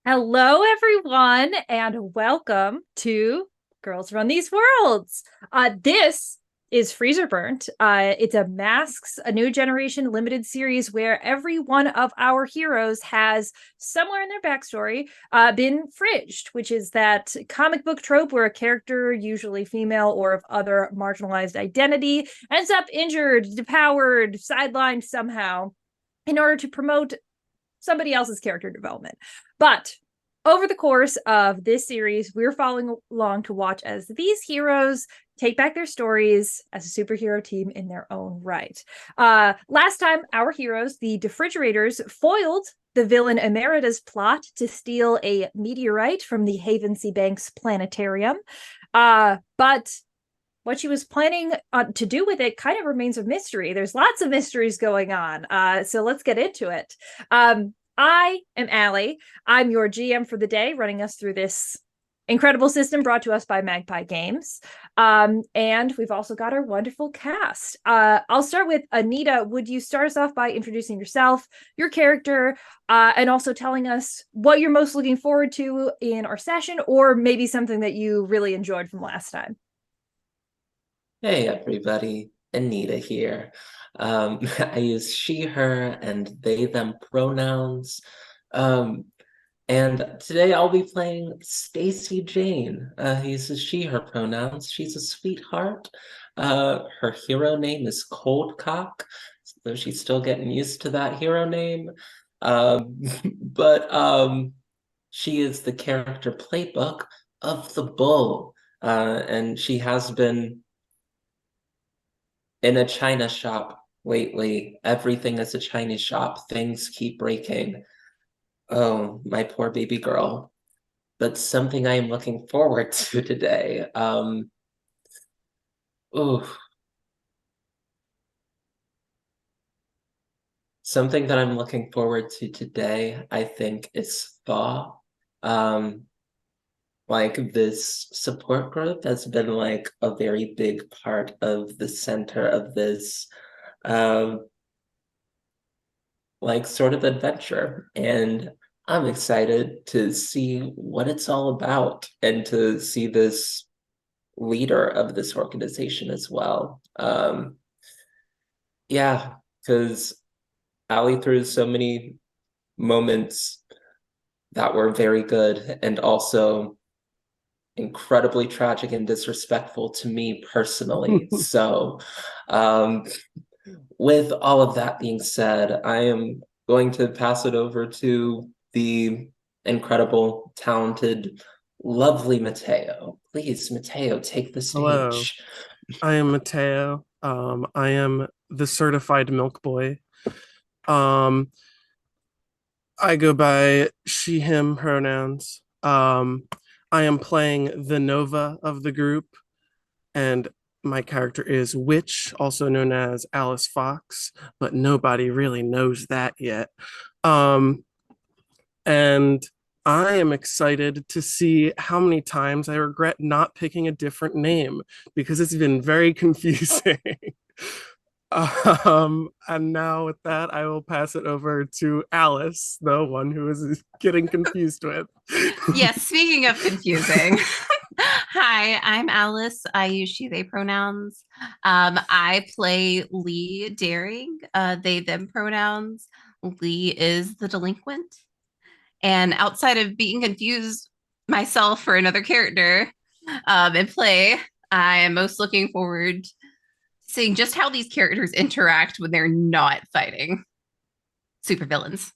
Hello, everyone, and welcome to Girls Run These Worlds. This is Freezerburnt. It's a new generation limited series where every one of our heroes has somewhere in their backstory been fridged, which is that comic book trope where a character, usually female or of other marginalized identity, ends up injured, depowered, sidelined somehow in order to promote somebody else's character development. But over the course of this series, we're following along to watch as these heroes take back their stories as a superhero team in their own right. Last time, our heroes, the Defrigerators, foiled the villain Emerita's plot to steal a meteorite from the Havensea Banks Planetarium. But what she was planning to do with it kind of remains a mystery. There's lots of mysteries going on. So let's get into it. I am Allie. I'm your GM for the day, running us through this incredible system brought to us by Magpie Games. And we've also got our wonderful cast. I'll start with Anita. Would you start us off by introducing yourself, your character, and also telling us what you're most looking forward to in our session, or maybe something that you really enjoyed from last time? Hey everybody, Anita here. I use she, her, and they, them pronouns. Um, and today I'll be playing Stacy Jane. He uses she, her pronouns. She's a sweetheart. Her hero name is Cold Cock, so she's still getting used to that hero name. Um, but she is the character playbook of the Bull. And she has been in a China shop lately. Everything is a Chinese shop. Things keep breaking. Oh, my poor baby girl. But something I am looking forward to today. Ooh, something that I'm looking forward to today, I think, is Thaw. Um, like this support group has been like a very big part of the center of this um like sort of adventure. And I'm excited to see what it's all about and to see this leader of this organization as well. Yeah, because Ali threw so many moments that were very good and also incredibly tragic and disrespectful to me personally. So, um, with all of that being said, I am going to pass it over to the incredible, talented, lovely Mateo. Please, Mateo, take the Hello, stage. I am Mateo. I am the certified milk boy. Um, I go by she, him pronouns. I am playing the Nova of the group, and my character is Witch, also known as Alice Fox, but nobody really knows that yet. Um, and I am excited to see how many times I regret not picking a different name because it's been very confusing. And now with that, I will pass it over to Alice, the one who is getting confused with. Yes, speaking of confusing. Hi, I'm Alice. I use she, they pronouns. I play Lee Daring, they, them pronouns. Lee is the delinquent. And outside of being confused myself for another character in play, I am most looking forward to seeing just how these characters interact when they're not fighting supervillains.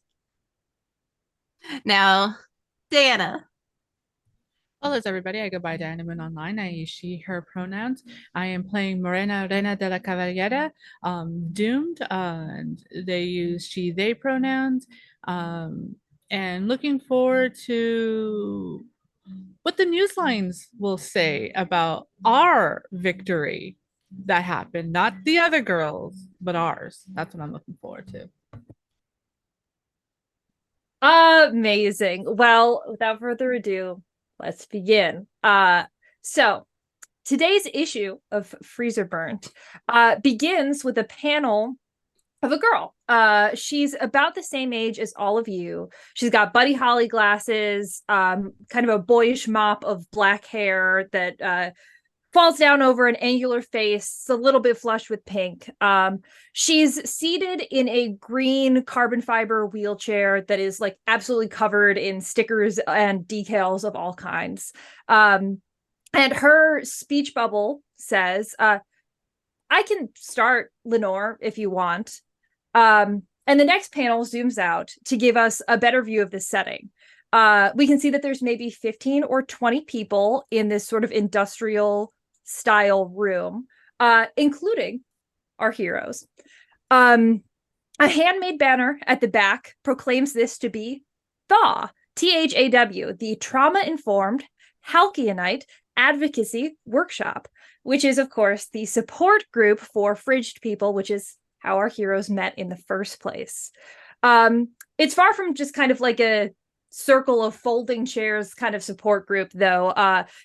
Now, Diana. Hello, everybody. I go by Diana Online. I use she, her pronouns. I am playing Morena Reina de la Caballera, Doomed. And they use she, they pronouns. And looking forward to what the news lines will say about our victory that happened, not the other girls, but ours. That's what I'm looking forward to. Amazing. Well, without further ado, let's begin. So today's issue of Freezerburnt begins with a panel of a girl. She's about the same age as all of you. She's got Buddy Holly glasses, kind of a boyish mop of black hair that falls down over an angular face, a little bit flushed with pink. She's seated in a green carbon fiber wheelchair that is like absolutely covered in stickers and decals of all kinds. And her speech bubble says, I can start, Lenore, if you want. And the next panel zooms out to give us a better view of the setting. We can see that there's maybe 15 or 20 people in this sort of industrial style room, including our heroes. A handmade banner at the back proclaims this to be THAW, THAW, the Trauma Informed Halcyonite Advocacy Workshop, which is, of course, the support group for fridged people, which is how our heroes met in the first place. It's far from just kind of like a circle of folding chairs kind of support group, though.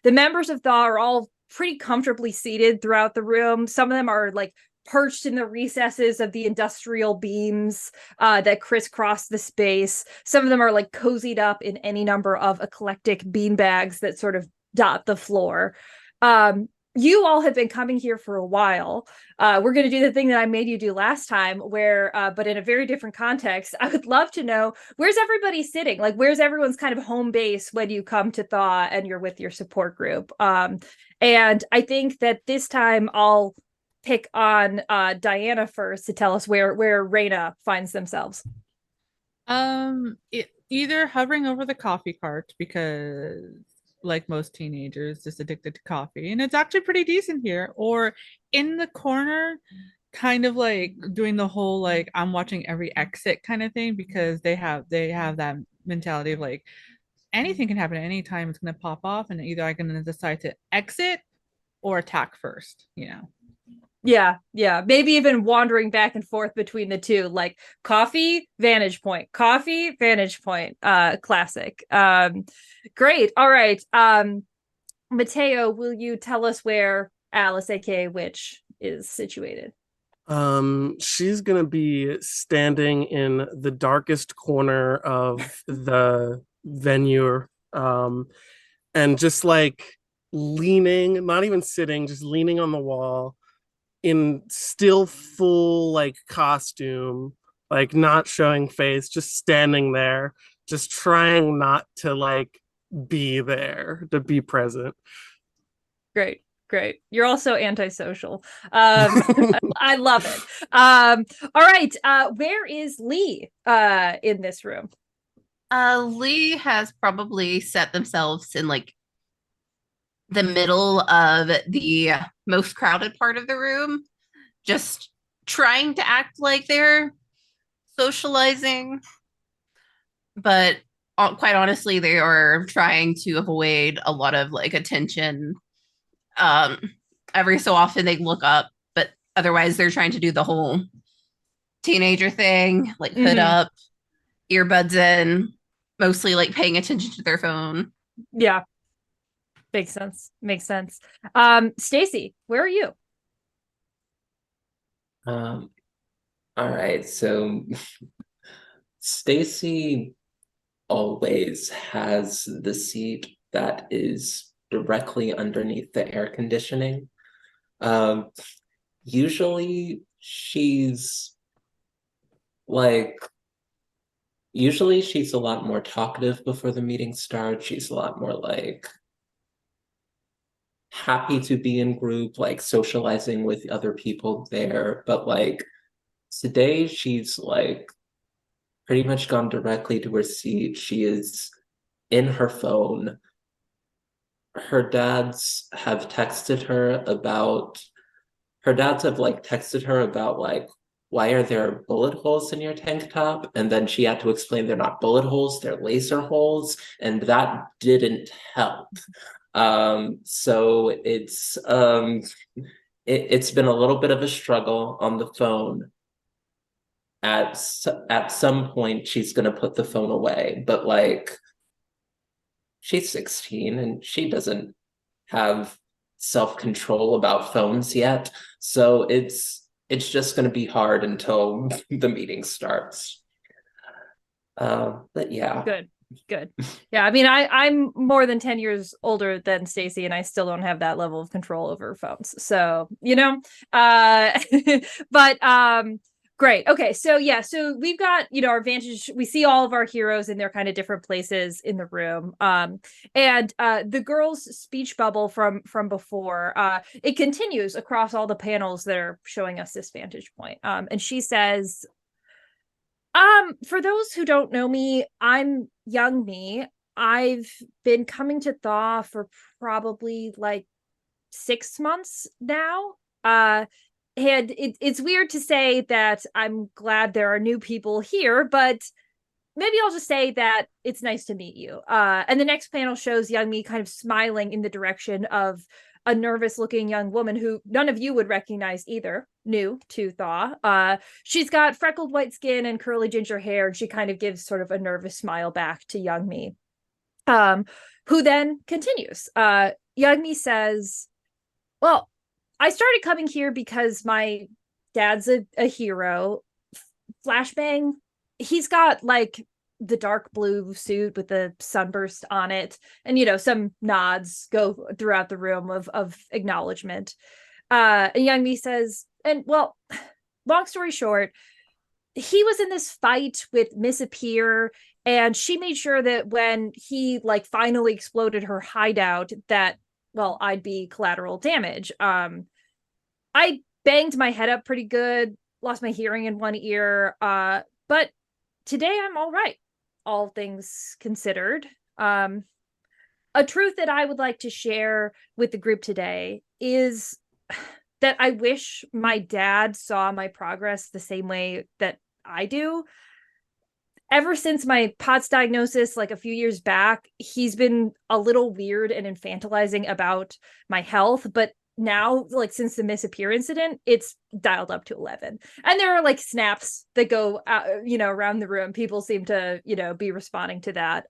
The members of THAW are all pretty comfortably seated throughout the room. Some of them are like perched in the recesses of the industrial beams that crisscross the space. Some of them are like cozied up in any number of eclectic beanbags that sort of dot the floor. You all have been coming here for a while. We're going to do the thing that I made you do last time, where, but in a very different context. I would love to know, where's everybody sitting? Like, where's everyone's kind of home base when you come to THAW and you're with your support group? And I think that this time I'll pick on Diana first to tell us where Raina finds themselves. Either hovering over the coffee cart, because like most teenagers, just addicted to coffee, and it's actually pretty decent here, or in the corner, kind of like doing the whole like I'm watching every exit kind of thing, because they have that mentality of like anything can happen at any time. It's going to pop off, and either I'm going to decide to exit or attack first, you know. Yeah, maybe even wandering back and forth between the two, like coffee, vantage point, coffee, vantage point. Classic. Great. All right. Mateo, will you tell us where Alice, aka Witch, is situated? She's gonna be standing in the darkest corner of the venue, and just like leaning, not even sitting, just leaning on the wall in still full like costume, like not showing face, just standing there, just trying not to like be there, to be present. Great. You're also antisocial. I love it. All right. Where is Lee in this room? Lee has probably set themselves in like the middle of the most crowded part of the room, just trying to act like they're socializing, but quite honestly, they are trying to avoid a lot of like attention. Um, every so often they look up, but otherwise they're trying to do the whole teenager thing, like hood up, earbuds in, mostly like paying attention to their phone. Yeah. Makes sense. Stacy, where are you? All right, so Stacy always has the seat that is directly underneath the air conditioning. Usually she's a lot more talkative before the meeting starts. She's a lot more like happy to be in group, like socializing with other people there. But like today, she's like pretty much gone directly to her seat. She is in her phone. Her dads have texted her about like, why are there bullet holes in your tank top? And then she had to explain they're not bullet holes, they're laser holes, and that didn't help. So it's been a little bit of a struggle on the phone. At some point, she's gonna put the phone away, but like she's 16 and she doesn't have self-control about phones yet. So it's it's just going to be hard until the meeting starts. But yeah. Good. Yeah, I mean, I'm more than 10 years older than Stacy, and I still don't have that level of control over phones. So, but great. Okay, so yeah, so we've got, our vantage. We see all of our heroes in their kind of different places in the room. And the girl's speech bubble from before, it continues across all the panels that are showing us this vantage point. And she says, for those who don't know me, I'm young me. I've been coming to Thaw for probably like 6 months now. And it's weird to say that I'm glad there are new people here, but maybe I'll just say that it's nice to meet you. And the next panel shows young me kind of smiling in the direction of a nervous looking young woman who none of you would recognize either, new to Thaw. She's got freckled white skin and curly ginger hair, and she kind of gives sort of a nervous smile back to young me. Who then continues. Young me says, well, I started coming here because my dad's a hero. Flashbang, he's got like the dark blue suit with the sunburst on it, and some nods go throughout the room of acknowledgement. And young me says, and well, long story short, he was in this fight with Miss Appear, and she made sure that when he like finally exploded her hideout, that, well, I'd be collateral damage. I banged my head up pretty good, lost my hearing in one ear, but today I'm all right, all things considered. A truth that I would like to share with the group today is that I wish my dad saw my progress the same way that I do. Ever since my POTS diagnosis, like a few years back, he's been a little weird and infantilizing about my health, but now, like since the Miss Appear incident, it's dialed up to 11. And there are like snaps that go out, around the room. People seem to, be responding to that.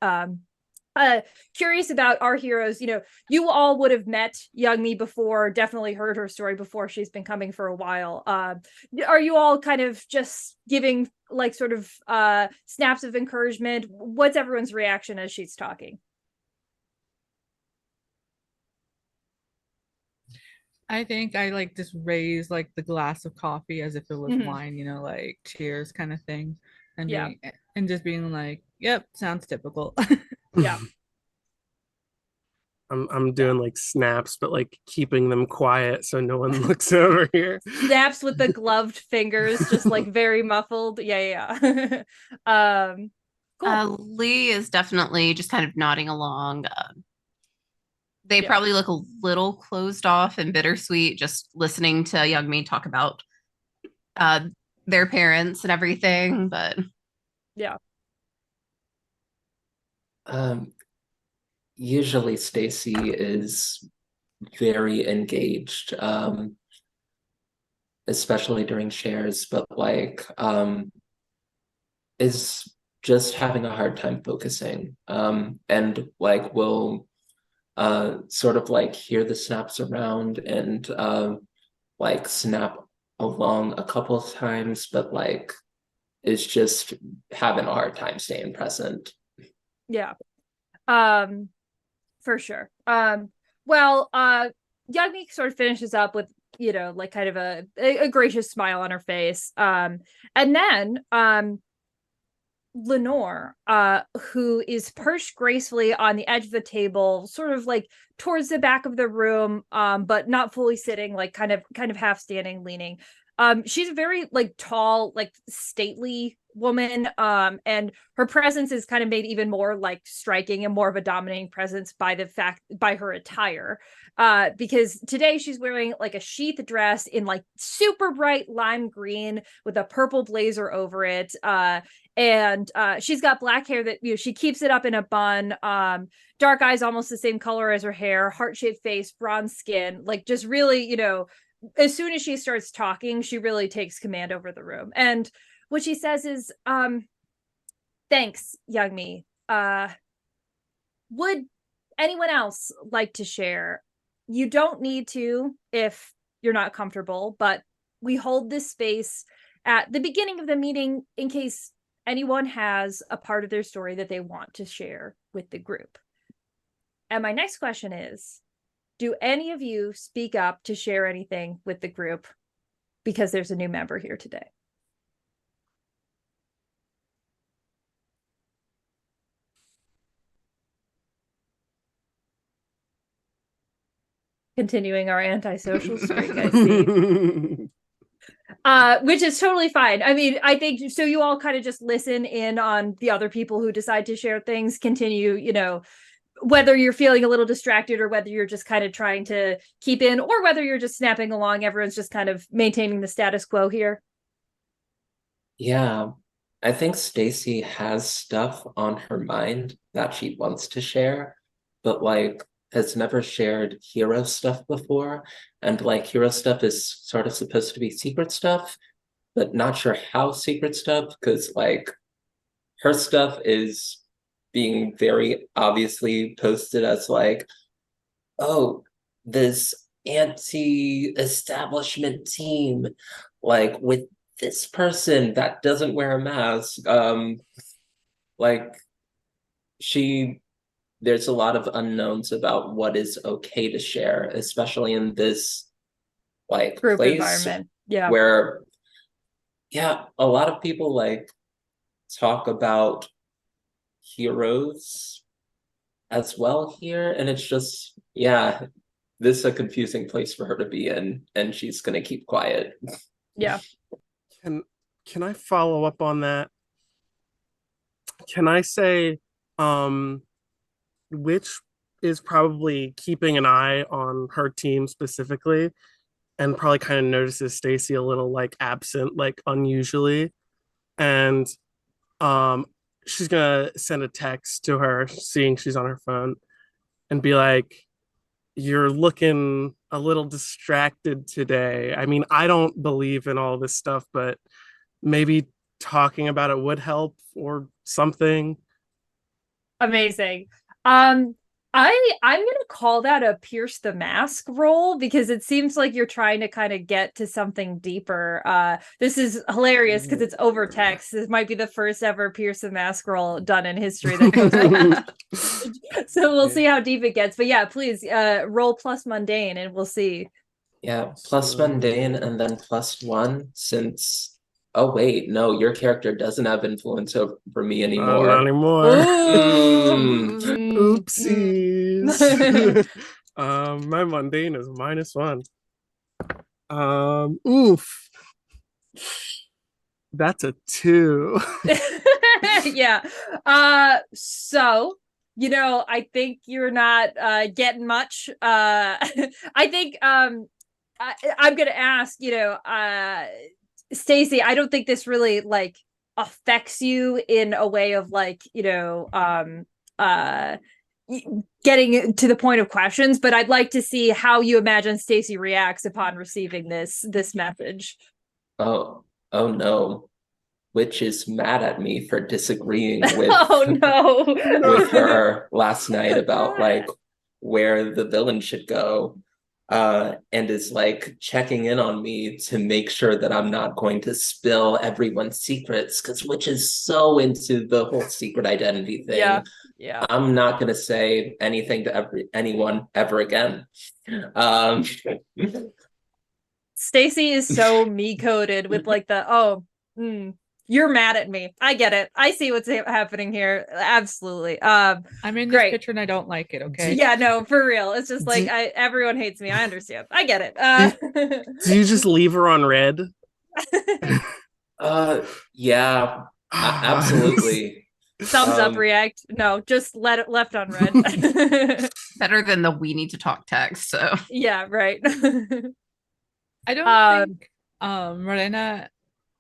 Curious about our heroes. You all would have met young me before, definitely heard her story before. She's been coming for a while. Are you all kind of just giving like sort of snaps of encouragement? What's everyone's reaction as she's talking? I think I like just raise like the glass of coffee as if it was Mhm. wine, like cheers kind of thing. And Yeah. just being like, yep, sounds typical. Yeah. I'm doing like snaps, but like keeping them quiet so no one looks over here. Snaps with the gloved fingers, just like very muffled. Yeah. Cool. Lee is definitely just kind of nodding along. They Yeah. probably look a little closed off and bittersweet, just listening to young me talk about their parents and everything. But Yeah. Usually Stacy is very engaged, especially during shares, but like is just having a hard time focusing. And like will sort of like hear the snaps around and like snap along a couple of times, but like is just having a hard time staying present. Yeah. For sure. Well, Yagmi sort of finishes up with, like kind of a gracious smile on her face. And then Lenore, who is perched gracefully on the edge of the table, sort of like towards the back of the room, but not fully sitting, like kind of half standing, leaning. She's a very like tall, like stately woman, and her presence is kind of made even more like striking and more of a dominating presence by her attire, because today she's wearing like a sheath dress in like super bright lime green with a purple blazer over it, and she's got black hair that she keeps it up in a bun, dark eyes almost the same color as her hair, heart-shaped face, bronze skin, like just really, as soon as she starts talking, she really takes command over the room. And what she says is, thanks, young me. Would anyone else like to share? You don't need to if you're not comfortable, but we hold this space at the beginning of the meeting in case anyone has a part of their story that they want to share with the group. And my next question is, do any of you speak up to share anything with the group because there's a new member here today? Continuing our antisocial streak, I see. Which is totally fine. I mean, I think so. You all kind of just listen in on the other people who decide to share things, continue, you know, whether you're feeling a little distracted or whether you're just kind of trying to keep in, or whether you're just snapping along. Everyone's just kind of maintaining the status quo here. Yeah, I think Stacy has stuff on her mind that she wants to share, but like has never shared hero stuff before. And like hero stuff is sort of supposed to be secret stuff, but not sure how secret stuff, because like her stuff is being very obviously posted as like, oh, this anti-establishment team, like with this person that doesn't wear a mask. Like there's a lot of unknowns about what is okay to share, especially in this like Group place environment. Yeah. where, yeah, a lot of people like talk about heroes as well here, and it's just, yeah, this is a confusing place for her to be in, and she's gonna keep quiet. Yeah. Can I follow up on that? Can I say which is probably keeping an eye on her team specifically and probably kind of notices Stacy a little like absent, like unusually. And she's gonna send a text to her, seeing she's on her phone, and be like, "You're looking a little distracted today. I mean, I don't believe in all this stuff, but maybe talking about it would help or something." Amazing. I'm gonna call that a pierce the mask roll because it seems like you're trying to kind of get to something deeper. This is hilarious because it's over text. This might be the first ever pierce the mask roll done in history that goes over. So we'll see how deep it gets. But yeah, please roll plus mundane and we'll see. Yeah, plus mundane and then +1 since, oh wait, no, your character doesn't have influence over me anymore. Not anymore. Oopsies. My mundane is -1. Oof. That's a 2. Yeah. So, you know, I think you're not getting much. I think I'm gonna ask, you know, Stacey, I don't think this really like affects you in a way of like, you know, getting to the point of questions, but I'd like to see how you imagine Stacey reacts upon receiving this message. Oh no. Witch is mad at me for disagreeing with Oh no. with her last night about like where the villain should go. And is like checking in on me to make sure that I'm not going to spill everyone's secrets, because Witch is so into the whole secret identity thing. Yeah. I'm not going to say anything to anyone ever again. Stacey is so me coded with like you're mad at me. I get it. I see what's happening here. Absolutely. I'm in this great. picture and I don't like it. Okay. Yeah, no, for real. It's just like everyone hates me. I understand. I get it. Do you just leave her on red? Yeah, absolutely. Thumbs up react. No, just let it left on red. Better than the we need to talk text. So yeah, right. I don't think Morena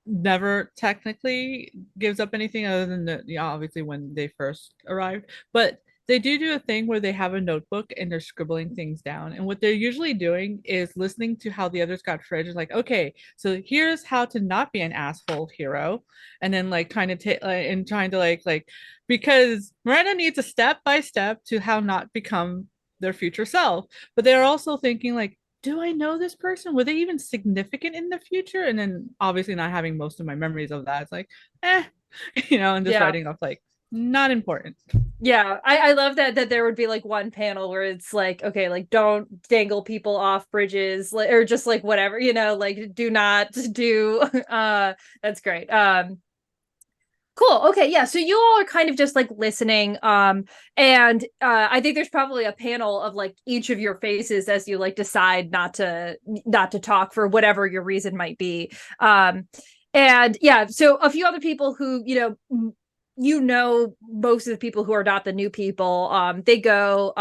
never technically gives up anything other than obviously when they first arrived, but they do a thing where they have a notebook and they're scribbling things down, and what they're usually doing is listening to how the others got fridged, like, okay, so here's how to not be an asshole hero, and then like trying to like because Miranda needs a step by step to how not become their future self, but they're also thinking like, do I know this person? Were they even significant in the future? And then obviously not having most of my memories of that, it's like, and just writing off like not important. Yeah, I love that there would be like one panel where it's like, okay, like don't dangle people off bridges, or just like whatever, like do not do. That's great. Cool. Okay, yeah. So you all are kind of just like listening. And I think there's probably a panel of like each of your faces as you like decide not to talk for whatever your reason might be. And yeah, so a few other people who, most of the people who are not the new people, they go,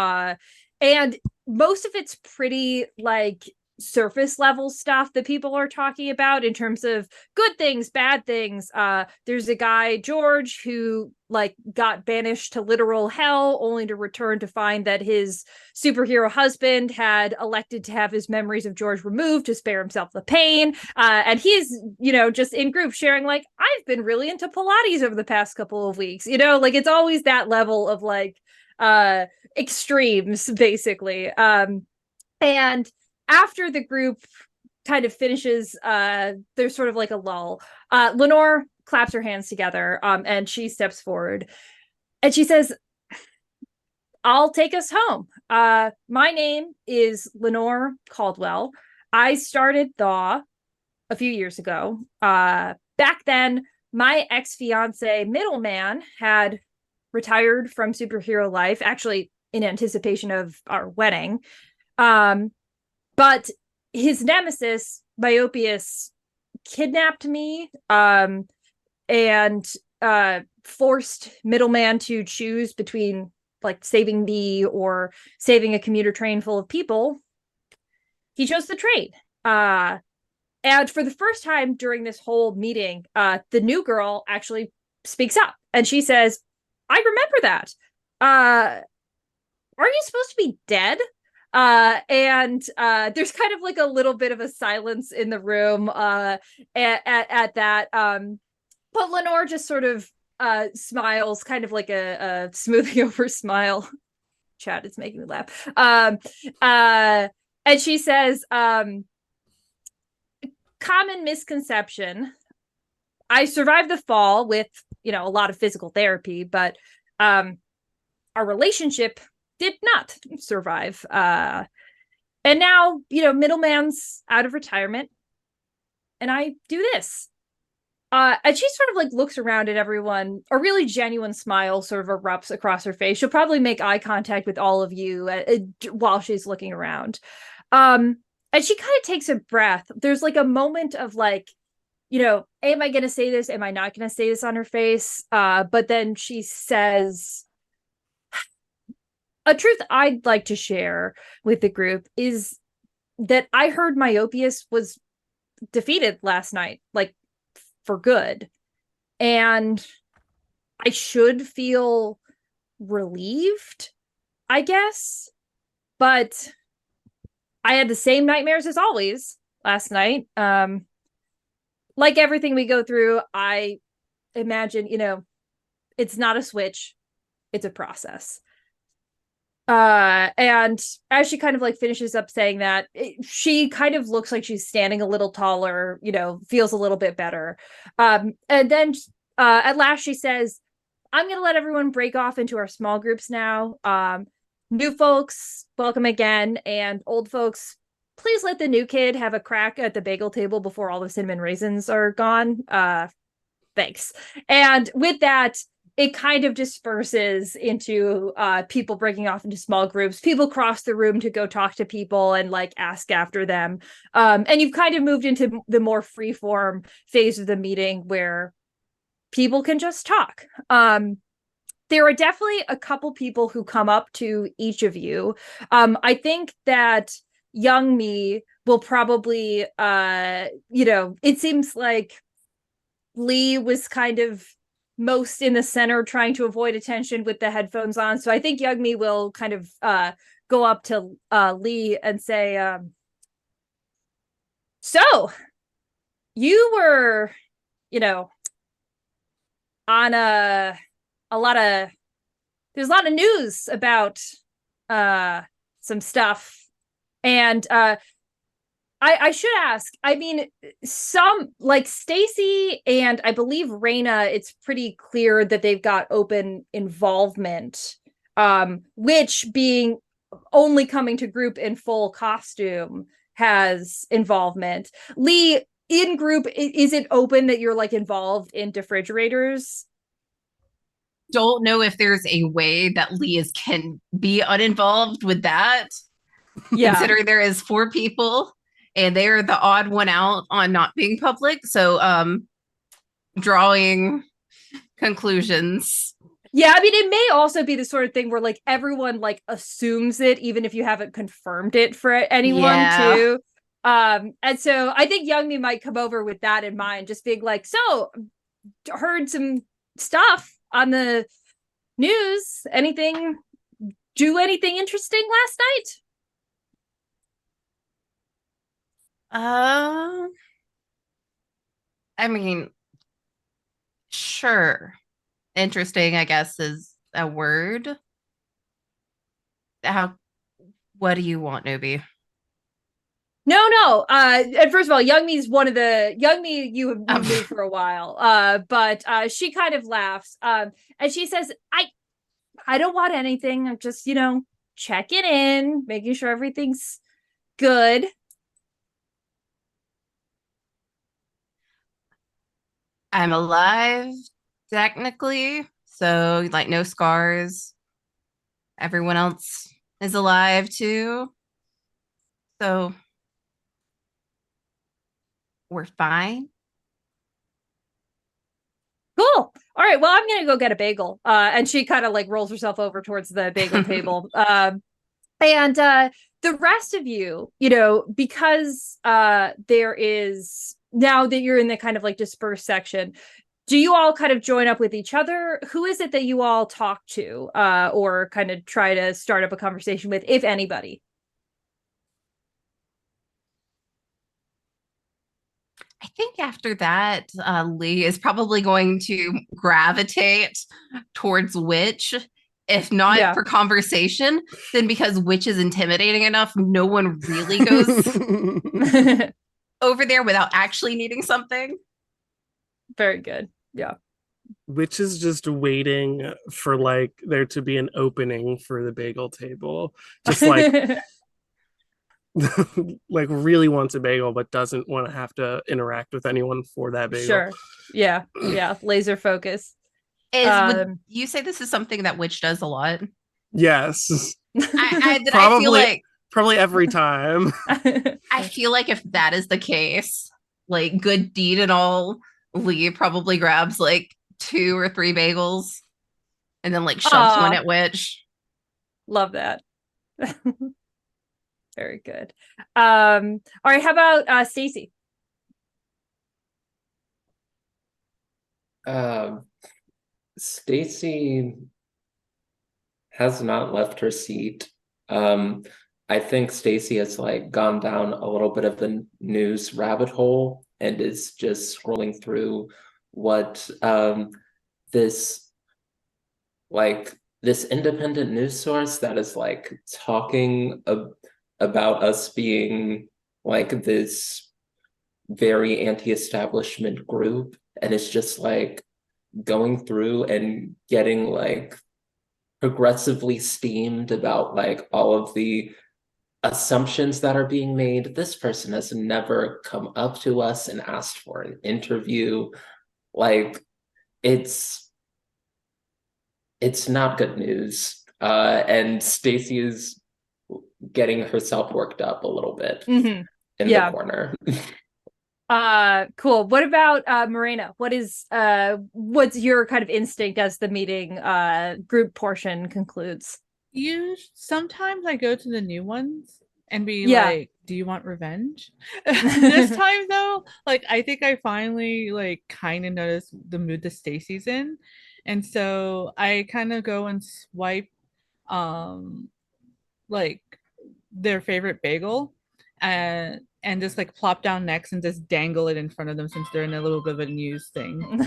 and most of it's pretty like surface level stuff that people are talking about in terms of good things, bad things. There's a guy, George, who like got banished to literal hell only to return to find that his superhero husband had elected to have his memories of George removed to spare himself the pain. And he's, just in group sharing like, I've been really into Pilates over the past couple of weeks, like it's always that level of like extremes basically. And after the group kind of finishes, there's sort of like a lull. Lenore claps her hands together, and she steps forward and she says, I'll take us home. My name is Lenore Caldwell. I started Thaw a few years ago. Back then, my ex-fiance Middleman had retired from superhero life, actually in anticipation of our wedding. But his nemesis, Myopius, kidnapped me and forced Middleman to choose between like saving me or saving a commuter train full of people. He chose the train. And for the first time during this whole meeting, the new girl actually speaks up and she says, I remember that. Are you supposed to be dead? And there's kind of like a little bit of a silence in the room at that. But Lenore just sort of smiles, kind of like a smoothing over smile. Chat is making me laugh. And she says, common misconception. I survived the fall with, a lot of physical therapy, but our relationship did not survive. And now, Middleman's out of retirement and I do this. And she sort of like looks around at everyone. A really genuine smile sort of erupts across her face. She'll probably make eye contact with all of you while she's looking around. And she kind of takes a breath. There's like a moment of like, am I going to say this? Am I not going to say this on her face? But then she says, a truth I'd like to share with the group is that I heard Myopius was defeated last night, like for good. And I should feel relieved, I guess. But I had the same nightmares as always last night. Like everything we go through, I imagine, it's not a switch, it's a process. And as she kind of like finishes up saying that, she kind of looks like she's standing a little taller, feels a little bit better. And then at last she says, I'm gonna let everyone break off into our small groups now. New folks, welcome again, and old folks, please let the new kid have a crack at the bagel table before all the cinnamon raisins are gone. Thanks. And with that, it kind of disperses into people breaking off into small groups. People cross the room to go talk to people and like ask after them. And you've kind of moved into the more free-form phase of the meeting where people can just talk. There are definitely a couple people who come up to each of you. I think that young me will probably, it seems like Lee was kind of most in the center trying to avoid attention with the headphones on. So I think young me will kind of go up to Lee and say, so you were, on there's a lot of news about some stuff. And I should ask. I mean, some like Stacy and I believe Raina, it's pretty clear that they've got open involvement. Which being only coming to group in full costume has involvement. Lee, in group, is it open that you're like involved in refrigerators? Don't know if there's a way that Leah's can be uninvolved with that. Yeah. Considering there is 4 people and they're the odd one out on not being public. So drawing conclusions. Yeah, I mean, it may also be the sort of thing where like everyone like assumes it, even if you haven't confirmed it for anyone too. And so I think Youngmi might come over with that in mind, just being like, so heard some stuff on the news. Do anything interesting last night? I mean, sure. Interesting, I guess, is a word. What do you want, Nobi? No. And first of all, Youngmi's one of the Youngmi you knew for a while. But she kind of laughs. And she says, I don't want anything. I'm just, checking in, making sure everything's good. I'm alive, technically. So, like, no scars. Everyone else is alive too. So, we're fine. Cool. All right. Well, I'm gonna go get a bagel. And she kind of like rolls herself over towards the bagel table. And the rest of you, because there is now that you're in the kind of like dispersed section, do you all kind of join up with each other? Who is it that you all talk to, or kind of try to start up a conversation with, if anybody? I think after that, Lee is probably going to gravitate towards Witch. If not for conversation, then because Witch is intimidating enough, no one really goes over there without actually needing something. Very good. Yeah. Witch is just waiting for like there to be an opening for the bagel table. Just like like really wants a bagel but doesn't want to have to interact with anyone for that bagel. Sure. Yeah. Laser focus. Would you say this is something that Witch does a lot? Yes. I feel like probably every time. I feel like if that is the case, like good deed and all, Lee probably grabs like 2 or 3 bagels and then like shoves one at Witch. Love that. Very good. All right, how about Stacy? Stacy has not left her seat. I think Stacy has like gone down a little bit of the news rabbit hole and is just scrolling through what this independent news source that is like talking about us being like this very anti-establishment group, and it's just like going through and getting like progressively steamed about like all of the assumptions that are being made. This person has never come up to us and asked for an interview. Like it's not good news. And Stacy is getting herself worked up a little bit in the corner. Cool. What about Morena? What's your kind of instinct as the meeting group portion concludes? Sometimes I go to the new ones and be like, do you want revenge? This time though, like I think I finally like kind of noticed the mood that Stacy's in. And so I kind of go and swipe like their favorite bagel and just like plop down next and just dangle it in front of them since they're in a little bit of a news thing.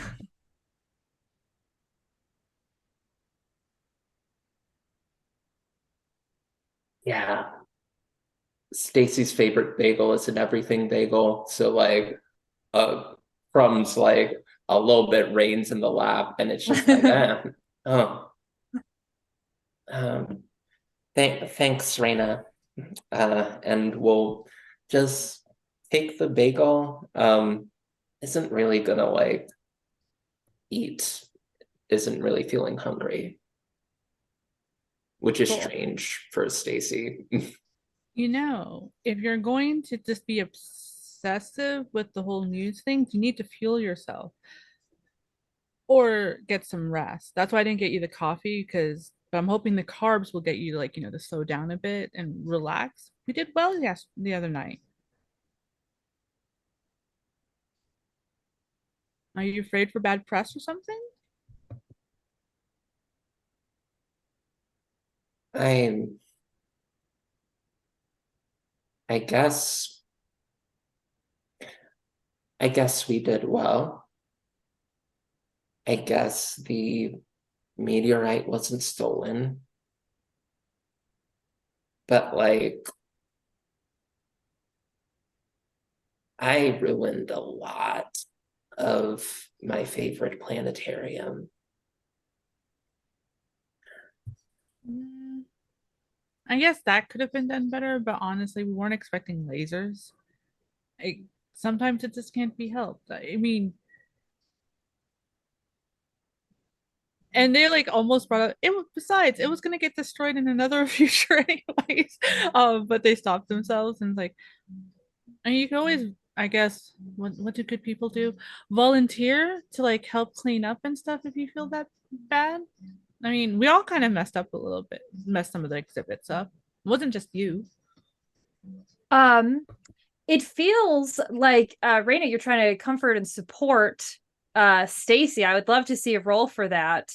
Yeah. Stacy's favorite bagel is an everything bagel. So like crumbs like a little bit rains in the lap and it's just like oh. Um thanks, Raina. And we'll just take the bagel. Isn't really gonna like eat, isn't really feeling hungry, which is Cool. strange for Stacy. You know, if you're going to just be obsessive with the whole news thing, you need to fuel yourself or get some rest. That's why I didn't get you the coffee because I'm hoping the carbs will get you like, to slow down a bit and relax. We did well the other night. Are you afraid for bad press or something? I I guess I guess we did well. I guess the meteorite wasn't stolen. But like I ruined a lot of my favorite planetarium. I guess that could have been done better, but honestly, we weren't expecting lasers. I, Sometimes it just can't be helped. I mean, and they like almost brought up it. Besides, it was gonna get destroyed in another future anyways. But they stopped themselves and like, and you can always, I guess, what do good people do? Volunteer to like help clean up and stuff if you feel that bad. I mean, we all kind of messed up a little bit, messed some of the exhibits up. It wasn't just you. Um, it feels like Raina, you're trying to comfort and support Stacy. I would love to see a role for that.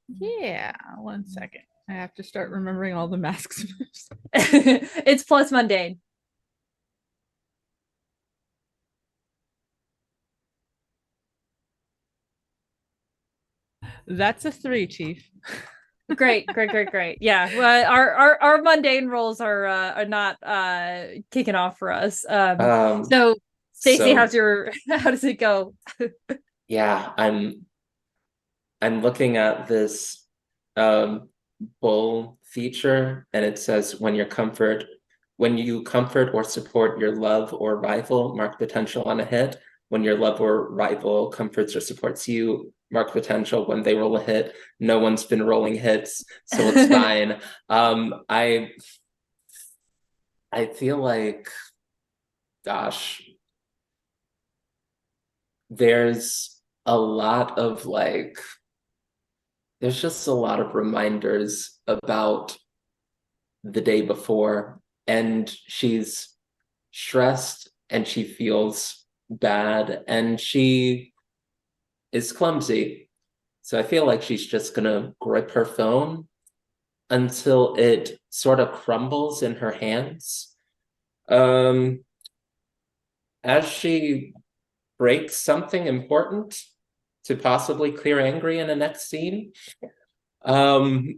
Yeah, 1 second. I have to start remembering all the masks moves. It's plus mundane. That's a 3, Chief. Great. Yeah, well, our mundane roles are not kicking off for us. So Stacy, So how does it go? yeah, I'm looking at this bull feature and it says when you comfort or support your love or rival, mark potential on a hit. When your love or rival comforts or supports you, mark potential when they roll a hit. No one's been rolling hits, so it's fine. I feel like, gosh, there's a lot of like there's just a lot of reminders about the day before, and she's stressed and she feels bad and she is clumsy. So I feel like she's just gonna grip her phone until it sort of crumbles in her hands. As she breaks something important to possibly clear angry in the next scene. But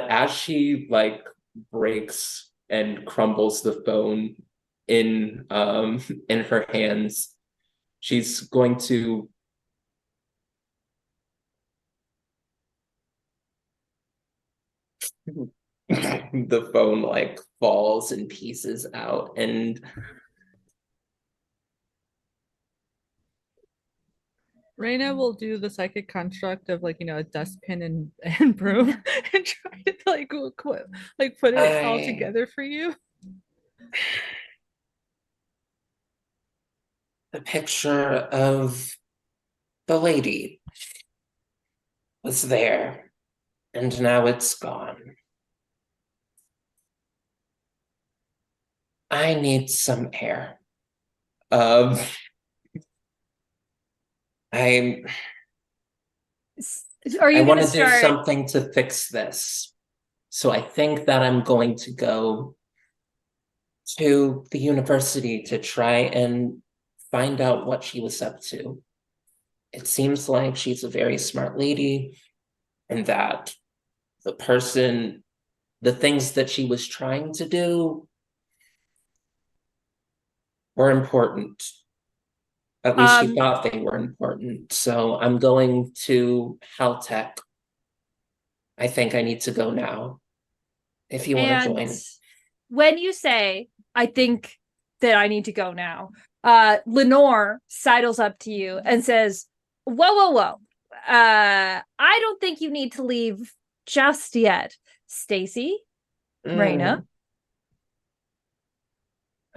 as she like breaks and crumbles the phone in her hands, she's going to the phone like falls and pieces out and Reina will do the psychic construct of like a dustpin and broom and try to like put it all together for you. the picture of the lady was there and now it's gone. I need some air. Um I Are you want going to to do start? something to fix this. So I think that I'm going to go to the university to try and find out what she was up to. It seems like she's a very smart lady and that the person the things that she was trying to do were important. At least she thought they were important. So I'm going to Haltech. I think I need to go now. If you want to And join. when you say, I think that I need to go now, Lenore sidles up to you and says, whoa. I don't think you need to leave just yet. Stacy, Raina.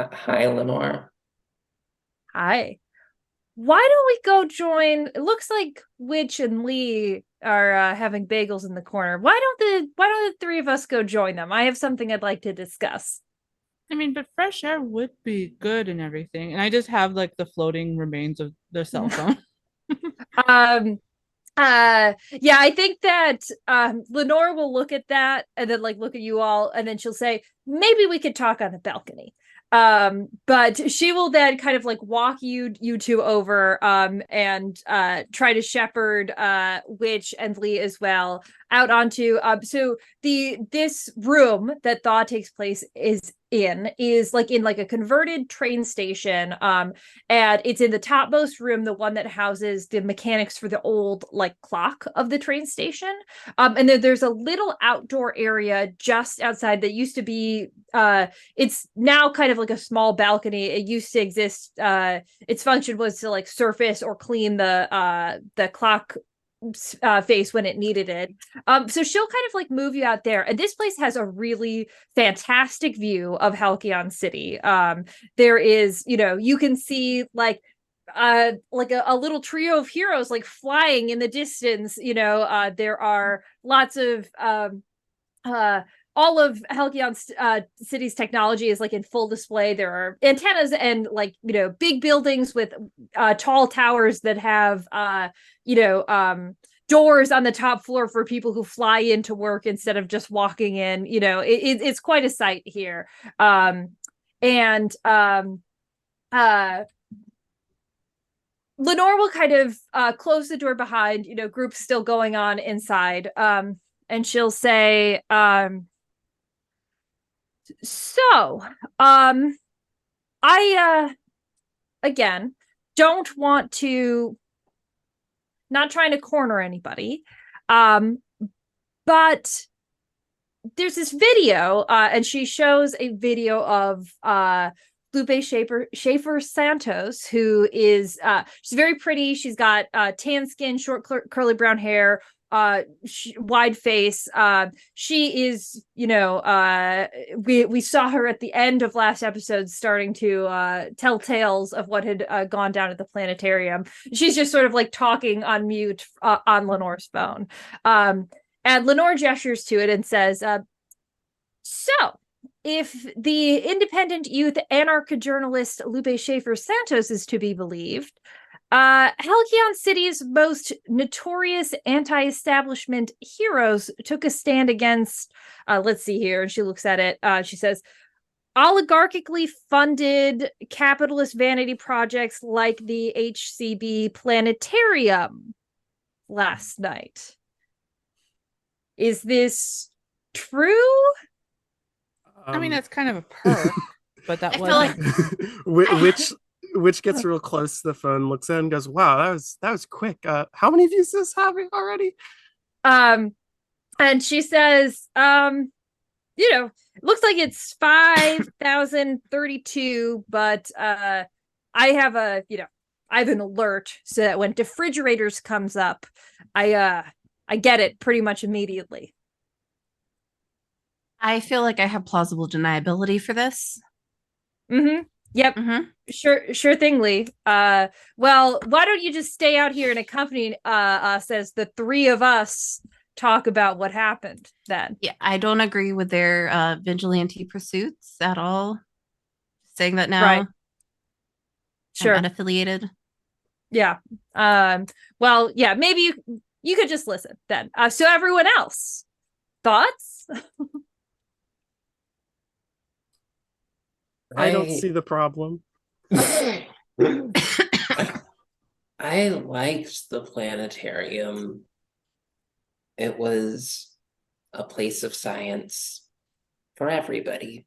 Hi, Lenore. Hi. Why don't we go join? It looks like Witch and Lee are having bagels in the corner. Why don't the three of us go join them? I have something I'd like to discuss. I mean, but fresh air would be good and everything. And I just have like the floating remains of the cell phone. Yeah, I think that Lenore will look at that and then like look at you all, and then she'll say, maybe we could talk on the balcony. But she will then kind of like walk you two over and try to shepherd Witch and Lee as well out onto so this room that Thaw takes place is like in like a converted train station, and it's in the topmost room, the one that houses the mechanics for the old like clock of the train station, and there's a little outdoor area just outside that used to be it's now kind of like a small balcony. It used to exist, its function was to like surface or clean the clock face when it needed it. So she'll kind of like move you out there, and this place has a really fantastic view of Halcyon City. There is, you can see like a little trio of heroes like flying in the distance. There are lots of all of Halcyon City's technology is like in full display. There are antennas and like big buildings with tall towers that have doors on the top floor for people who fly into work instead of just walking in. It's quite a sight here. And Lenore will kind of close the door behind, groups still going on inside. And she'll say, so, I again don't want to, not trying to corner anybody, but there's this video, and she shows a video of Lupe Schaefer Santos, who is she's very pretty. She's got tan skin, short curly brown hair, wide face. She is, we saw her at the end of last episode starting to tell tales of what had gone down at the planetarium. She's just sort of like talking on mute on Lenore's phone. And Lenore gestures to it and says, so if the independent youth anarcho-journalist Lupe Schaefer Santos is to be believed, Halcyon City's most notorious anti-establishment heroes took a stand against, let's see here, and she looks at it, she says, oligarchically funded capitalist vanity projects like the HCB Planetarium last night. Is this true? I mean, that's kind of a perk, but that I feel was which gets real close to the phone, looks in and goes, wow, that was quick. How many views is this having already? And she says, looks like it's 5,032, but I have I have an alert so that when Defrigerators comes up, I get it pretty much immediately. I feel like I have plausible deniability for this. Mm-hmm. Yep. Mm-hmm. Sure thing, Lee. Well, why don't you just stay out here and accompany us as the three of us talk about what happened then? Yeah, I don't agree with their vigilante pursuits at all. Saying that now. Right. Sure. I'm unaffiliated. Yeah. Well, yeah, maybe you could just listen then. So everyone else, thoughts? I don't see the problem. I liked the planetarium. It was a place of science. for everybody.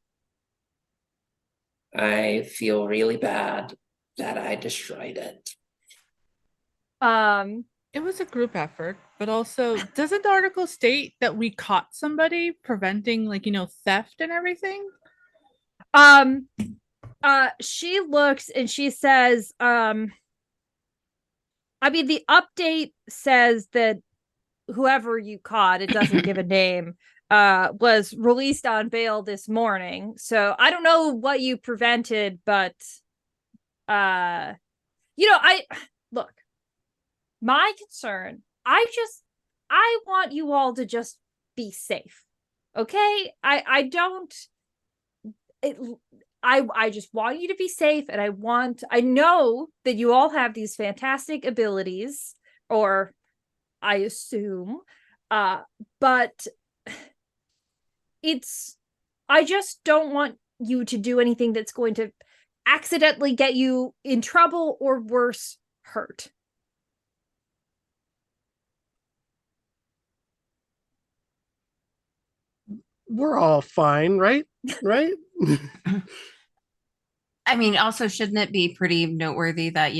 I feel really bad that I destroyed it. It was a group effort, but also, doesn't the article state that we caught somebody preventing, like, theft and everything? She looks and she says, I mean, the update says that whoever you caught, it doesn't give a name, was released on bail this morning. So I don't know what you prevented, but I look, my concern, I want you all to just be safe. Okay? I don't it I just want you to be safe, and I know that you all have these fantastic abilities, or I assume, but I just don't want you to do anything that's going to accidentally get you in trouble or worse, hurt. We're all fine, right? Right? I mean, also, shouldn't it be pretty noteworthy that,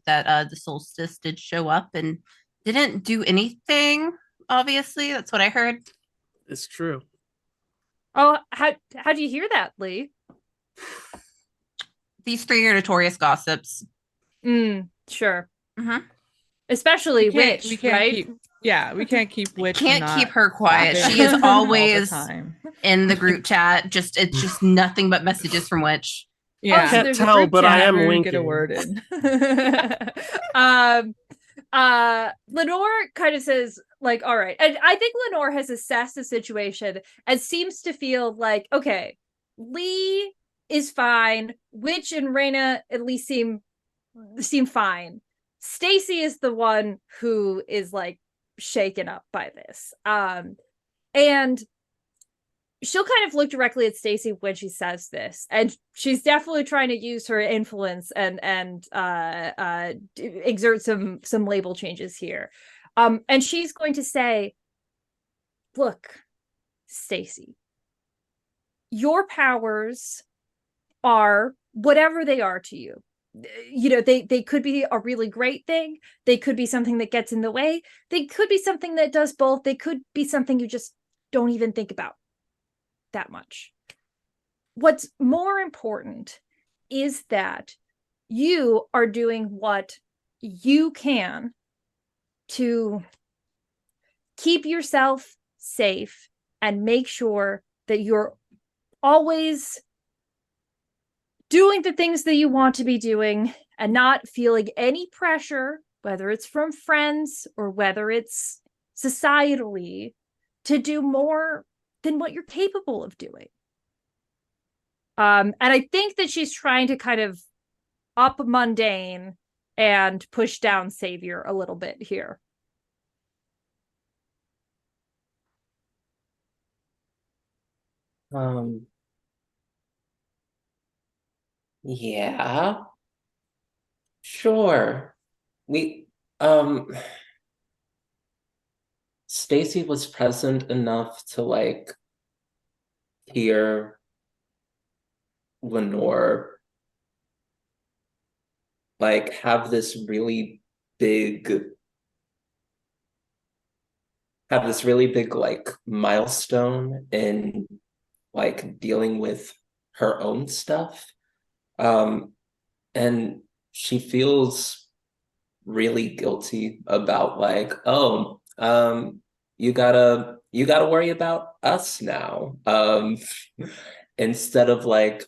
that the solstice did show up and didn't do anything? Obviously, that's what I heard. It's true. Oh, how do you hear that, Lee? These three are notorious gossips. Sure. Mm-hmm. Especially we Witch, can't right? we can't keep Witch. Can't from keep not her quiet. gossiping She is all the always time. in the group chat. It's just nothing but messages from Witch. Yeah, so Can't there's a tell, group but I chat. am never winking. get a word in. Lenore kind of says, like, all right. And I think Lenore has assessed the situation and seems to feel like, okay, Lee is fine. Witch and Raina at least seem fine. Stacy is the one who is like shaken up by this. And she'll kind of look directly at Stacy when she says this, and she's definitely trying to use her influence and exert some label changes here. And she's going to say, look, Stacy, your powers are whatever they are to you. They could be a really great thing. They could be something that gets in the way. They could be something that does both. They could be something you just don't even think about that much. What's more important is that you are doing what you can to keep yourself safe and make sure that you're always doing the things that you want to be doing and not feeling any pressure, whether it's from friends or whether it's societally, to do more than what you're capable of doing. And I think that she's trying to kind of up mundane and push down savior a little bit here. Yeah, sure. We, Stacy was present enough to like hear Lenore like have this really big like milestone in like dealing with her own stuff. And she feels really guilty about like, oh, you gotta worry about us now. Instead of like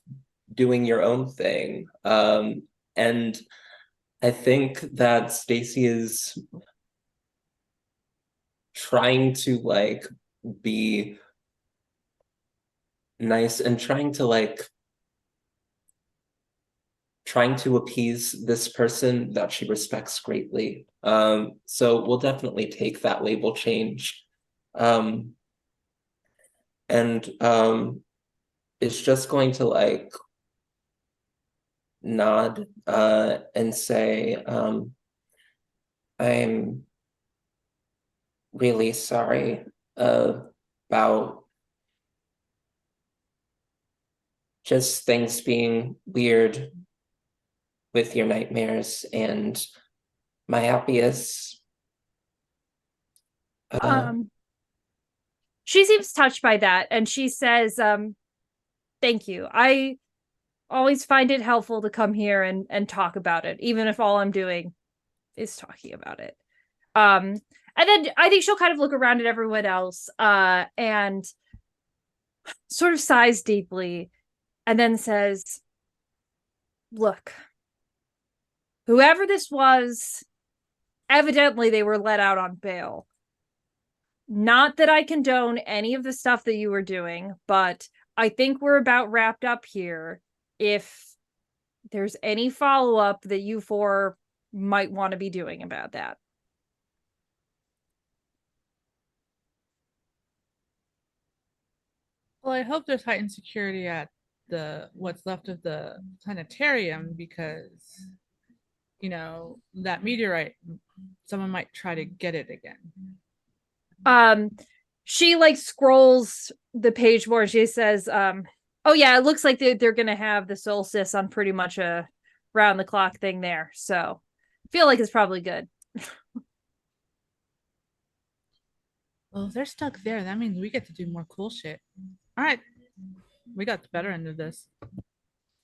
doing your own thing. And I think that Stacy is trying to like be nice and trying to appease this person that she respects greatly. So we'll definitely take that label change. And it's just going to like nod and say, I'm really sorry about just things being weird with your nightmares, and my happiest. She seems touched by that, and she says, thank you. I always find it helpful to come here and talk about it, even if all I'm doing is talking about it. And then I think she'll kind of look around at everyone else, and sort of sighs deeply, and then says, look, whoever this was, evidently they were let out on bail. Not that I condone any of the stuff that you were doing, but I think we're about wrapped up here. If there's any follow-up that you four might want to be doing about that. Well, I hope there's heightened security at what's left of the planetarium, because that meteorite, someone might try to get it again. She like scrolls the page more. She says, oh yeah, it looks like they're gonna have the solstice on pretty much a round the clock thing there, so I feel like it's probably good. Well, if they're stuck there, that means we get to do more cool shit. All right, we got the better end of this.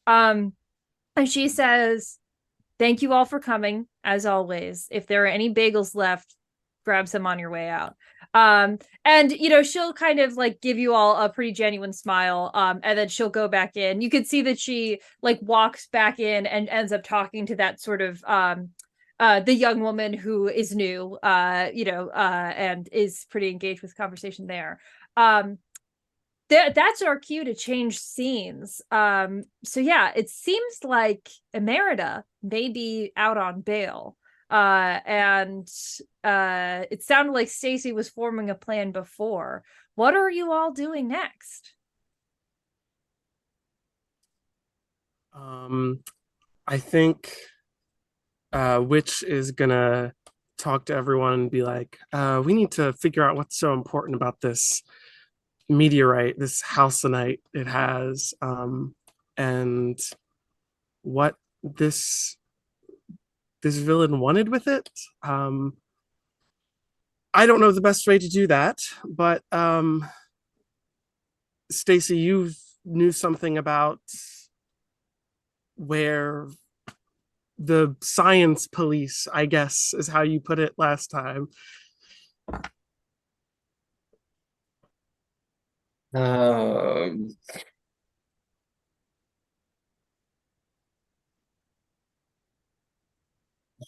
And she says, thank you all for coming, as always. If there are any bagels left, grab some on your way out. And she'll kind of like give you all a pretty genuine smile, and then she'll go back in. You could see that she like walks back in and ends up talking to that sort of the young woman who is new, and is pretty engaged with conversation there. That's our cue to change scenes. So yeah, it seems like Emerita may be out on bail. And it sounded like Stacy was forming a plan before. What are you all doing next? I think Witch is gonna talk to everyone and be like, we need to figure out what's so important about this meteorite, this halcyon it has, and what this villain wanted with it. I don't know the best way to do that, but Stacy, you knew something about where the science police, I guess, is how you put it last time.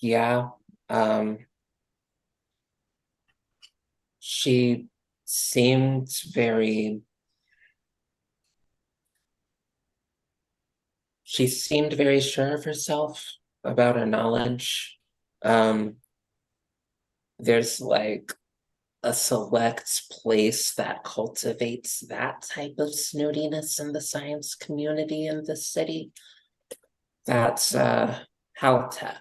Yeah. She seemed very sure of herself about her knowledge. There's like a select place that cultivates that type of snootiness in the science community in the city. That's Haltech.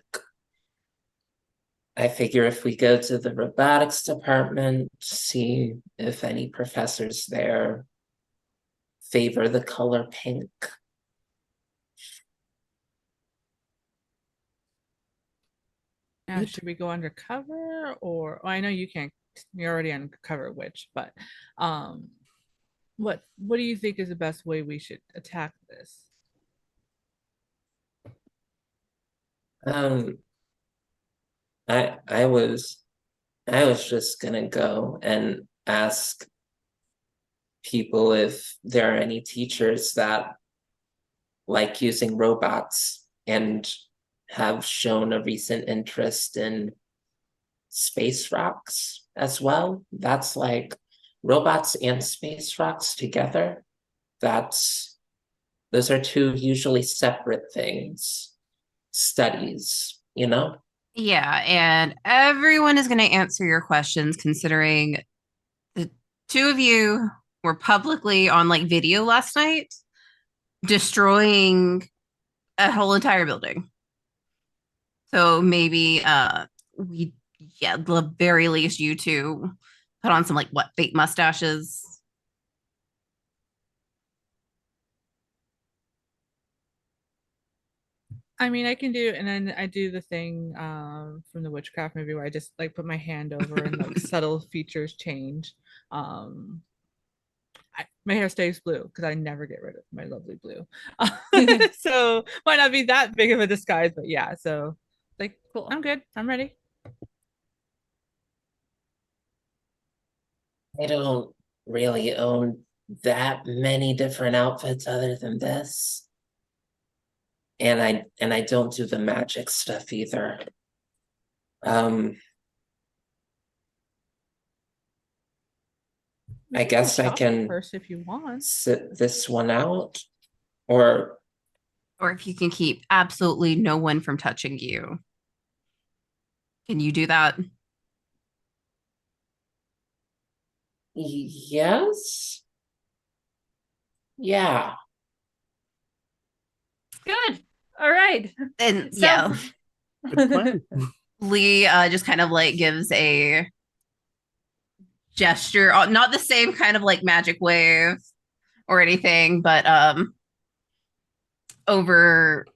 I figure if we go to the robotics department, see if any professors there favor the color pink. Now, should we go undercover, or I know you can't, you're already undercover, Witch, but what do you think is the best way we should attack this? I was just gonna go and ask people if there are any teachers that like using robots and have shown a recent interest in space rocks as well. That's like robots and space rocks together. Those are two usually separate things. Studies, Yeah, and everyone is going to answer your questions, considering the two of you were publicly on like video last night destroying a whole entire building. So maybe the very least you two put on some like fake mustaches. I mean, I can do, and then I do the thing from the witchcraft movie where I just like put my hand over and like subtle features change. My hair stays blue because I never get rid of my lovely blue. So might not be that big of a disguise, but yeah. So like, Cool. I'm good. I'm ready. I don't really own that many different outfits other than this. And I don't do the magic stuff either. I guess I Shop can first if you want. sit this one out, or Or if you can keep absolutely no one from touching you. Can you do that? yes. Yeah. Good. All right. And So- yeah, Good plan. Lee just kind of like gives a gesture, not the same kind of like magic wave or anything, but over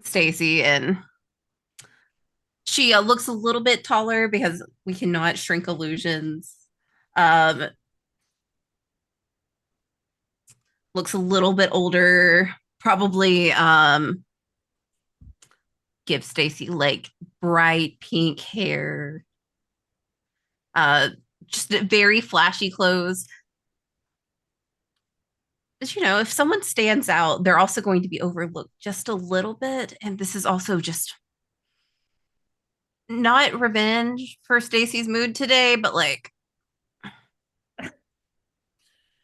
Stacy, and she looks a little bit taller because we cannot shrink illusions. Looks a little bit older, probably give Stacy like bright pink hair, just very flashy clothes. But you know, if someone stands out, they're also going to be overlooked just a little bit. And this is also just not revenge for Stacy's mood today, but like,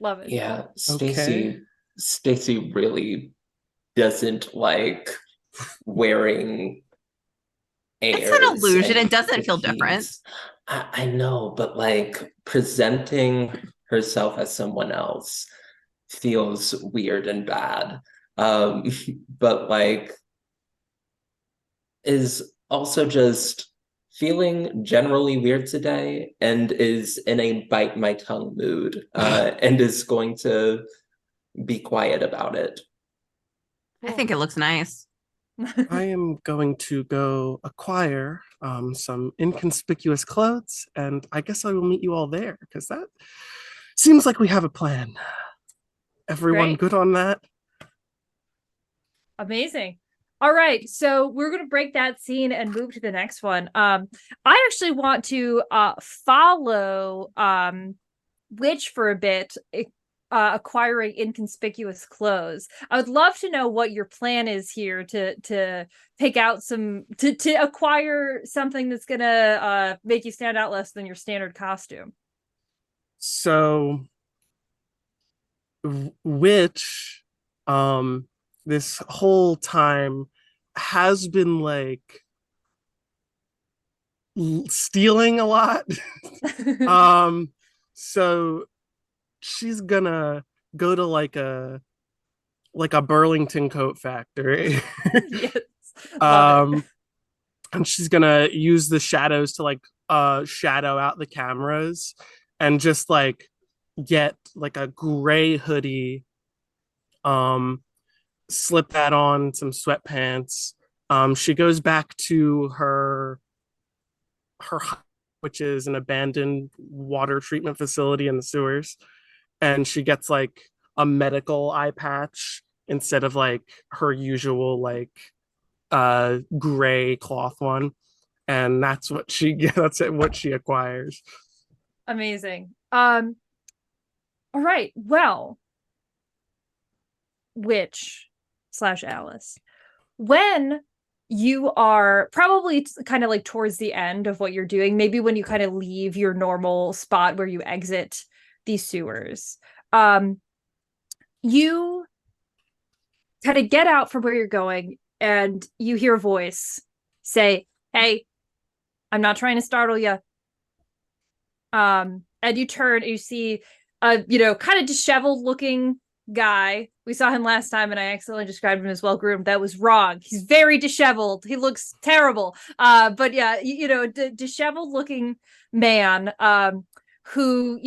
Love it. Yeah, Okay. Stacy really doesn't like wearing it's an airs illusion. and It doesn't feel different. fatigues. I know, but like presenting herself as someone else feels weird and bad. But like is also just feeling generally weird today and is in a bite my tongue mood, and is going to be quiet about it. I think it looks nice. I am going to go acquire some inconspicuous clothes, and I guess I will meet you all there because that seems like we have a plan. Everyone Great. good on that? Amazing. All right, so we're going to break that scene and move to the next one. I actually want to follow Witch for a bit, acquiring inconspicuous clothes. I would love to know what your plan is here to pick out some to acquire something that's gonna make you stand out less than your standard costume. So, which this whole time has been like stealing a lot. So she's gonna go to like a Burlington coat factory. Yes. Love it. And she's gonna use the shadows to like shadow out the cameras and just like get like a gray hoodie, slip that on, some sweatpants. She goes back to her which is an abandoned water treatment facility in the sewers, and she gets like a medical eye patch instead of like her usual like gray cloth one, and that's what she what she acquires. Amazing. All right. Well, Witch / Alice, when you are probably kind of like towards the end of what you're doing, maybe when you kind of leave your normal spot where you exit these sewers, you kind of get out from where you're going and you hear a voice say, "Hey, I'm not trying to startle you." And you turn and you see a, kind of disheveled looking guy. We saw him last time and I accidentally described him as well groomed. That was wrong. He's very disheveled. He looks terrible. But yeah, disheveled looking man, who,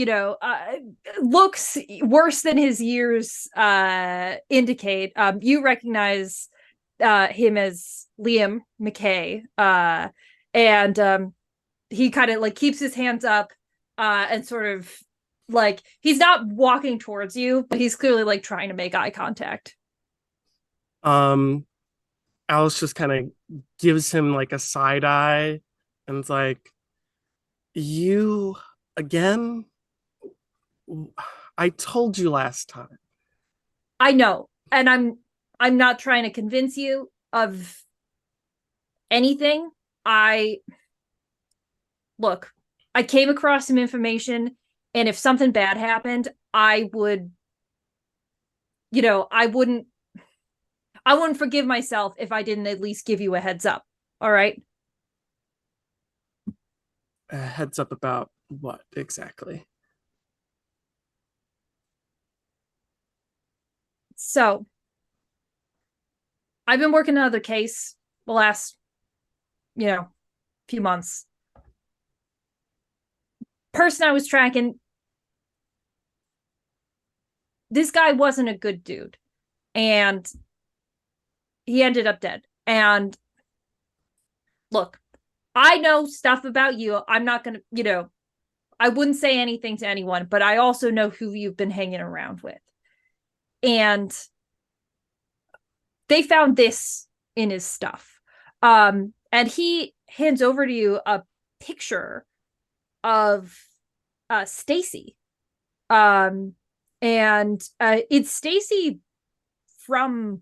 looks worse than his years indicate. You recognize him as Liam McKay. And he kind of like keeps his hands up and sort of like he's not walking towards you, but he's clearly like trying to make eye contact. Alice just kind of gives him like a side eye and it's like, you again? I told you last time. I know, and I'm not trying to convince you of anything. I look, I came across some information, and if something bad happened, I would, I wouldn't forgive myself if I didn't at least give you a heads up. All right. A heads up about what exactly? So I've been working another case the last, few months. Person I was tracking, this guy wasn't a good dude. And he ended up dead. And look, I know stuff about you. I'm not going to, I wouldn't say anything to anyone, but I also know who you've been hanging around with. And they found this in his stuff. And he hands over to you a picture of Stacy. And it's Stacy from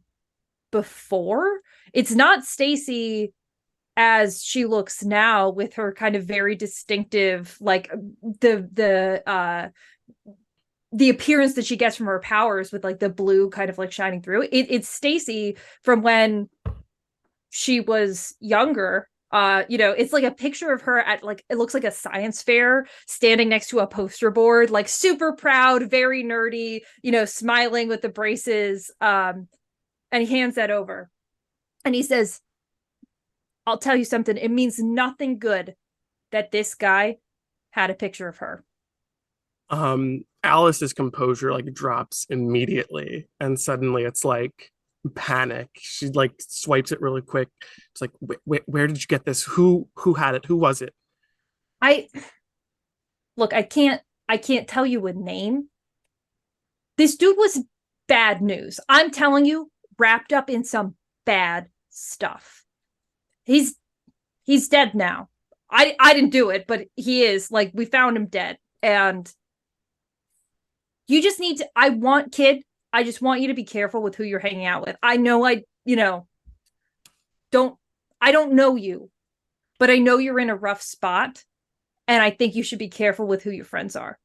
before. It's not Stacy as she looks now with her kind of very distinctive, like the appearance that she gets from her powers with like the blue kind of like shining through. It's Stacy from when she was younger. It's like a picture of her at like, it looks like a science fair standing next to a poster board, like super proud, very nerdy, smiling with the braces. And he hands that over and he says, I'll tell you something. It means nothing good that this guy had a picture of her. Alice's composure like drops immediately and suddenly it's like panic. She like swipes it really quick. It's like, where did you get this? Who had it? Who was it? I can't tell you a name. This dude was bad news. I'm telling you, wrapped up in some bad stuff. He's dead now. I didn't do it, but he is. Like, we found him dead. And you just need to, I just want you to be careful with who you're hanging out with. I know I don't know you, but I know you're in a rough spot. And I think you should be careful with who your friends are.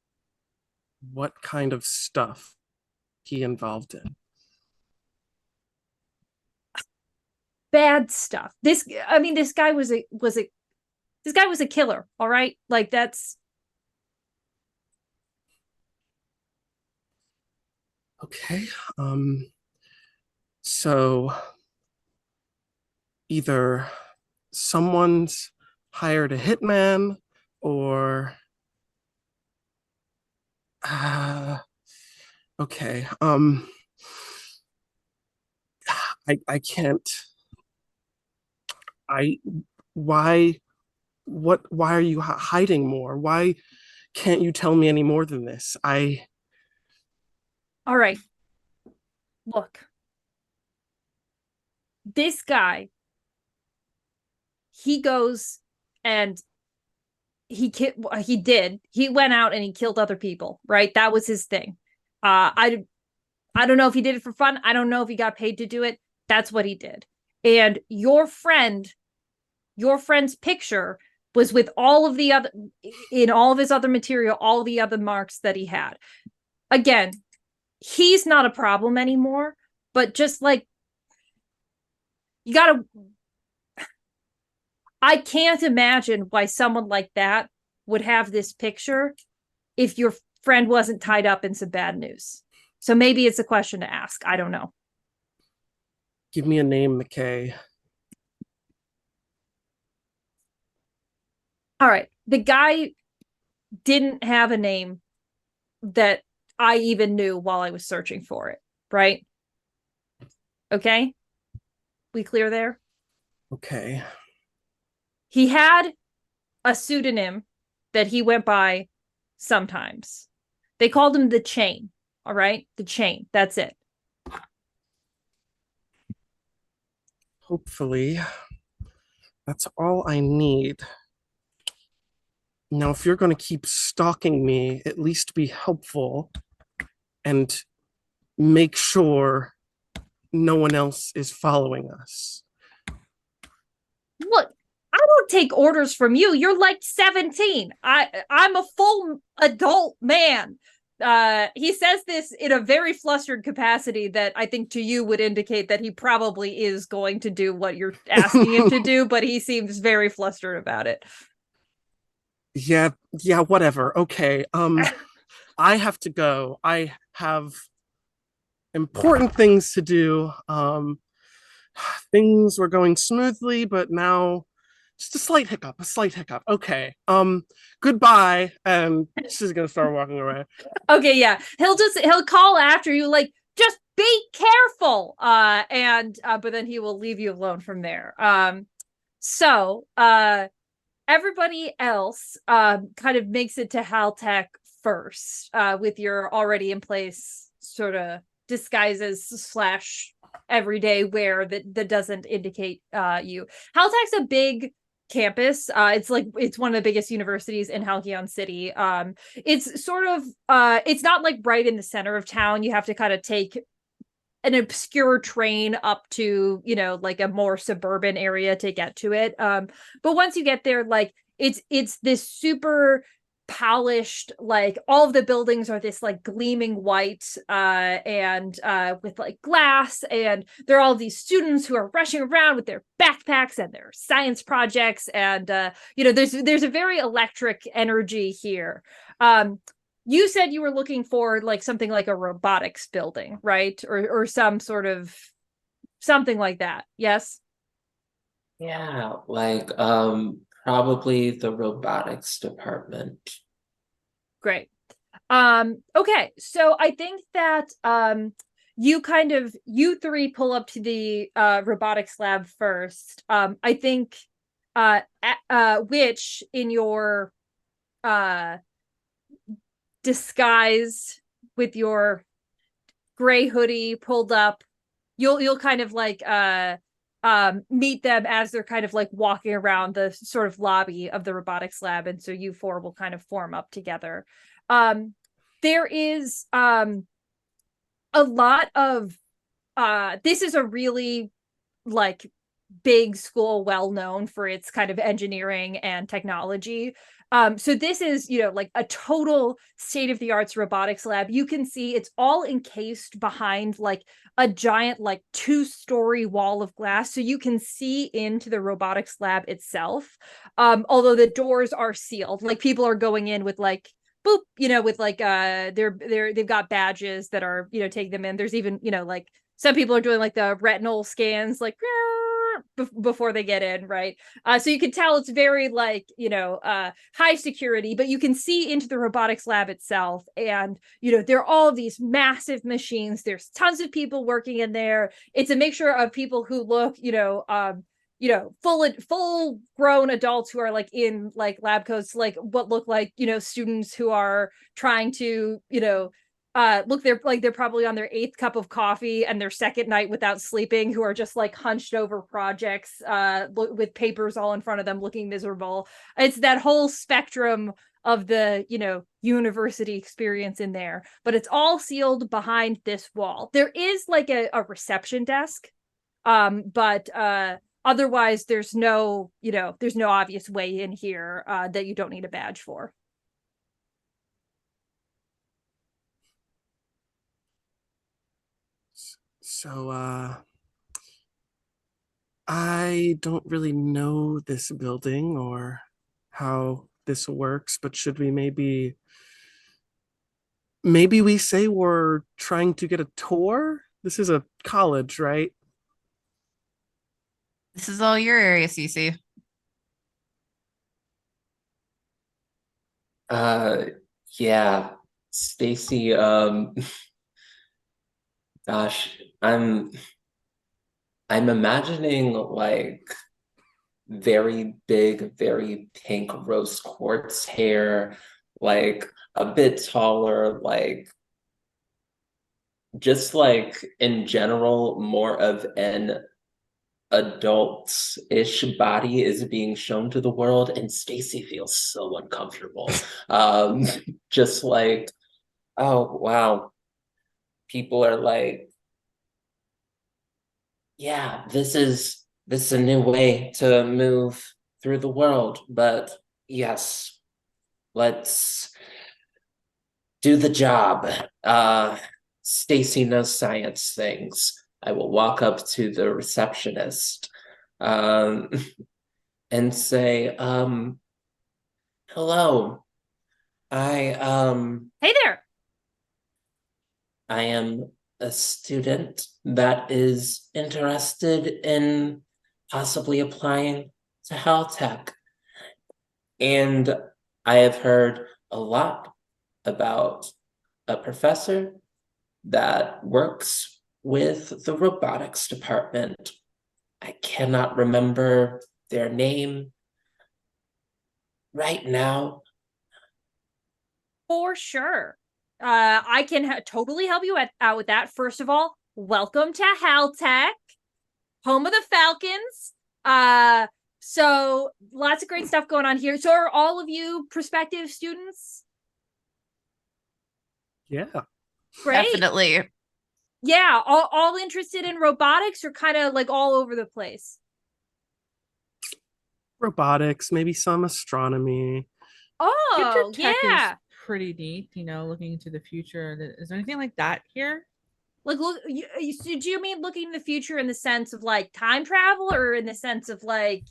What kind of stuff he involved in? Bad stuff. This guy was a killer, all right? Like that's okay. So either someone's hired a hitman or okay. I can't. Why are you hiding more? Why can't you tell me any more than this? all right. Look, this guy, he goes and he went out and he killed other people, right? That was his thing. I don't know if he did it for fun. I don't know if he got paid to do it. That's what he did. And your friend's picture was with all of the other, in all of his other material, all the other marks that he had. Again, he's not a problem anymore, but just like, I can't imagine why someone like that would have this picture if your friend wasn't tied up in some bad news. So maybe it's a question to ask. I don't know. Give me a name, McKay. All right. The guy didn't have a name that I even knew while I was searching for it, right? Okay. We clear there? Okay. He had a pseudonym that he went by sometimes. They called him the Chain. All right, the Chain. That's it. Hopefully, that's all I need. Now, if you're going to keep stalking me, at least be helpful and make sure no one else is following us. Look, I don't take orders from you. You're like 17. I'm a full adult man. He says this in a very flustered capacity that I think to you would indicate that he probably is going to do what you're asking him to do, but he seems very flustered about it. Yeah, whatever. Okay. I have to go. I have important things to do. Things were going smoothly, but now just a slight hiccup. Okay. Goodbye. And she's gonna start walking away. Okay, yeah. He'll call after you like just be careful. But then he will leave you alone from there. So everybody else kind of makes it to Haltech first, with your already in place sort of disguises slash everyday wear that doesn't indicate you. Haltech's a big campus. It's one of the biggest universities in Halcyon City. It's sort of it's not like right in the center of town. You have to kind of take an obscure train up to, like a more suburban area to get to it. But once you get there, like it's this super polished, like all of the buildings are this like gleaming white and with like glass, and there are all these students who are rushing around with their backpacks and their science projects, and there's a very electric energy here. You said you were looking for like something like a robotics building, right? Or some sort of something like that. Yes? Yeah, like probably the robotics department. Great. Okay, so I think that you three pull up to the robotics lab first. I think which in your disguise with your gray hoodie pulled up, you'll kind of like meet them as they're kind of like walking around the sort of lobby of the robotics lab, and so you four will kind of form up together. There is a lot of this is a really like big school, well known for its kind of engineering and technology. So this is, like a total state of the arts robotics lab. You can see it's all encased behind like a giant, like 2-story wall of glass. So you can see into the robotics lab itself. Although the doors are sealed, like people are going in with like, boop, with like they've got badges that are, taking them in. There's even, like some people are doing like the retinal scans, like before they get in, right? So you can tell it's very like, high security, but you can see into the robotics lab itself, and there are all these massive machines. There's tons of people working in there. It's a mixture of people who look, full grown adults who are like in like lab coats, like what look like, students who are trying to, look, they're probably on their 8th cup of coffee and their second night without sleeping, who are just like hunched over projects with papers all in front of them, looking miserable. It's that whole spectrum of the university experience in there, but it's all sealed behind this wall. There is like a reception desk, but otherwise there's no obvious way in here that you don't need a badge for. So, I don't really know this building or how this works, but should we maybe we say we're trying to get a tour? This is a college, right? This is all your area, Cece. Uh, yeah, Stacy, gosh, I'm imagining like very big, very pink rose quartz hair, like a bit taller, like just like in general, more of an adult-ish body is being shown to the world, and Stacy feels so uncomfortable. Um, just like, oh wow, people are like, yeah, this is a new way to move through the world, but yes, let's do the job. Stacy knows science things. I will walk up to the receptionist um, and say, hello. I Hey there. I am a student that is interested in possibly applying to Caltech. And I have heard a lot about a professor that works with the robotics department. I cannot remember their name right now. For sure. I can totally help you out with that. First of all, welcome to Haltech, home of the Falcons. So lots of great stuff going on here. So are all of you prospective students? Yeah. Great. Definitely. Yeah, all interested in robotics or kind of like all over the place? Robotics, maybe some astronomy. Oh, Future tech is yeah. pretty neat, looking into the future. Is there anything like that here? Like, look, do you mean looking in the future in the sense of like time travel, or in the sense of like,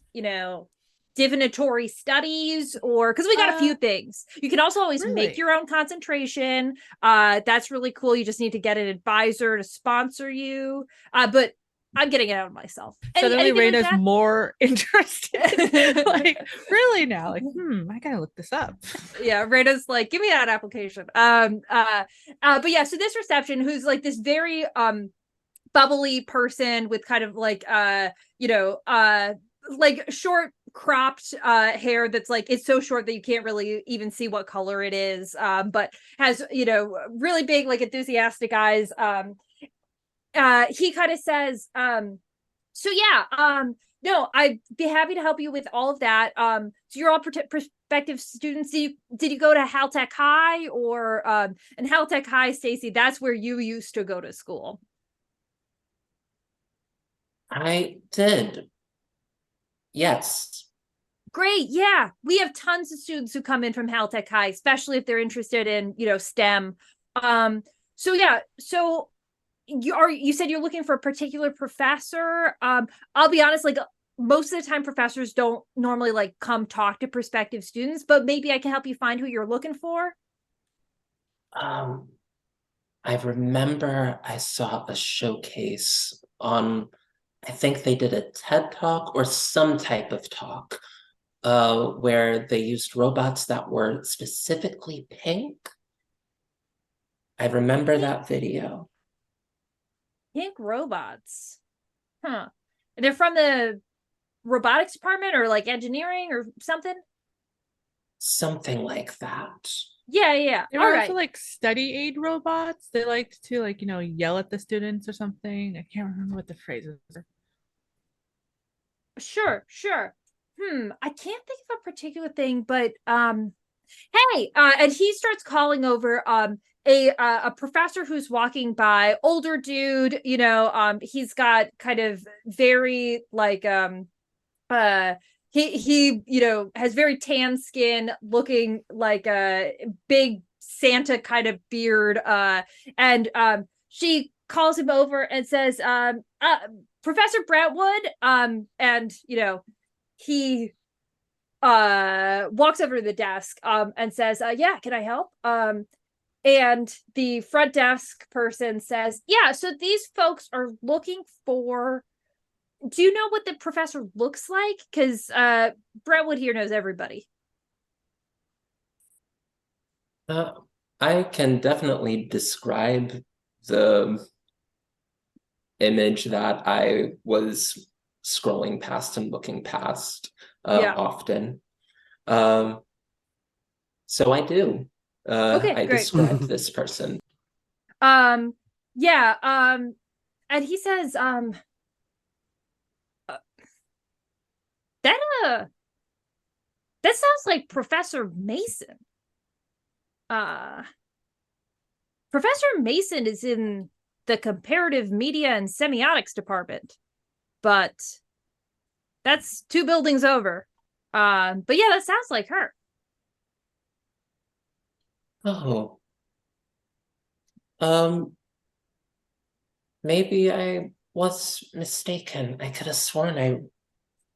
divinatory studies? Or because we got a few things. You can also always make Really? your own concentration. That's really cool. You just need to get an advisor to sponsor you. But I'm getting it out of myself. Suddenly Anything like Raina's that? more interested. Like, really now? Like, I gotta look this up. Yeah, Rita's like, give me that application. But yeah, so this reception, who's like this very bubbly person with kind of like like short cropped hair that's like, it's so short that you can't really even see what color it is, but has really big, like, enthusiastic eyes. He kind of says, so yeah, no, I'd be happy to help you with all of that. So you're all prospective students. Did you go to Haltech High, or and Haltech High, Stacy, that's where you used to go to school? I did. Yes. Great, yeah. We have tons of students who come in from Haltech High, especially if they're interested in, STEM. So yeah, so you said you're looking for a particular professor. I'll be honest, like, most of the time professors don't normally like come talk to prospective students, but maybe I can help you find who you're looking for. Um, I remember I saw a showcase on, I think they did a TED Talk or some type of talk, where they used robots that were specifically pink. I remember that video. Pink robots. Huh. They're from the robotics department or like engineering or something? Something like that. Yeah, yeah. They All were also right. like study aid robots. They liked to like, yell at the students or something. I can't remember what the phrases are. Sure, sure. I can't think of a particular thing, but hey, and he starts calling over a professor who's walking by, older dude, he's got kind of very like uh he has very tan skin, looking like a big Santa kind of beard, and she calls him over and says, Professor Brentwood, and he walks over to the desk and says, yeah, can I help? And the front desk person says, yeah, so these folks are looking for, do you know what the professor looks like? Because Brentwood here knows everybody. Uh, I can definitely describe the image that I was scrolling past and looking past often. So I do. Okay, I great. described this person. Yeah, and he says, that that sounds like Professor Mason. Professor Mason is in the comparative media and semiotics department, but that's 2 buildings over. But yeah, that sounds like her. Oh. Maybe I was mistaken. I could have sworn I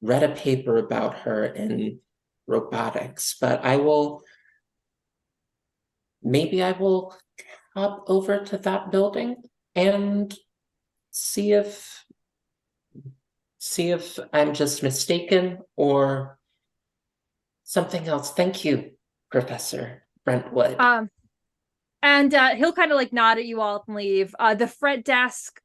read a paper about her in robotics, but maybe I will hop over to that building and see if I'm just mistaken or something else. Thank you, Professor Brentwood. And he'll kind of like nod at you all and leave. The front desk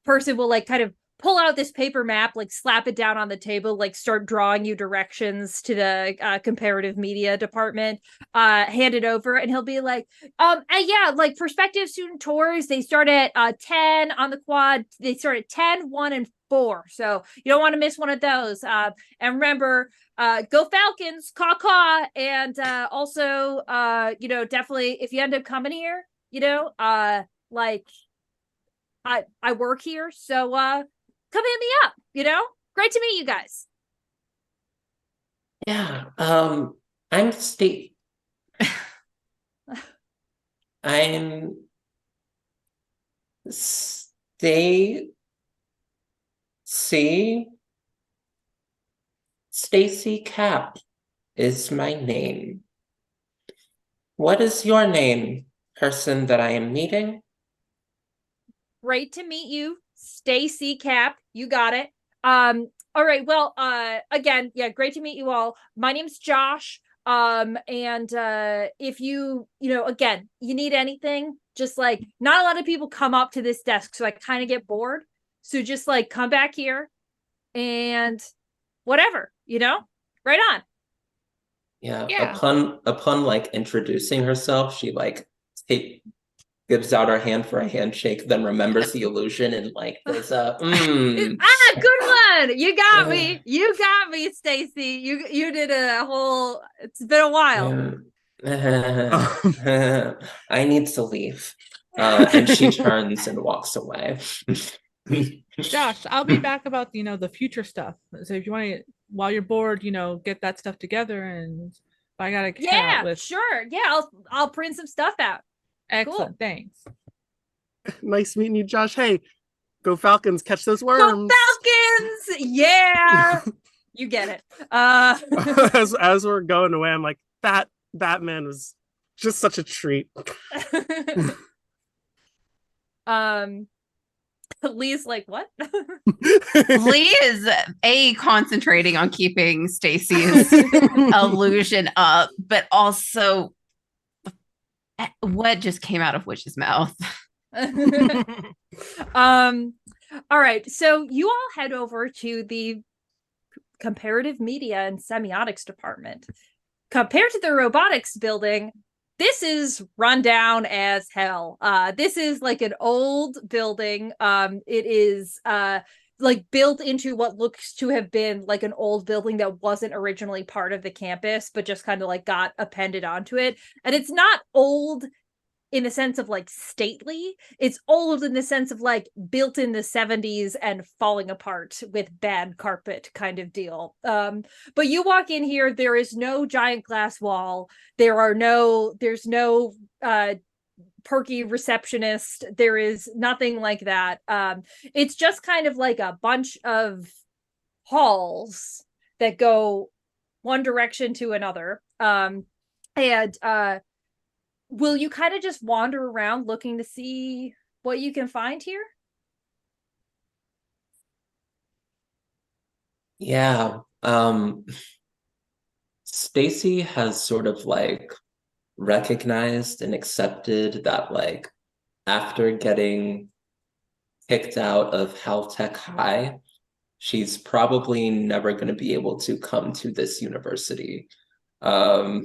person will like kind of pull out this paper map, like slap it down on the table, like start drawing you directions to the comparative media department, hand it over, and he'll be like, and yeah, like prospective student tours, they start at 10 on the quad. They start at 10, 1, and 4. So you don't want to miss one of those. And remember, go Falcons, caw, and also definitely if you end up coming here, like I work here, so come hit me up. Great to meet you guys. Yeah, I'm Stacy Cap is my name. What is your name, person that I am meeting? Great to meet you, Stacy Cap. You got it. All right. Well, again, yeah, great to meet you all. My name's Josh. And if again, you need anything, just like not a lot of people come up to this desk, so I kind of get bored. So just like come back here and whatever, right on. Yeah, Yeah. upon like introducing herself, she like gives out her hand for a handshake, then remembers the illusion and like does good one. You got me. You got me, Stacy. You did a whole. It's been a while. I need to leave. And she turns and walks away. Josh, I'll be back about the future stuff. So if you want to, while you're bored, get that stuff together, and if I gotta head out with. Sure. Yeah, I'll print some stuff out. Excellent, Cool. thanks. Nice meeting you, Josh. Hey, go Falcons, catch those worms. Go Falcons! Yeah. You get it. As we're going away, I'm like, that Batman was just such a treat. Lee's like, what? Lee is concentrating on keeping Stacy's illusion up, but also what just came out of Witch's mouth. All right. So you all head over to the comparative media and semiotics department. Compared to the robotics building, this is run down as hell. This is like an old building. It is like built into what looks to have been like an old building that wasn't originally part of the campus, but just kind of like got appended onto it. And it's not old in the sense of like stately. It's old in the sense of like built in the 70s and falling apart with bad carpet kind of deal. But you walk in here, there is no giant glass wall. There's no perky receptionist. There is nothing like that. It's just kind of like a bunch of halls that go one direction to another. And will you kind of just wander around looking to see what you can find here? Yeah. Stacy has sort of like recognized and accepted that like after getting kicked out of Health Tech High, she's probably never going to be able to come to this university. And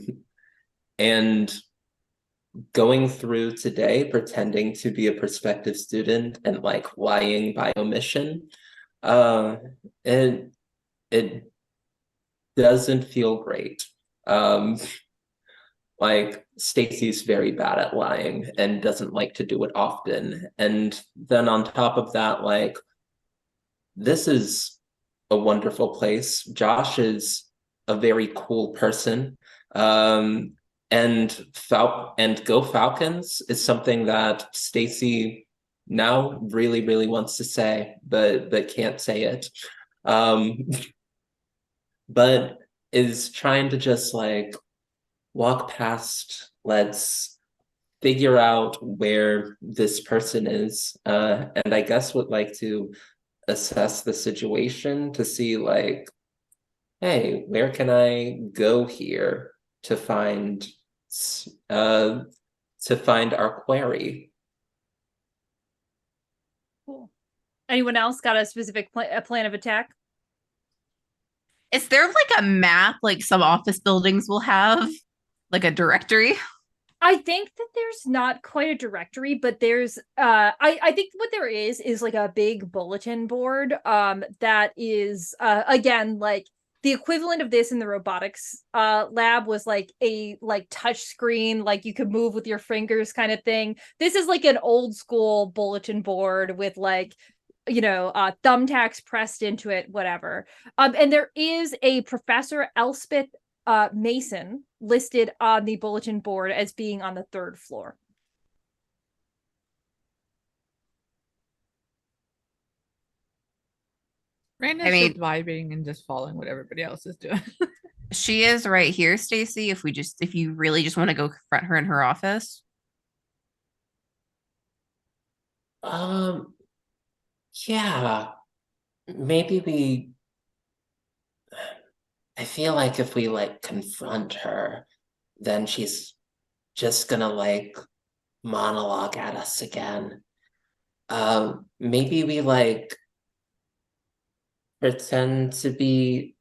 going through today pretending to be a prospective student and like lying by omission, it it doesn't feel great. Like Stacy's very bad at lying and doesn't like to do it often. And then on top of that, like, this is a wonderful place. Josh is a very cool person. And Go Falcons is something that Stacy now really, really wants to say, but can't say it. But is trying to just like walk past, let's figure out where this person is, and I guess would like to assess the situation to see like, hey, where can I go here to find our query? Cool. Anyone else got a specific plan of attack? Is there like a map like some office buildings will have, like a directory? I think that there's not quite a directory, but there's I think what there is like a big bulletin board that is again like the equivalent of this in the robotics lab was like a like touch screen, like you could move with your fingers kind of thing. This is like an old school bulletin board with like, you know, thumbtacks pressed into it, whatever. And there is a Professor Elspeth Mason listed on the bulletin board as being on the 3rd floor. Raina's I mean- just vibing and just following what everybody else is doing. She is right here, Stacy. If you really just want to go confront her in her office. Yeah, maybe I feel like if we like confront her, then she's just gonna like monologue at us again. Maybe we like pretend to be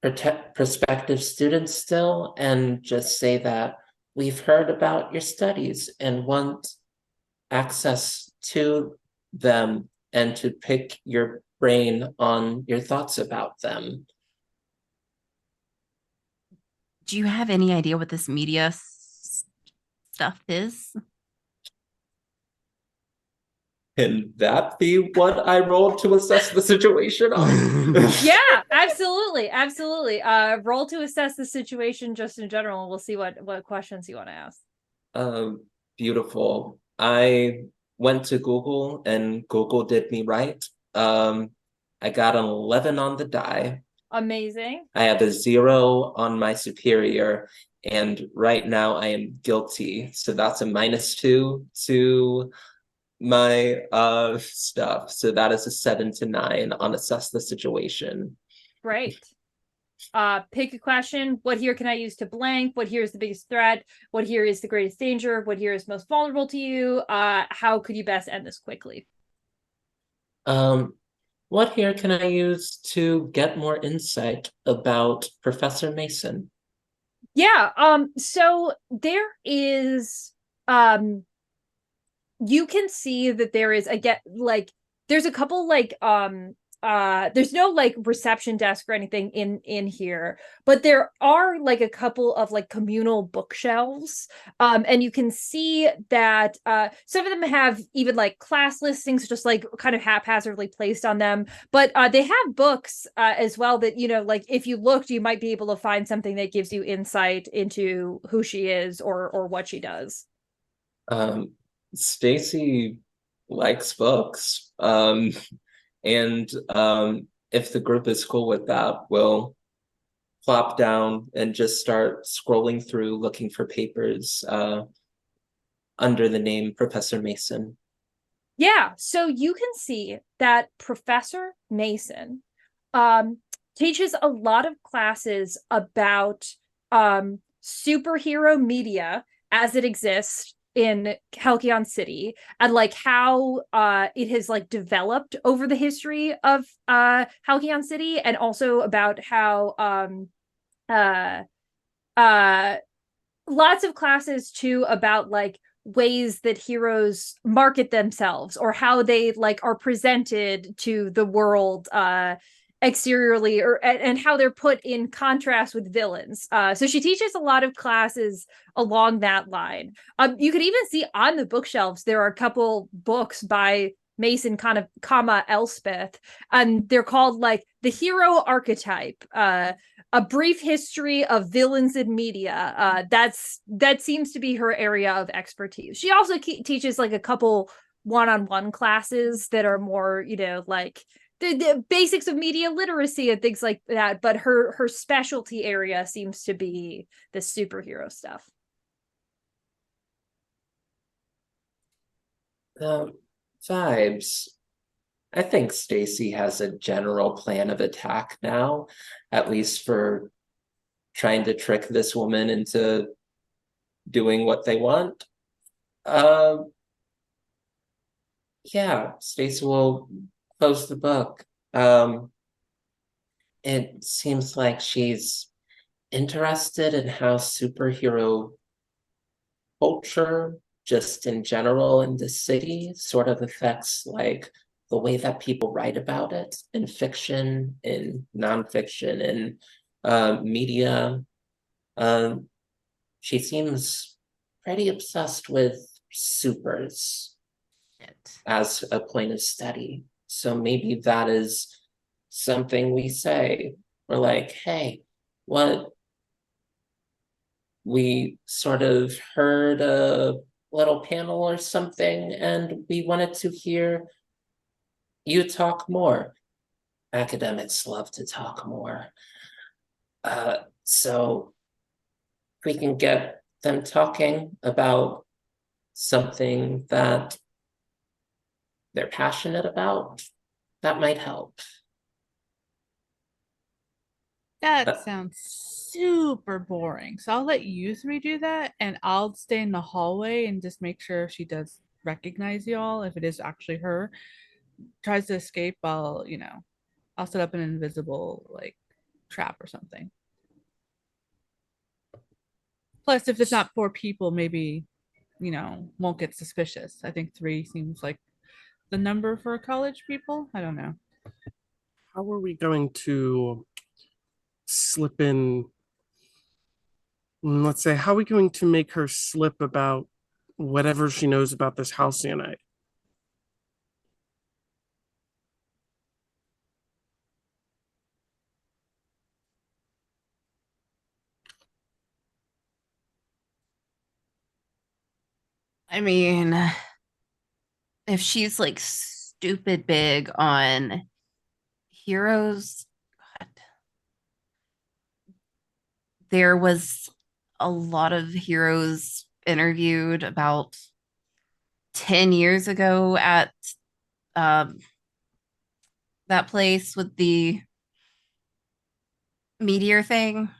prospective students still and just say that we've heard about your studies and want access to them and to pick your brain on your thoughts about them. Do you have any idea what this media stuff is? Can that be what I rolled to assess the situation on? Yeah, absolutely. Roll to assess the situation just in general, and we'll see what questions you want to ask. Beautiful. I went to Google and Google did me right. I got an 11 on the die. Amazing. I have a 0 on my superior, and right now I am guilty. So that's a -2 to my stuff. So that is a 7 to 9 on assess the situation. Great. Pick a question. What here can I use to blank? What here is the biggest threat? What here is the greatest danger? What here is most vulnerable to you? How could you best end this quickly? What here can I use to get more insight about Professor Mason? Yeah, so there is you can see that there is again like there's a couple like there's no like reception desk or anything in here, but there are like a couple of like communal bookshelves, and you can see that some of them have even like class listings just like kind of haphazardly placed on them, but they have books as well that, you know, like if you looked you might be able to find something that gives you insight into who she is or what she does. Stacy likes books. And if the group is cool with that, we'll plop down and just start scrolling through looking for papers under the name Professor Mason. Yeah, so you can see that Professor Mason teaches a lot of classes about superhero media as it exists in Halcyon City, and like how it has like developed over the history of Halcyon City, and also about how uh lots of classes too about like ways that heroes market themselves or how they like are presented to the world exteriorly, or and how they're put in contrast with villains. So she teaches a lot of classes along that line. You could even see on the bookshelves there are a couple books by Mason kind of comma Elspeth, and they're called like the hero archetype, a brief history of villains in media. That seems to be her area of expertise. She also teaches like a couple one-on-one classes that are more, like the basics of media literacy and things like that. But her specialty area seems to be the superhero stuff. Vibes. I think Stacy has a general plan of attack now, at least for trying to trick this woman into doing what they want. Yeah, Stacy will close the book. It seems like she's interested in how superhero culture, just in general in the city, sort of affects like the way that people write about it in fiction, in nonfiction, in media. She seems pretty obsessed with supers as a point of study. So maybe that is something we say. We're like, hey, what? We sort of heard a little panel or something, and we wanted to hear you talk more. Academics love to talk more. So we can get them talking about something that they're passionate about, that might help. That sounds super boring. So I'll let you three do that, and I'll stay in the hallway and just make sure she does recognize y'all if it is actually her. Tries to escape, I'll set up an invisible like trap or something. Plus, if it's not 4 people, maybe won't get suspicious. I think 3 seems like the number for college people. I don't know. How are we going to slip in? Let's say, how are we going to make her slip about whatever she knows about this halcyonite? I mean, if she's like stupid big on heroes, God, there was a lot of heroes interviewed about 10 years ago at um, that place with the meteor thing.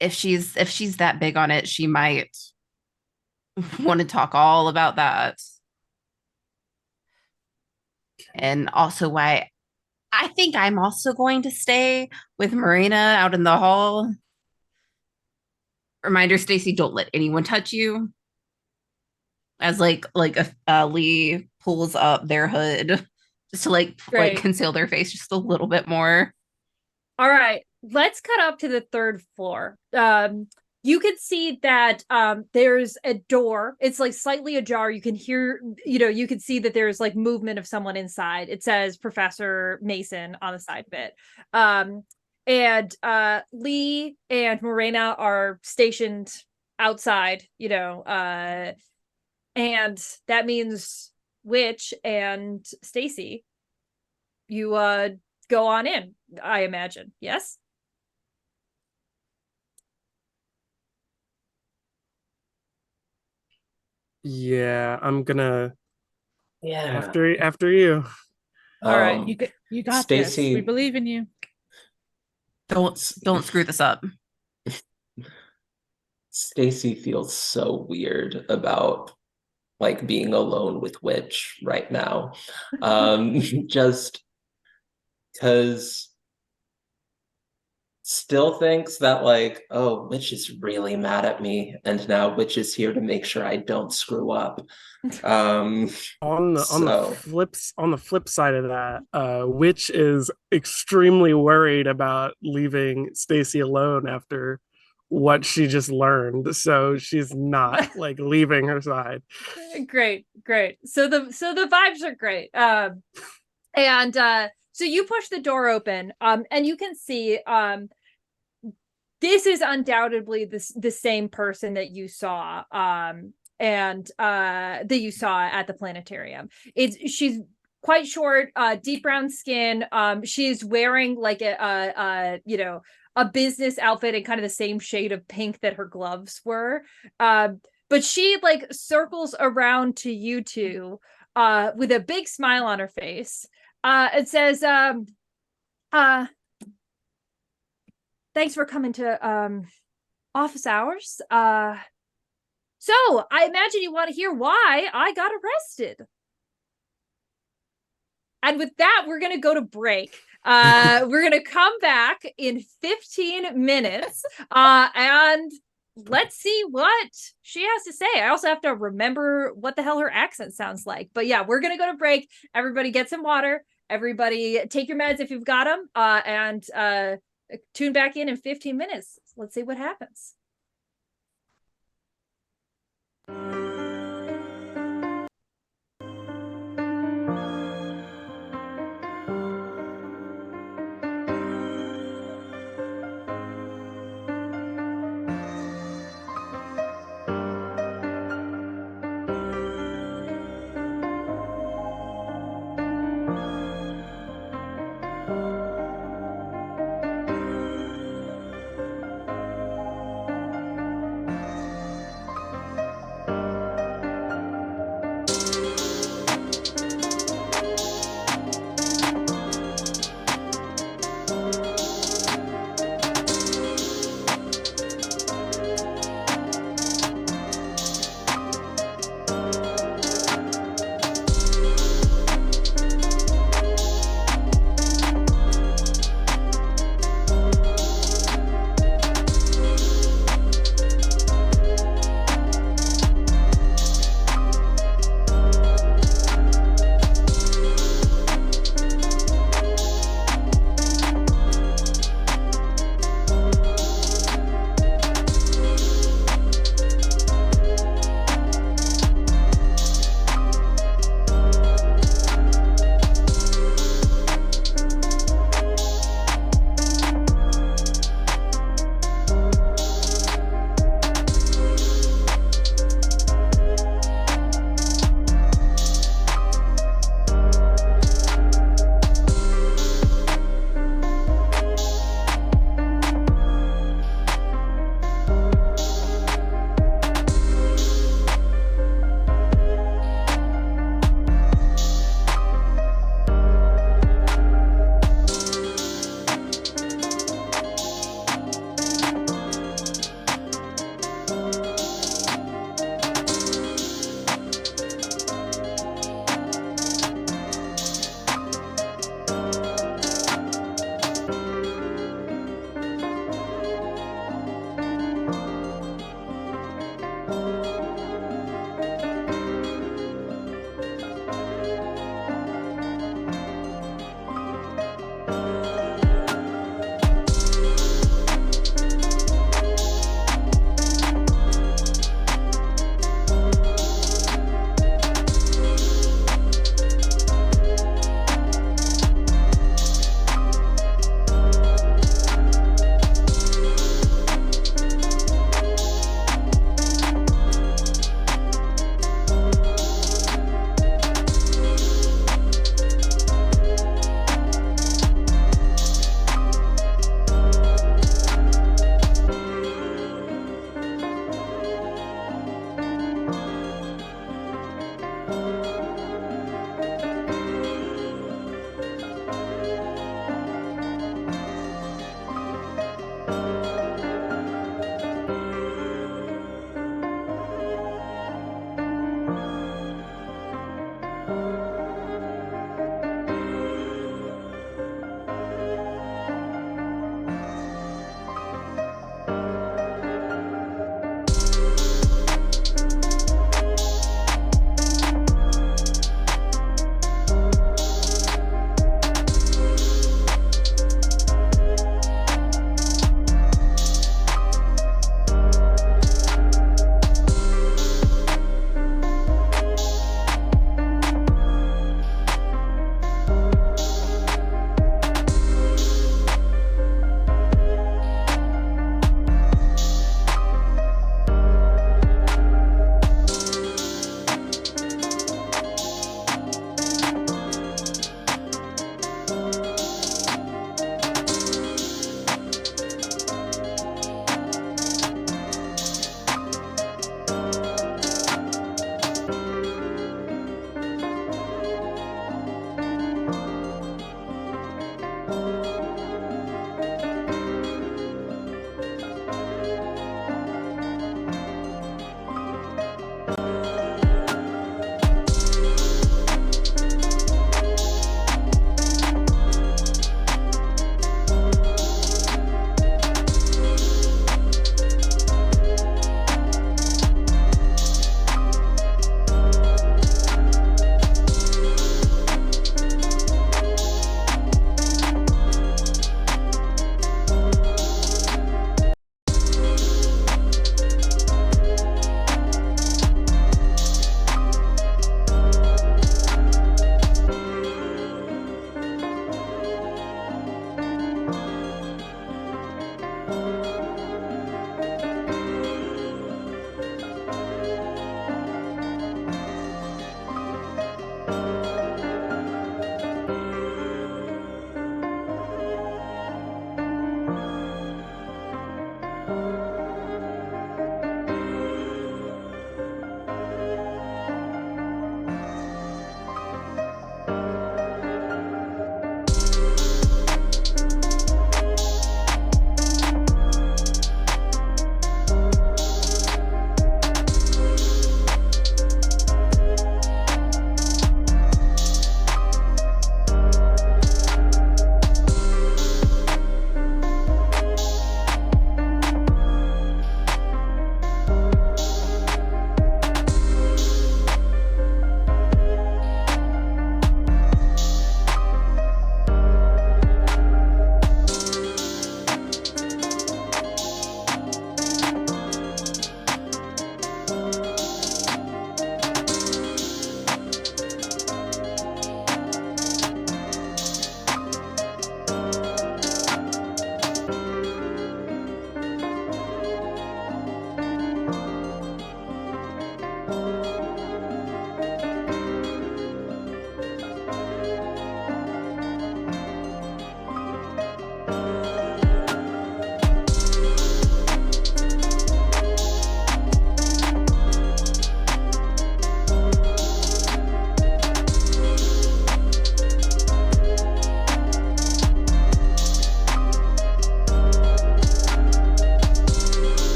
If she's that big on it, she might want to talk all about that. And also why I think I'm also going to stay with Marina out in the hall. Reminder, Stacy, don't let anyone touch you. As Lee pulls up their hood just to like conceal their face just a little bit more. All right, let's cut up to the 3rd floor. You could see that there's a door. It's like slightly ajar. You can hear, you can see that there's like movement of someone inside. It says Professor Mason on the side of it. And Lee and Morena are stationed outside, and that means Witch and Stacy, you go on in, I imagine. Yes? Yeah, I'm gonna Yeah. after you. All right. You got Stacy, this. We believe in you. Don't screw this up. Stacy feels so weird about like being alone with Witch right now. Just because still thinks that like, oh, Witch is really mad at me, and now Witch is here to make sure I don't screw up. On the So flip side of that, Witch is extremely worried about leaving Stacy alone after what she just learned. So she's not like leaving her side. Great. So the vibes are great. And so you push the door open, and you can see this is undoubtedly the same person that you saw and that you saw at the planetarium. She's quite short, deep brown skin. She's wearing like a business outfit in kind of the same shade of pink that her gloves were. But she like circles around to you two with a big smile on her face. It says, thanks for coming to office hours. So I imagine you want to hear why I got arrested. And with that, we're going to go to break. We're going to come back in 15 minutes and let's see what she has to say. I also have to remember what the hell her accent sounds like. But yeah, we're going to go to break. Everybody get some water. Everybody take your meds if you've got them. And tune back in 15 minutes. Let's see what happens.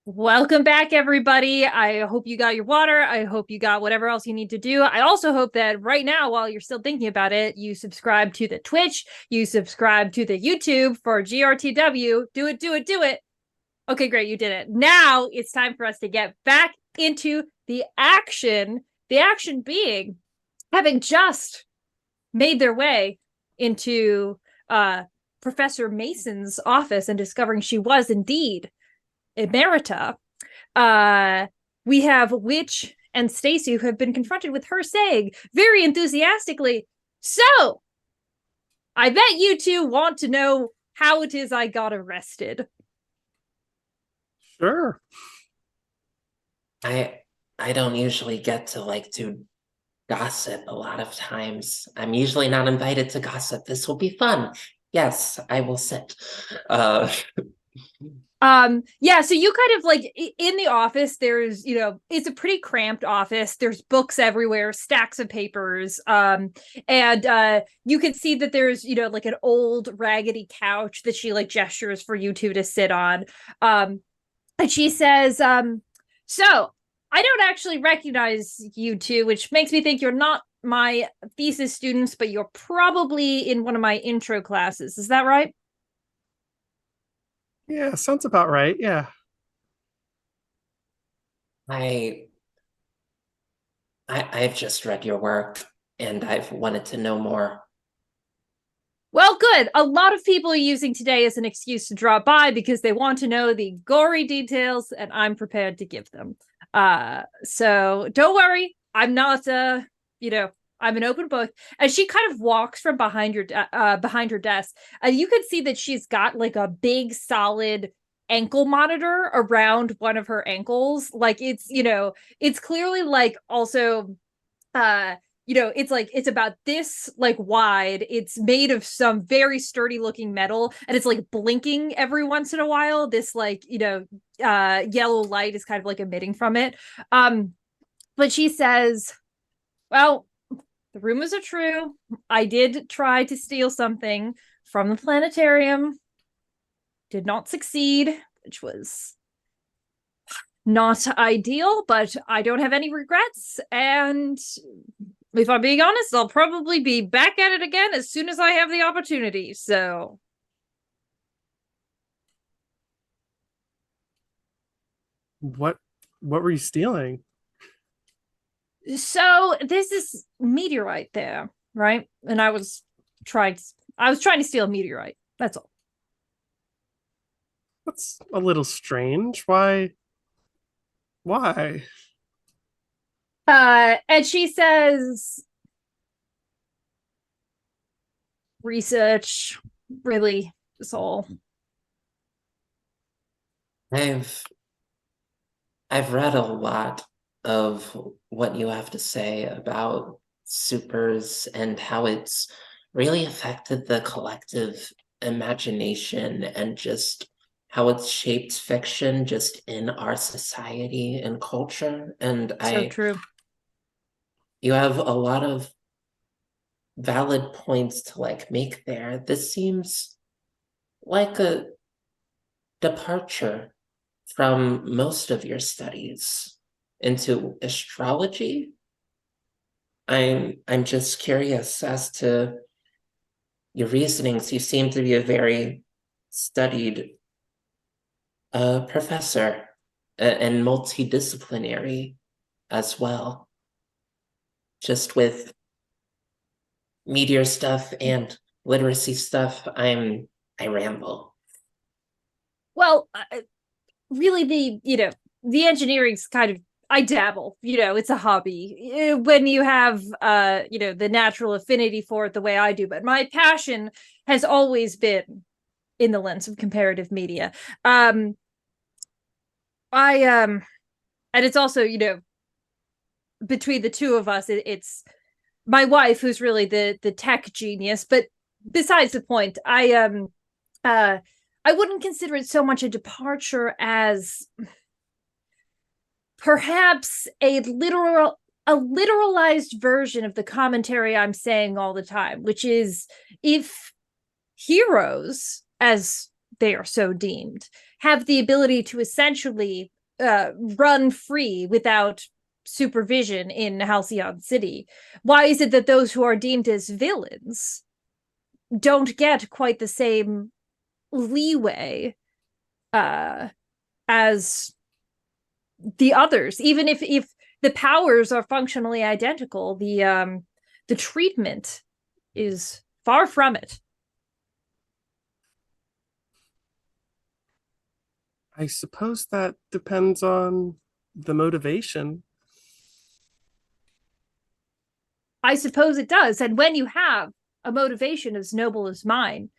Welcome back, everybody. I hope you got your water. I hope you got whatever else you need to do. I also hope that right now, while you're still thinking about it, you subscribe to the Twitch, you subscribe to the YouTube for GRTW. Do it, do it, do it. Okay, great. You did it. Now it's time for us to get back into the action. The action being having just made their way into Professor Mason's office and discovering she was indeed Emerita. We have Witch and Stacy who have been confronted with her saying very enthusiastically, "So, I bet you two want to know how it is I got arrested." Sure. I don't usually get to do gossip a lot of times. I'm usually not invited to gossip. This will be fun. Yes, I will sit. Yeah, so you kind of in the office, there's, it's a pretty cramped office. There's books everywhere, stacks of papers. And you can see that there's, an old raggedy couch that she gestures for you two to sit on. And she says, so I don't actually recognize you two, which makes me think you're not my thesis students, but you're probably in one of my intro classes. Is that right? Yeah, sounds about right. Yeah. I've just read your work and I've wanted to know more. Well, good. A lot of people are using today as an excuse to drop by because they want to know the gory details, and I'm prepared to give them. So don't worry. I'm not, I'm an open book. And she kind of walks from behind her desk, and you can see that she's got a big, solid ankle monitor around one of her ankles. It's clearly also it's about this like wide. It's made of some very sturdy looking metal, and it's like blinking every once in a while. This like yellow light is kind of like emitting from it. But she says, well, the rumors are true. I did try to steal something from the planetarium, did not succeed, which was not ideal, but I don't have any regrets. And if I'm being honest, I'll probably be back at it again as soon as I have the opportunity. So What were you stealing? this is meteorite there, right? And I was trying to steal a meteorite. That's all. That's a little strange. Why? Why? And she says, research, really, is all. I've read a lot of what you have to say about supers and how it's really affected the collective imagination and just how it's shaped fiction just in our society and culture. And So true. you have a lot of valid points to like make there. This seems like a departure from most of your studies into astrology. I'm just curious as to your reasonings. You seem to be a very studied professor and multidisciplinary as well, just with meteor stuff and literacy stuff. I ramble. Well, really, the engineering's kind of, I dabble. It's a hobby. When you have the natural affinity for it the way I do, but my passion has always been in the lens of comparative media. And it's also, between the two of us, it's my wife who's really the tech genius. But besides the point, I wouldn't consider it so much a departure as perhaps a literalized version of the commentary I'm saying all the time, which is, if heroes, as they are so deemed, have the ability to essentially run free without supervision in Halcyon City, why is it that those who are deemed as villains don't get quite the same leeway as the others? Even if the powers are functionally identical, the treatment is far from it. I suppose that depends on the motivation. I suppose it does. And when you have a motivation as noble as mine,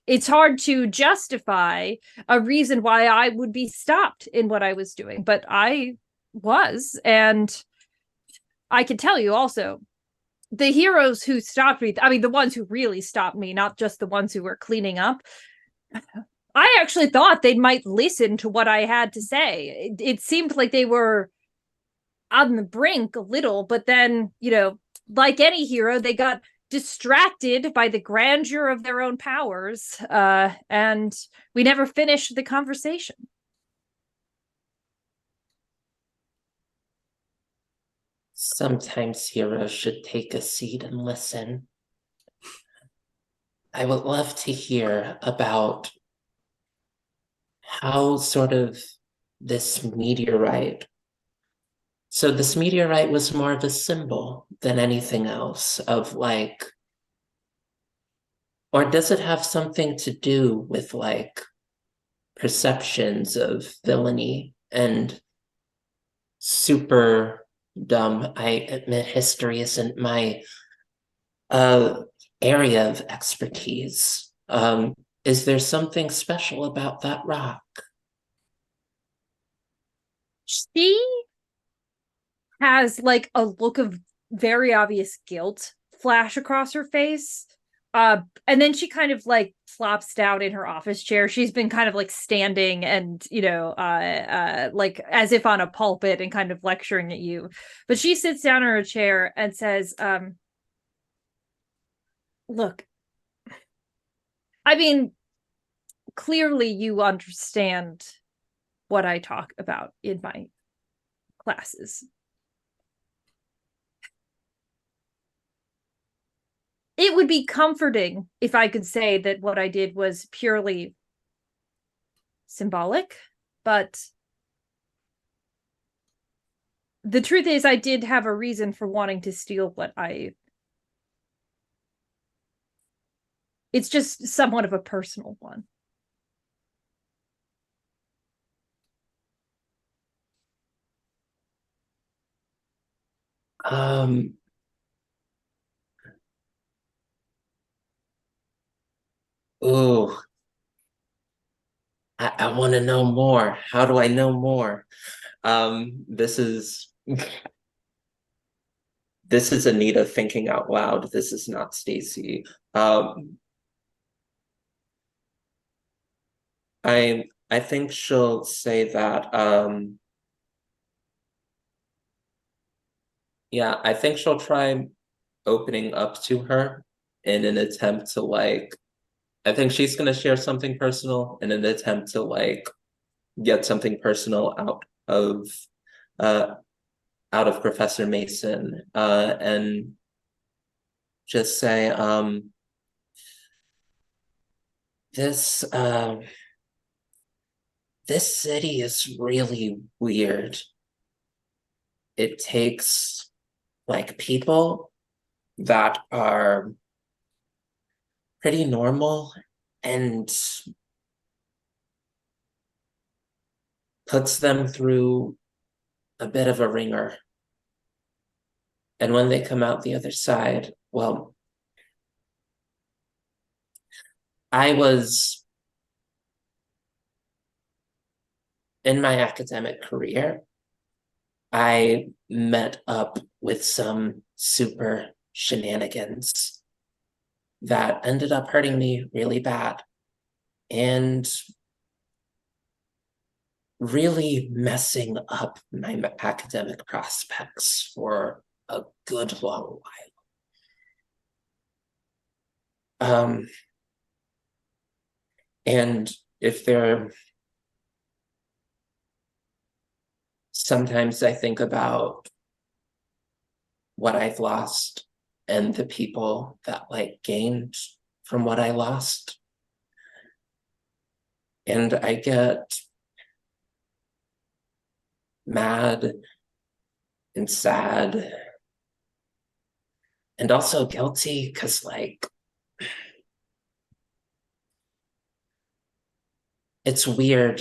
it's hard to justify a reason why I would be stopped in what I was doing. But I was. And I can tell you also, the heroes who stopped me, I mean, the ones who really stopped me, not just the ones who were cleaning up, I actually thought they might listen to what I had to say. It seemed like they were on the brink a little, but then, like any hero, they got distracted by the grandeur of their own powers, and we never finished the conversation. Sometimes heroes should take a seat and listen. I would love to hear about how sort of this meteorite. So this meteorite was more of a symbol than anything else of like, or does it have something to do with like perceptions of villainy and super dumb? I admit history isn't my area of expertise. Is there something special about that rock? She has like a look of very obvious guilt flash across her face. And then she kind of like flops down in her office chair. She's been kind of like standing and, like as if on a pulpit and kind of lecturing at you. But she sits down in her chair and says, look, I mean, clearly you understand what I talk about in my classes. It would be comforting if I could say that what I did was purely symbolic, but the truth is I did have a reason for wanting to steal what it's just somewhat of a personal one. Ooh, I want to know more. How do I know more? This is Anita thinking out loud. This is not Stacy. I think she'll say that. Yeah, I think she'll try opening up to her in an attempt to like. I think she's gonna share something personal in an attempt to like get something personal uh out of Professor Mason, and just say, this this city is really weird. It takes like people that are pretty normal and puts them through a bit of a ringer. And when they come out the other side, well, I was in my academic career, I met up with some super shenanigans that ended up hurting me really bad and really messing up my academic prospects for a good long while. And if there, sometimes I think about what I've lost and the people that like gained from what I lost. And I get mad and sad and also guilty because like it's weird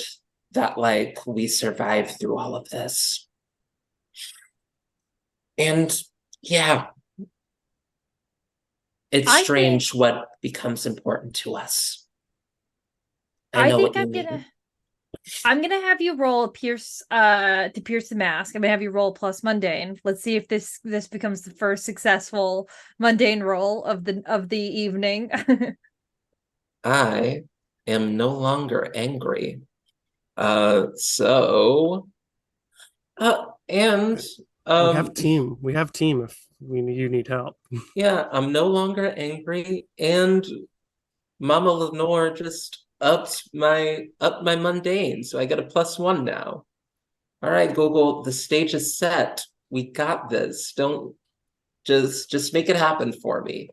that like we survived through all of this. And yeah, it's strange what becomes important to us. I know what you mean. I'm gonna have you roll pierce to pierce the mask. I'm gonna have you roll plus mundane. Let's see if this becomes the first successful mundane roll of the evening. I am no longer angry. So and we have team. We have team if you need help. Yeah, I'm no longer angry, and Mama Lenore just upped my mundane, so I get a +1 now. All right, Google, the stage is set. We got this. Don't just make it happen for me.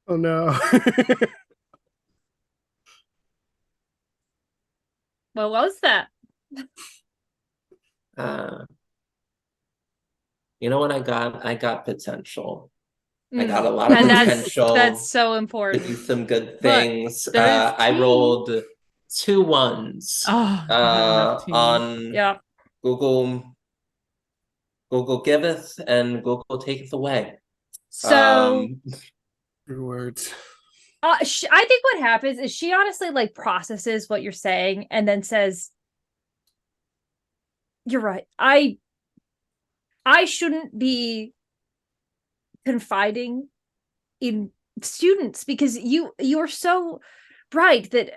Oh no. What was that? You know what I got? I got potential. I got a lot of And potential. that's so to important. do some good things. there is I team. rolled 2 ones Oh, not enough team. on Yeah. Google giveth and Google taketh away. So Your words. I think what happens is she honestly like processes what you're saying and then says, you're right. I shouldn't be confiding in students because you're so right that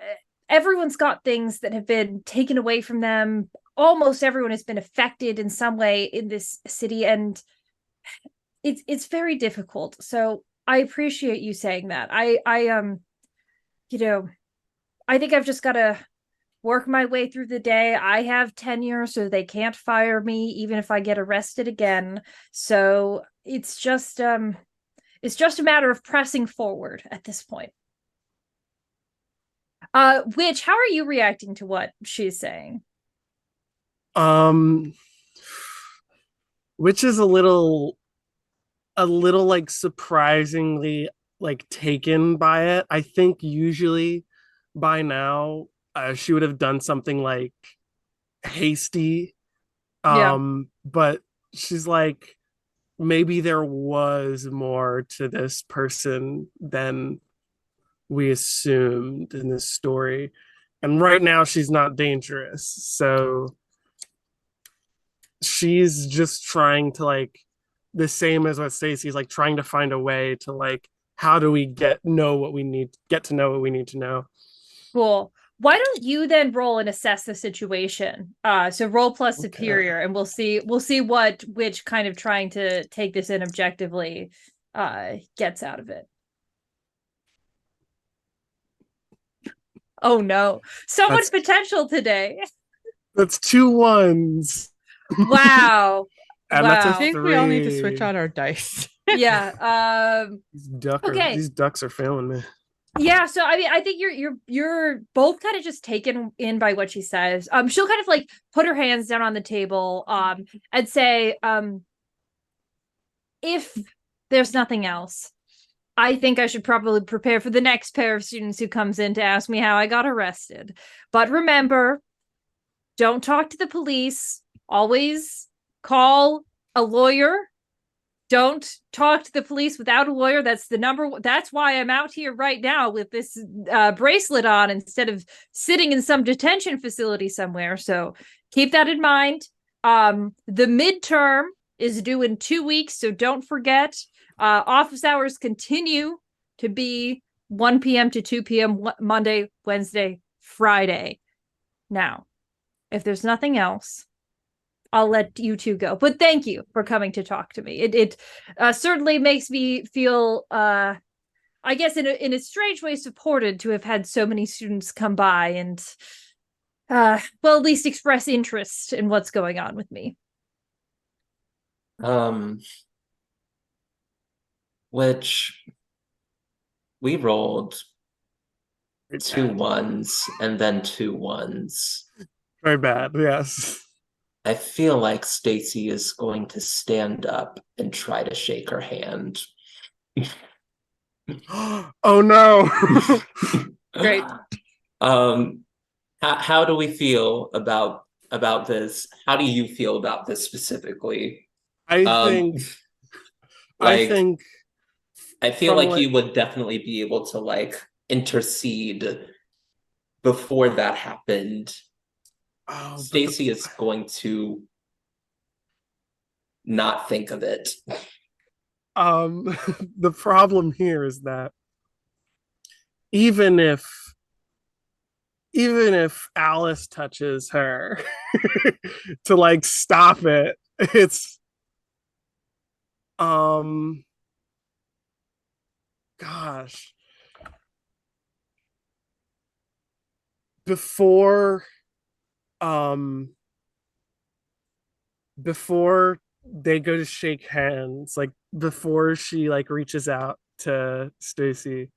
everyone's got things that have been taken away from them. Almost everyone has been affected in some way in this city, and it's very difficult. So I appreciate you saying that. You know, I think I've just got to work my way through the day. I have tenure, so they can't fire me even if I get arrested again. So it's just a matter of pressing forward at this point. Which, how are you reacting to what she's saying? Which is a little like surprisingly like taken by it. I think usually by now she would have done something like hasty. Yeah. But she's like, maybe there was more to this person than we assumed in this story. And right now she's not dangerous. So she's just trying to like the same as what Stacey's like trying to find a way to like how do we get to know what we need to know. Cool. Why don't you then roll and assess the situation? So roll plus superior, and we'll see which kind of trying to take this in objectively gets out of it. Oh no. So much potential today. That's 2 1s. Wow. And that's I a think we all need to switch 3. out our dice. Yeah. These ducks are failing me. Yeah, so I mean, I think you're both kind of just taken in by what she says. She'll kind of like put her hands down on the table, and say, if there's nothing else, I think I should probably prepare for the next pair of students who comes in to ask me how I got arrested. But remember, don't talk to the police. Always call a lawyer. Don't talk to the police without a lawyer. That's the number. That's why I'm out here right now with this bracelet on instead of sitting in some detention facility somewhere. So keep that in mind. The midterm is due in 2 weeks, so don't forget. Office hours continue to be 1 p.m. to 2 p.m. Monday, Wednesday, Friday. Now, if there's nothing else, I'll let you two go. But thank you for coming to talk to me. It certainly makes me feel, I guess, in a strange way, supported to have had so many students come by and, well, at least express interest in what's going on with me. Which we rolled 2 1s and then 2 1s. Very bad, yes. I feel like Stacy is going to stand up and try to shake her hand. Oh no. Great. How do we feel about this? How do you feel about this specifically? I Like, think I feel like you would definitely be able to like intercede before that happened. Stacy is going to not think of it. The problem here is that even if Alice touches her to like stop it, it's gosh, before before they go to shake hands, like before she like reaches out to Stacy,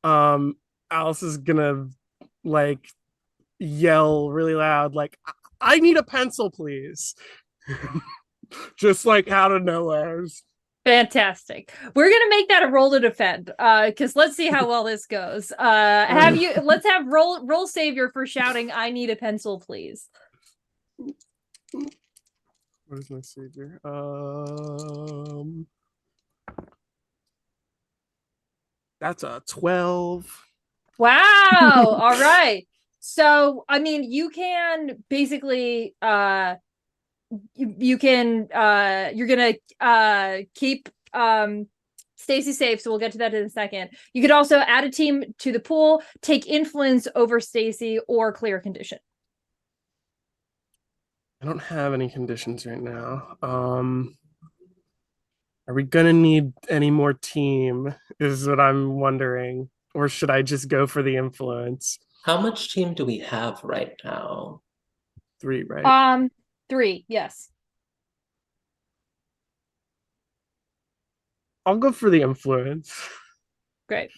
Alice is gonna like yell really loud, like, I need a pencil, please. Just like out of nowhere. Fantastic. We're gonna make that a roll to defend, because let's see how well this goes. Let's have roll savior for shouting, "I need a pencil, please." Where's my savior? That's a 12. Wow. All right. So I mean, you can basically you can you're gonna keep Stacy safe, so we'll get to that in a second. You could also add a team to the pool, take influence over Stacy, or clear condition. I don't have any conditions right now. Are we gonna need any more team? Is what I'm wondering. Or should I just go for the influence? How much team do we have right now? 3, right? 3, yes. I'll go for the influence. Great.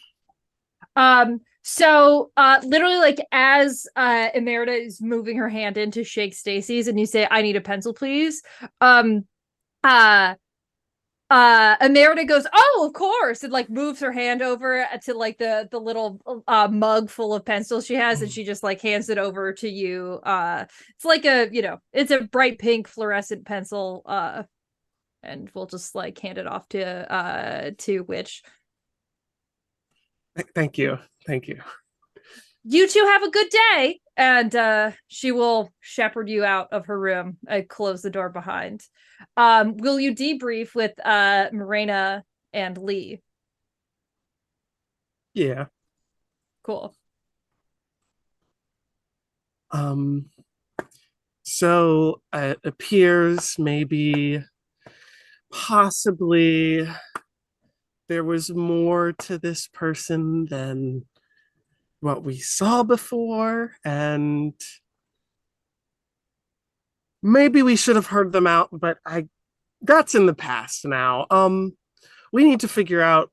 So literally like as Emerita is moving her hand in to shake Stacy's and you say, I need a pencil, please. Uh Emerita goes, oh, of course, and like moves her hand over to like the little mug full of pencils she has, and she just like hands it over to you. It's like it's a bright pink fluorescent pencil, and we'll just like hand it off to Witch. Thank you. Thank you. You two have a good day, and she will shepherd you out of her room and close the door behind. Will you debrief with Morena and Lee? Yeah. Cool. So it appears maybe possibly there was more to this person than what we saw before, and maybe we should have heard them out, but that's in the past now. We need to figure out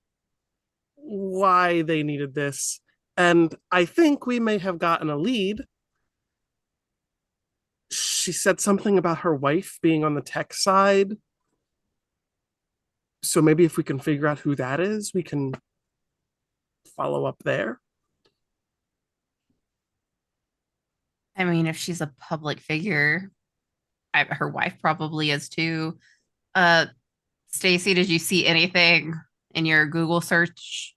why they needed this, and I think we may have gotten a lead. She said something about her wife being on the tech side. So maybe if we can figure out who that is, we can follow up there. I mean, if she's a public figure, her wife probably is too. Uh, Stacy, did you see anything in your Google search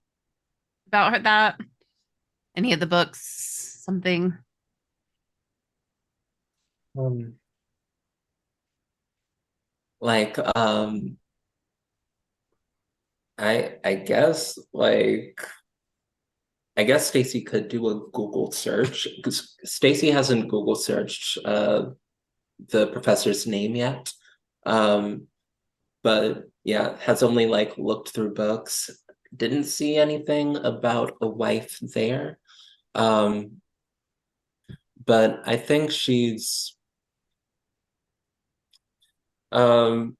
about that? Any of the books? Something? Um, like I guess Stacy could do a Google search because Stacy hasn't Google searched the professor's name yet. But yeah, has only like looked through books. Didn't see anything about a wife there. Um, but I think um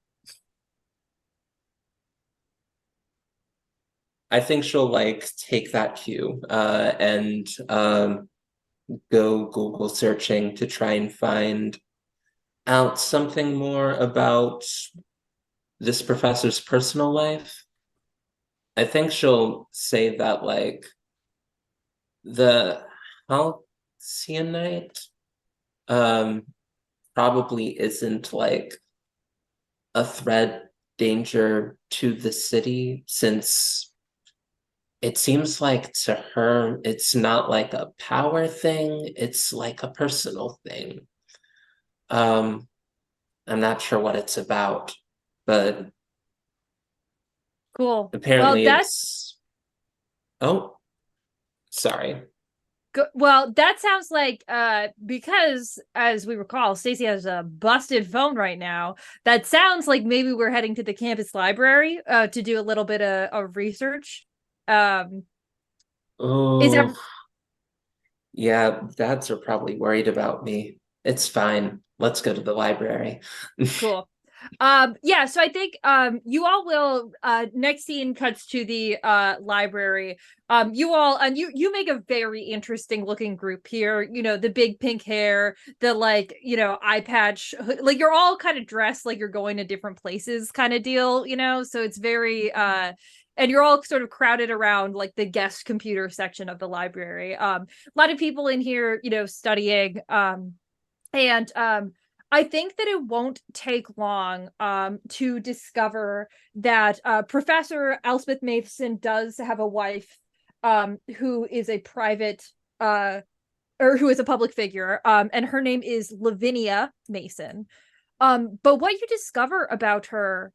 I think she'll like take that cue and go Google searching to try and find out something more about this professor's personal life. I think she'll say that like the Halcyon um probably isn't like a threat danger to the city since it seems like to her it's not like a power thing, it's like a personal thing. Um I'm not sure what it's about, but Cool. apparently Well, it's oh, sorry. well, that sounds like because as we recall, Stacy has a busted phone right now. That sounds like maybe we're heading to the campus library to do a little bit of research. Is Oh, yeah, dads are probably worried about me. It's fine. Let's go to the library. cool. Yeah, so I think you all will next scene cuts to the library. You all and you make a very interesting looking group here. You know, the big pink hair, the like, eye patch, like you're all kind of dressed like you're going to different places kind of deal, so it's very and you're all sort of crowded around like the guest computer section of the library. A lot of people in here, studying and I think that it won't take long to discover that Professor Elspeth Matheson does have a wife who is a private or who is a public figure, and her name is Lavinia Mason. But what you discover about her,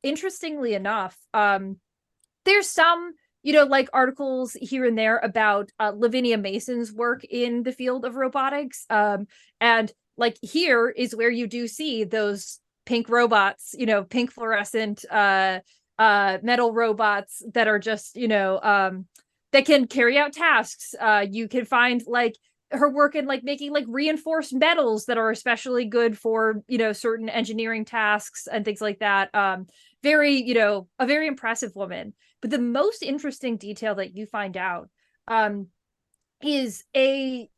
interestingly enough, there's some, like articles here and there about Lavinia Mason's work in the field of robotics. And like here is where you do see those pink robots, pink fluorescent metal robots that are just, that can carry out tasks. You can find like her work in like making like reinforced metals that are especially good for, certain engineering tasks and things like that. Very, a very impressive woman. But the most interesting detail that you find out is a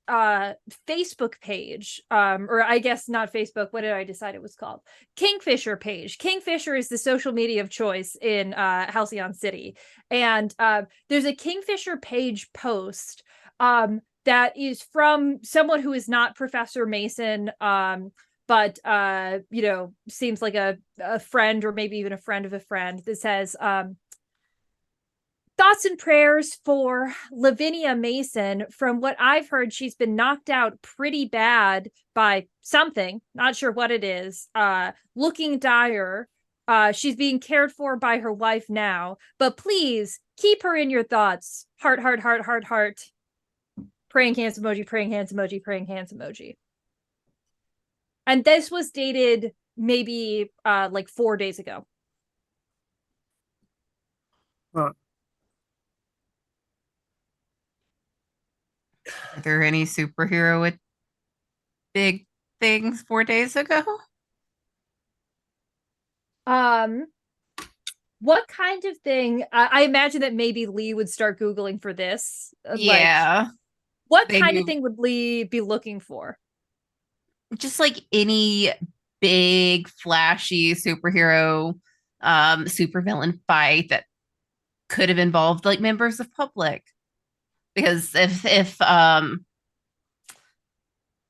Facebook page, or I guess not Facebook. What did I decide it was called? Kingfisher page. Kingfisher is the social media of choice in Halcyon City. And there's a Kingfisher page post that is from someone who is not Professor Mason, but seems like a friend, or maybe even a friend of a friend, that says, thoughts and prayers for Lavinia Mason. From what I've heard, she's been knocked out pretty bad by something, not sure what it is, looking dire. She's being cared for by her wife now, but please keep her in your thoughts. Heart, heart, heart, heart, heart. Praying hands emoji, praying hands emoji, praying hands emoji. And this was dated maybe like 4 days ago. Huh. Are there any superhero with big things 4 days ago? What kind of thing? I imagine that maybe Lee would start Googling for this. Yeah. What They kind do. of thing would Lee be looking for? Just like any big flashy superhero supervillain fight that could have involved like members of public. Because if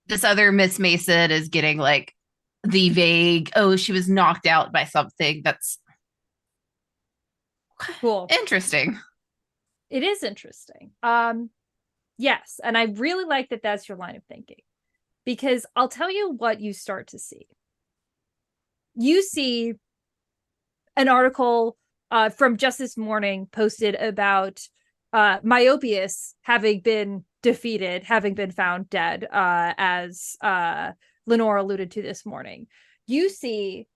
this other Miss Mason is getting like the vague, oh, she was knocked out by something, that's Cool. interesting. It is interesting. Yes, and I really like that that's your line of thinking, because I'll tell you what you start to see. You see an article from just this morning posted about Myopius having been defeated, having been found dead, as Lenore alluded to this morning. You see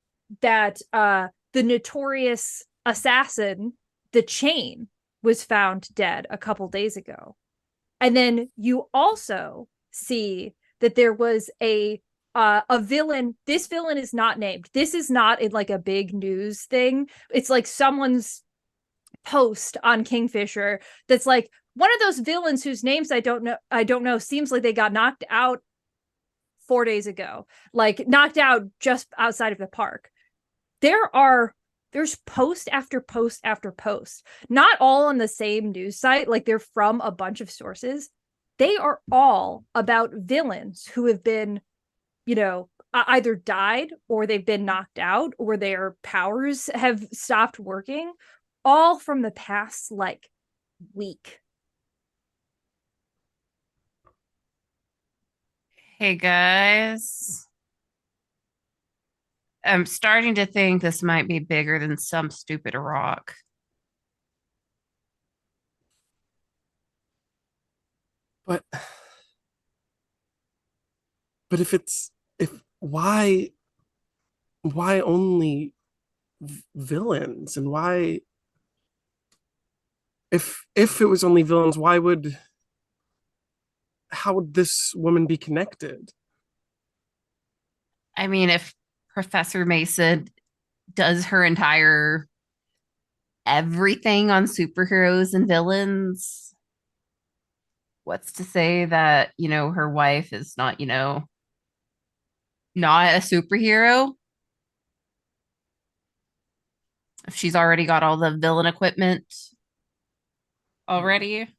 that the notorious assassin, the Chain, was found dead a couple days ago. And then you also see that there was a villain. This villain is not named. This is not in like a big news thing. It's like someone's post on Kingfisher that's like, one of those villains whose names I don't know, seems like they got knocked out 4 days ago, like knocked out just outside of the park. There's post after post after post, not all on the same news site, like they're from a bunch of sources. They are all about villains who have been, either died, or they've been knocked out, or their powers have stopped working, all from the past like week. Hey guys. I'm starting to think this might be bigger than some stupid rock. But if why only villains, and why, if it was only villains, how would this woman be connected? I mean, if Professor Mason does her entire everything on superheroes and villains, what's to say that, her wife is not, not a superhero? If she's already got all the villain equipment already.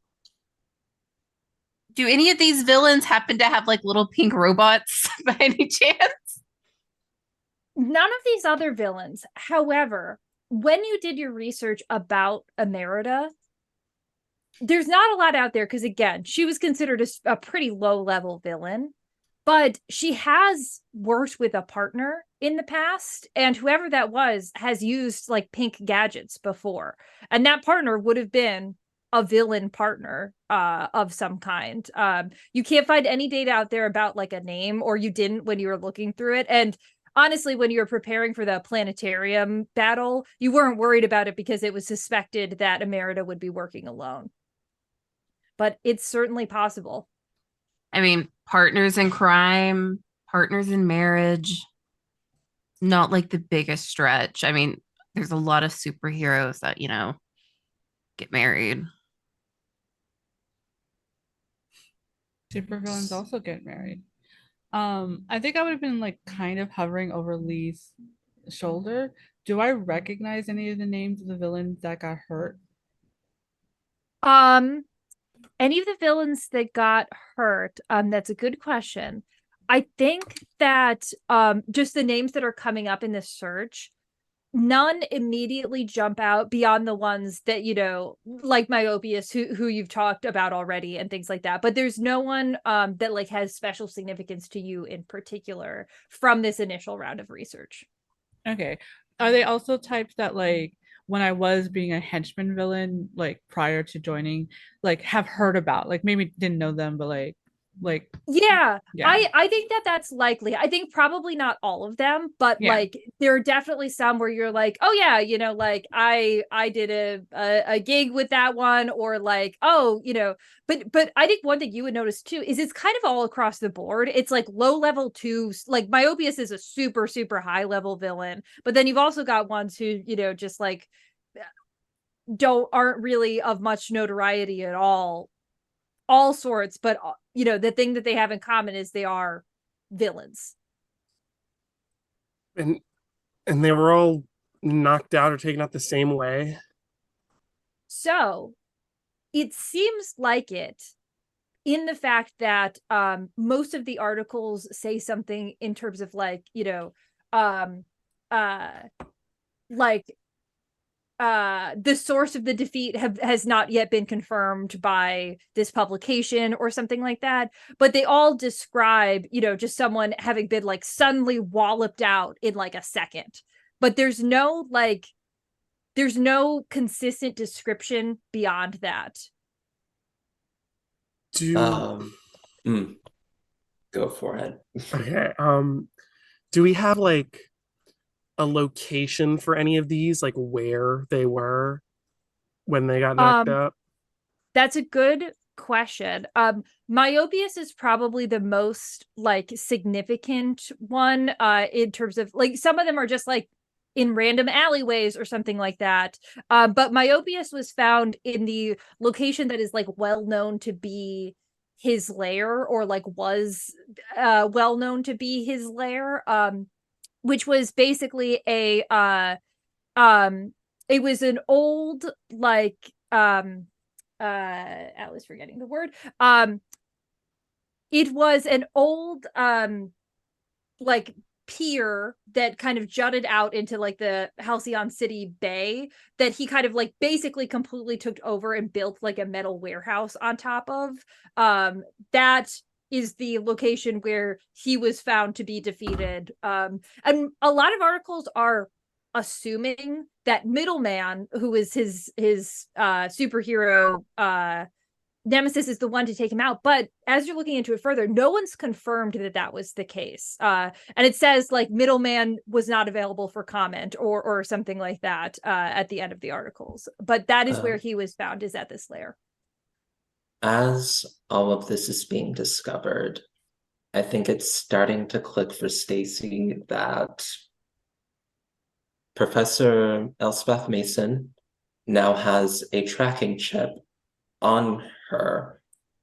Do any of these villains happen to have like little pink robots by any chance? None of these other villains. However, when you did your research about Emerita, there's not a lot out there because, again, she was considered a pretty low-level villain, but she has worked with a partner in the past, and whoever that was has used like pink gadgets before, and that partner would have been a villain partner of some kind. You can't find any data out there about like a name, or you didn't when you were looking through it. And honestly, when you were preparing for the planetarium battle, you weren't worried about it because it was suspected that Emerita would be working alone. But it's certainly possible. I mean, partners in crime, partners in marriage, not like the biggest stretch. I mean, there's a lot of superheroes that, get married. Supervillains also get married. I think I would have been like kind of hovering over Lee's shoulder. Do I recognize any of the names of the villains that got hurt? Any of the villains that got hurt, that's a good question. I think that just the names that are coming up in this search, none immediately jump out beyond the ones that, like Myopius, who you've talked about already and things like that. But there's no one that like has special significance to you in particular from this initial round of research. Okay. Are they also types that like when I was being a henchman villain, like prior to joining, like have heard about, like maybe didn't know them, but like Yeah, yeah. I think that that's likely. I think probably not all of them, but Yeah. like there are definitely some where you're like, oh yeah, like I did a gig with that one, or like, oh, but I think one thing you would notice too is it's kind of all across the board. It's like low level to like Myopius is a super super high level villain, but then you've also got ones who just like aren't really of much notoriety at all sorts, but the thing that they have in common is they are villains. And they were all knocked out or taken out the same way. So it seems like it, in the fact that most of the articles say something in terms of like like the source of the defeat has not yet been confirmed by this publication or something like that, but they all describe just someone having been like suddenly walloped out in like a second, but there's no consistent description beyond that. Go for it. Okay. Do we have like a location for any of these, like where they were when they got knocked out? That's a good question. Myopius is probably the most like significant one in terms of like some of them are just like in random alleyways or something like that. But Myopius was found in the location that is like well known to be his lair, or like was well known to be his lair, which was basically it was an old like I was forgetting the word. It was an old like pier that kind of jutted out into like the Halcyon City Bay that he kind of like basically completely took over and built like a metal warehouse on top of. That is the location where he was found to be defeated. And a lot of articles are assuming that Middleman, who is his superhero nemesis, is the one to take him out. But as you're looking into it further, no one's confirmed that was the case. And it says like Middleman was not available for comment or something like that at the end of the articles. But that is where he was found, is at this lair. As all of this is being discovered, I think it's starting to click for Stacy that Professor Elspeth Mason now has a tracking chip on her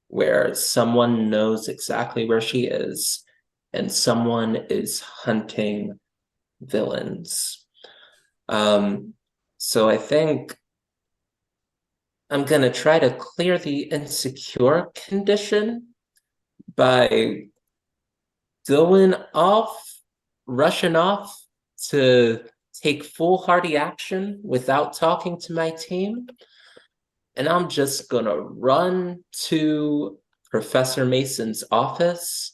where someone knows exactly where she is and someone is hunting villains. So I think I'm going to try to clear the insecure condition by rushing off to take foolhardy action without talking to my team. and I'm just gonna run to Professor Mason's office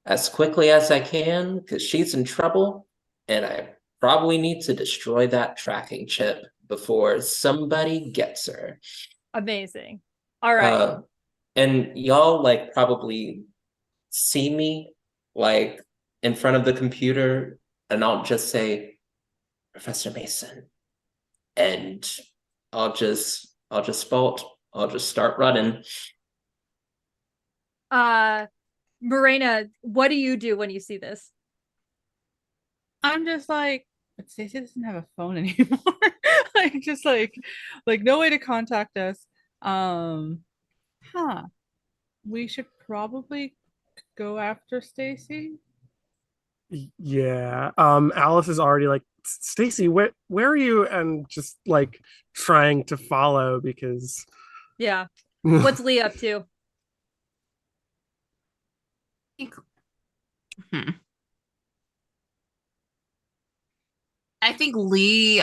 as quickly as I can because she's in trouble, and I probably need to destroy that tracking chip before somebody gets her. Amazing. All right. And y'all like probably see me like in front of the computer, and I'll just say, Professor Mason, and I'll just start running. Morena, what do you do when you see this? I'm just like, but Stacey doesn't have a phone anymore. Like just like no way to contact us. Um, huh. We should probably go after Stacy. Yeah. Alice is already like, Stacy, where are you? And just like trying to follow because Yeah. What's Lee up to? Hmm. I think Lee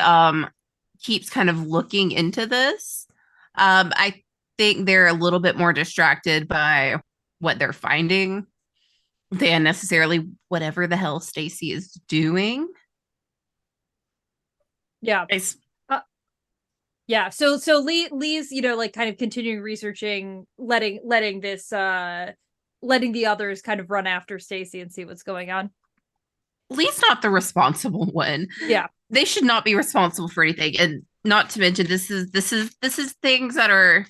keeps kind of looking into this. I think they're a little bit more distracted by what they're finding than necessarily whatever the hell Stacy is doing. Yeah. It's Yeah. So Lee's, like kind of continuing researching, letting letting the others kind of run after Stacy and see what's going on. Lee's not the responsible one. Yeah. They should not be responsible for anything. And not to mention this is things that are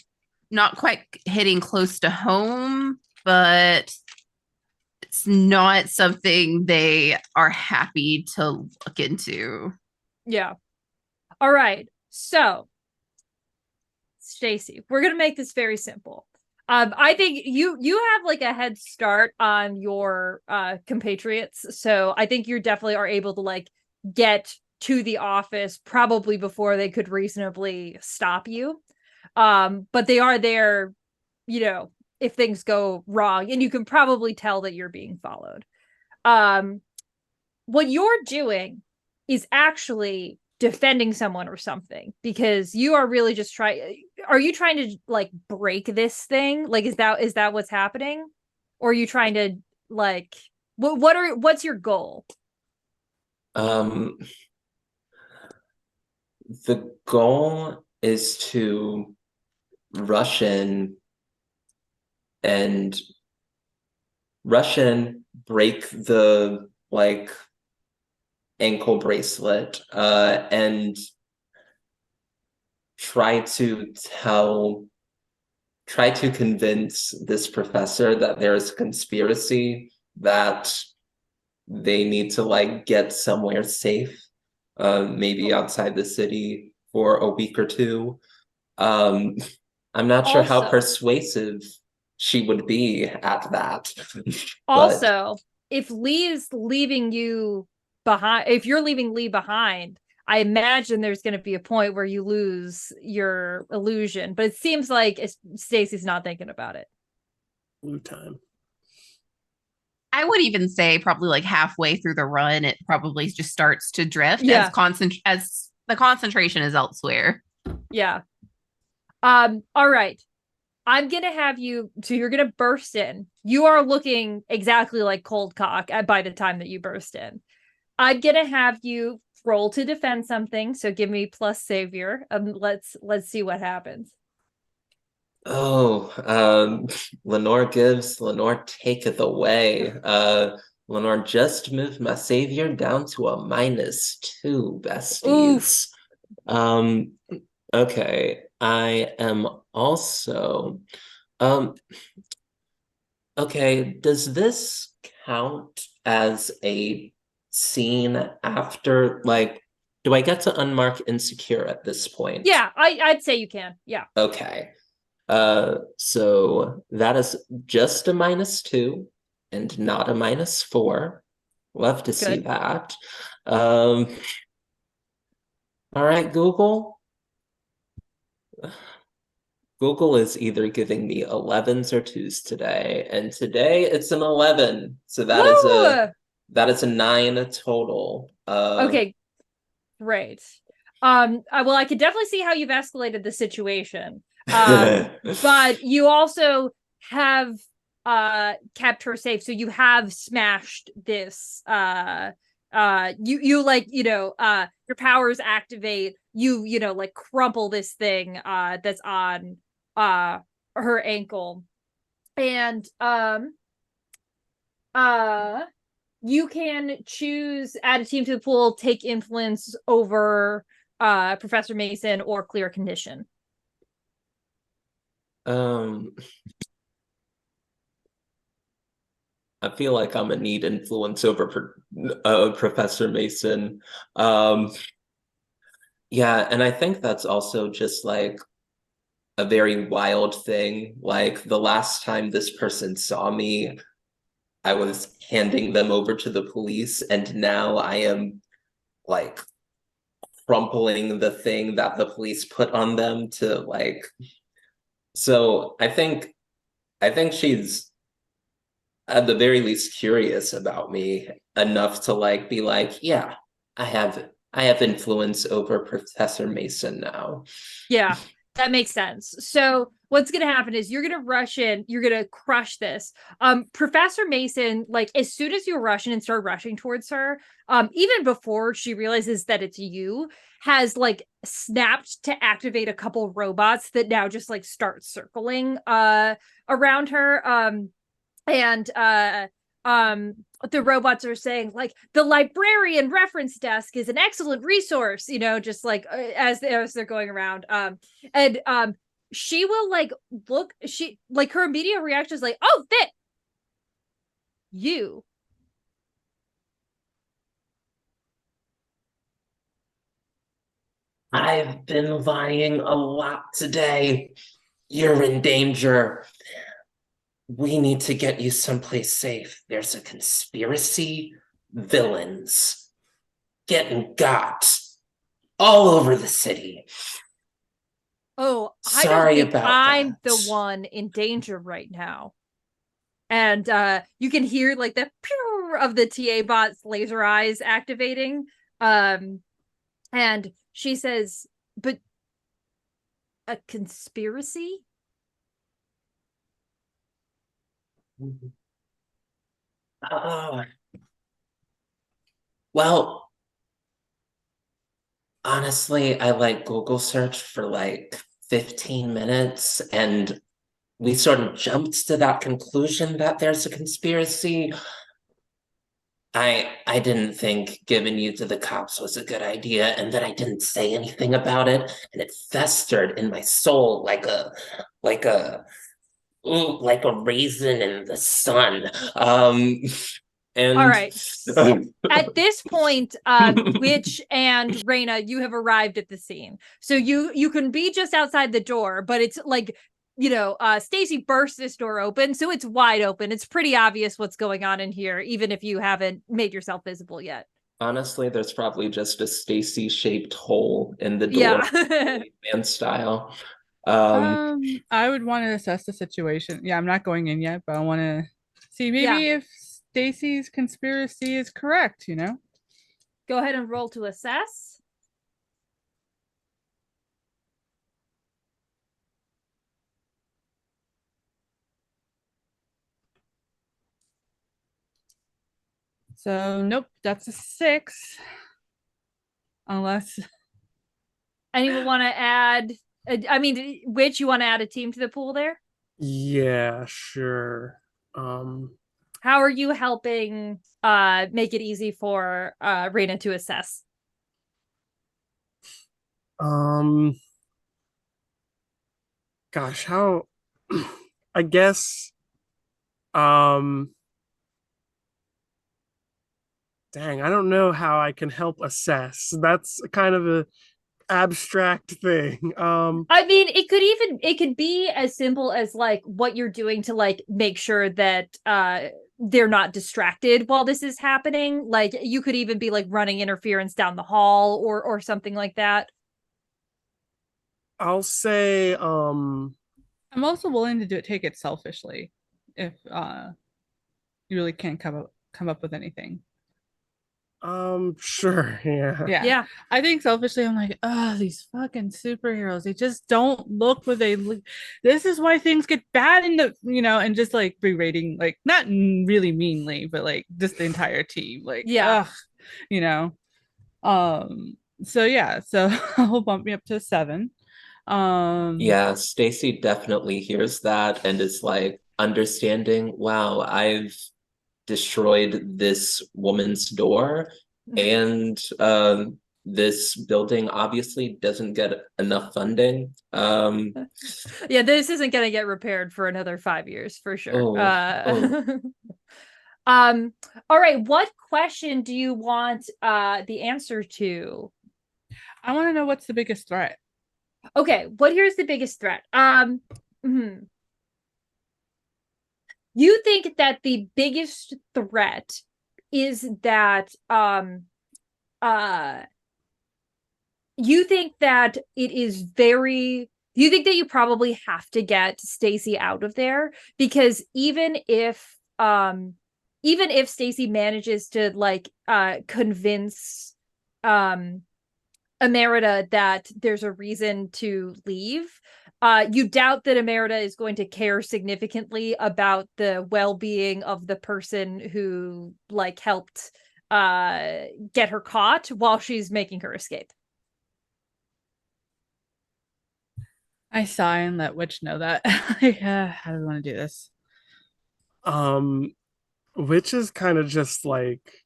not quite hitting close to home, but it's not something they are happy to look into. Yeah. All right. So, Stacy, we're gonna make this very simple. I think you have like a head start on your compatriots, so I think you definitely are able to like get to the office probably before they could reasonably stop you. But they are there, if things go wrong, and you can probably tell that you're being followed. What you're doing is actually defending someone or something, because you are really just are you trying to like break this thing? Like is that what's happening? Or are you trying to like what's your goal? Um, the goal is to rush in and break the like ankle bracelet, and try to convince this professor that there's a conspiracy, that they need to like get somewhere safe, maybe outside the city for a week or two. I'm not sure how Also, persuasive she would be at that. But also, if Lee's leaving you behind, if you're leaving Lee behind, I imagine there's going to be a point where you lose your illusion, but it seems like Stacy's not thinking about it. blue time. I would even say probably like halfway through the run, it probably just starts to drift Yeah. as the concentration is elsewhere. Yeah. All right. I'm gonna have you, so you're gonna burst in. You are looking exactly like cold cock by the time that you burst in. I'm gonna have you roll to defend something. So give me plus savior. Let's see what happens. Lenore taketh away. Lenore just moved my savior down to a -2, besties. Um, okay, I am also okay, does this count as a scene after, like, do I get to unmark insecure at this point? Yeah, I'd say you can. Yeah. Okay. So that is just a -2 and not a -4. Love to see Good. that. All right, Google. Google is either giving me 11s or 2s today, and today it's an 11. So Woo! that is a 9 total. Okay, great. Well, I could definitely see how you've escalated the situation. But you also have kept her safe, so you have smashed this you like your powers activate, you like crumple this thing that's on her ankle, and you can choose add a team to the pool, take influence over Professor Mason, or clear condition. I feel like I'm gonna need influence over Professor Mason. Yeah, and I think that's also just like a very wild thing. Like the last time this person saw me, I was handing them over to the police, and now I am like crumpling the thing that the police put on them to like. So I think she's at the very least curious about me enough to like be like, yeah, I have influence over Professor Mason now. Yeah, that makes sense. So what's gonna happen is you're gonna rush in, you're gonna crush this. Professor Mason, like as soon as you rush in and start rushing towards her, even before she realizes that it's you, has like snapped to activate a couple robots that now just like start circling around her. And the robots are saying like the librarian reference desk is an excellent resource, just like as they're going around, and she will like look, she like her immediate reaction is like, oh, that you. I've been lying a lot today. You're in danger. We need to get you someplace safe. There's a conspiracy. Villains getting got all over the city. Oh, I don't Sorry think about I'm that. the one in danger right now. And you can hear like the pew of the TA bot's laser eyes activating. And she says, but a conspiracy? Uh, well, honestly, I like Google searched for like 15 minutes and we sort of jumped to that conclusion that there's a conspiracy. I didn't think giving you to the cops was a good idea, and then I didn't say anything about it, and it festered in my soul like a like a raisin in the sun. And All right. At this point, Witch and Raina, you have arrived at the scene. So you can be just outside the door, but it's like, Stacy burst this door open, so it's wide open. It's pretty obvious what's going on in here, even if you haven't made yourself visible yet. honestly, there's probably just a Stacy shaped hole in the door, Yeah. man style. I would want to assess the situation. Yeah, I'm not going in yet, but I want to see maybe Yeah. if Stacy's conspiracy is correct, Go ahead and roll to assess. So, nope, that's a 6. Unless Anyone want to add? I mean, Witch, you want to add a team to the pool there? Yeah, sure. How are you helping make it easy for Raina to assess? um, gosh, how I guess dang, I don't know how I can help assess. That's kind of a abstract thing. I mean, it could be as simple as like what you're doing to like make sure that they're not distracted while this is happening. Like you could even be like running interference down the hall or something like that. I'll say I'm also willing to take it selfishly if you really can't come up with anything. Sure, yeah. Yeah. I think selfishly, I'm like, oh, these fucking superheroes. They just don't look what they look. This is why things get bad in the, and just like berating, like not really meanly, but like just the entire team. Like, Yeah. ugh, you know. So yeah, so I'll bump me up to 7. Yeah, Stacy definitely hears that and is like understanding, wow, I've destroyed this woman's door, and this building obviously doesn't get enough funding. Yeah, this isn't gonna get repaired for another 5 years for sure. Oh. All right, what question do you want the answer to? I want to know what's the biggest threat. Okay, what here's the biggest threat? You think that the biggest threat is that you think that it is very you think that you probably have to get Stacy out of there, because even if Stacy manages to like convince Emerita that there's a reason to leave, you doubt that Emerita is going to care significantly about the well-being of the person who like helped get her caught while she's making her escape. I sigh and let Witch know that. How do we want to do this? Which is kind of just like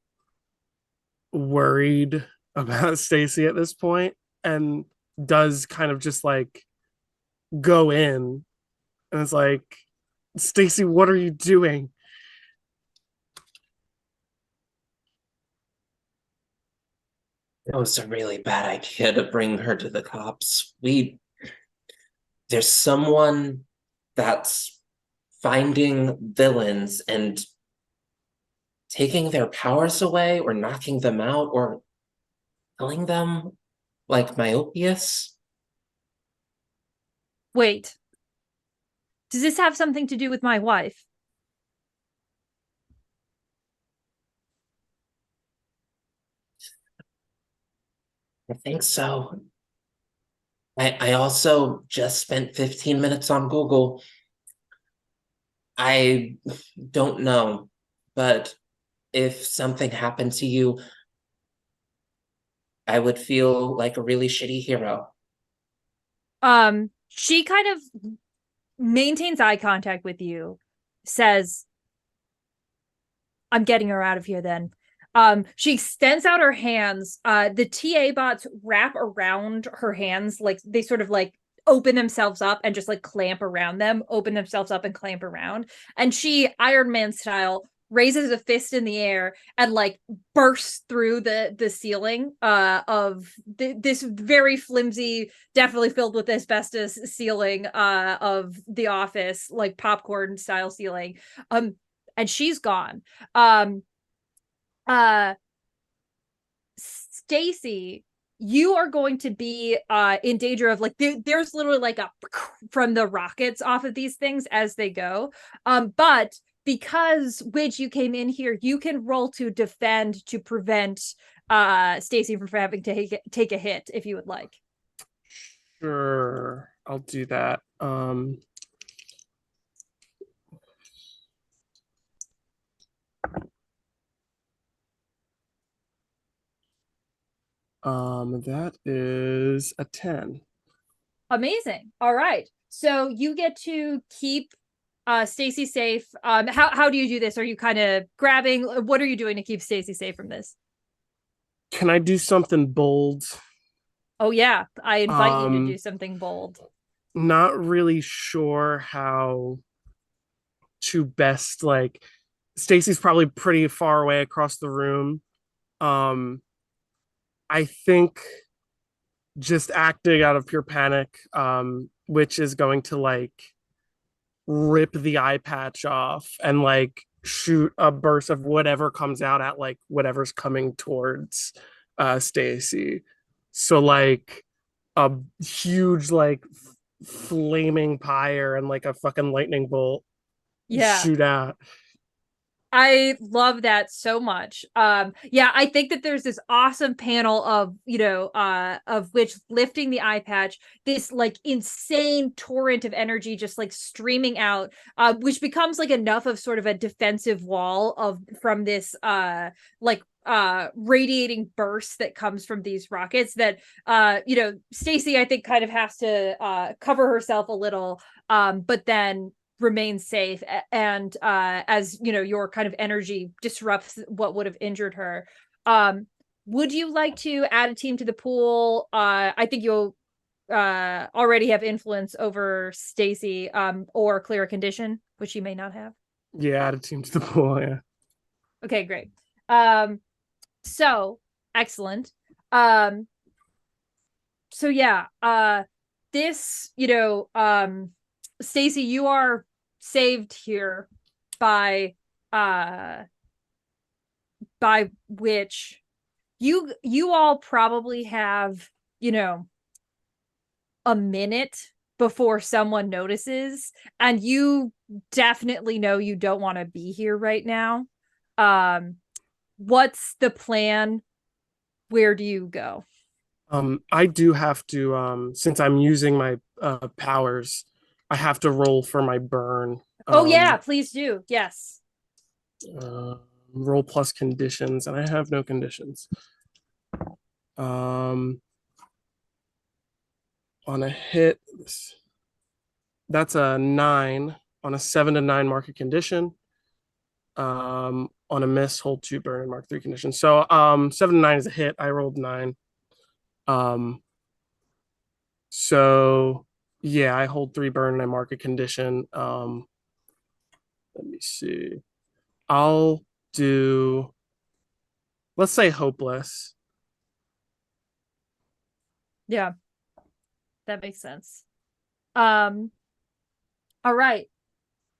worried about Stacy at this point and does kind of just like go in and it's like, Stacy, what are you doing? It was a really bad idea to bring her to the cops. There's someone that's finding villains and taking their powers away or knocking them out or killing them, like Myopius. Wait, does this have something to do with my wife? I think so. I also just spent 15 minutes on Google. I don't know, but if something happened to you, I would feel like a really shitty hero. She kind of maintains eye contact with you, says, I'm getting her out of here then. She extends out her hands. The TA bots wrap around her hands, like they sort of like open themselves up and just like clamp around them, open themselves up and clamp around. And she, Iron Man style, raises a fist in the air and like bursts through the ceiling of this very flimsy, definitely filled with asbestos ceiling of the office, like popcorn style ceiling. And she's gone. Uh Stacy, you are going to be in danger of like there's literally like a from the rockets off of these things as they go. But because Widge, you came in here, you can roll to defend to prevent Stacy from having to take a hit if you would like. Sure, I'll do that. That is a 10. Amazing. All right. So you get to keep Stacy safe. How do you do this? Are you kind of grabbing? What are you doing to keep Stacy safe from this? Can I do something bold? Oh yeah, I invite you to do something bold. Not really sure how to best like Stacy's probably pretty far away across the room. I think just acting out of pure panic, which is going to like rip the eye patch off and like shoot a burst of whatever comes out at like whatever's coming towards Stacy. So like a huge like flaming pyre and like a fucking lightning bolt Yeah. shoot out. I love that so much. Yeah, I think that there's this awesome panel of, of which lifting the eye patch, this like insane torrent of energy just like streaming out, which becomes like enough of sort of a defensive wall from this like radiating burst that comes from these rockets that Stacy I think kind of has to cover herself a little, but then remain safe, and as your kind of energy disrupts what would have injured her. Would you like to add a team to the pool? I think you'll already have influence over Stacy, or clear a condition, which you may not have. Yeah, add a team to the pool. Yeah. Okay, great. So excellent. So yeah, this, Stacy, you are saved here by which you all probably have, a minute before someone notices, and you definitely know you don't want to be here right now. What's the plan? Where do you go? I do have to, since I'm using my powers, I have to roll for my burn. Oh yeah, please do. Yes. Roll plus conditions, and I have no conditions. On a hit, that's a 9. On a 7 to 9, mark a condition. On a miss, hold 2 burn and mark 3 conditions. So 7 to 9 is a hit. I rolled 9. So yeah, I hold 3 burn and I mark a condition. Let me see. I'll do, let's say, hopeless. Yeah, that makes sense. All right.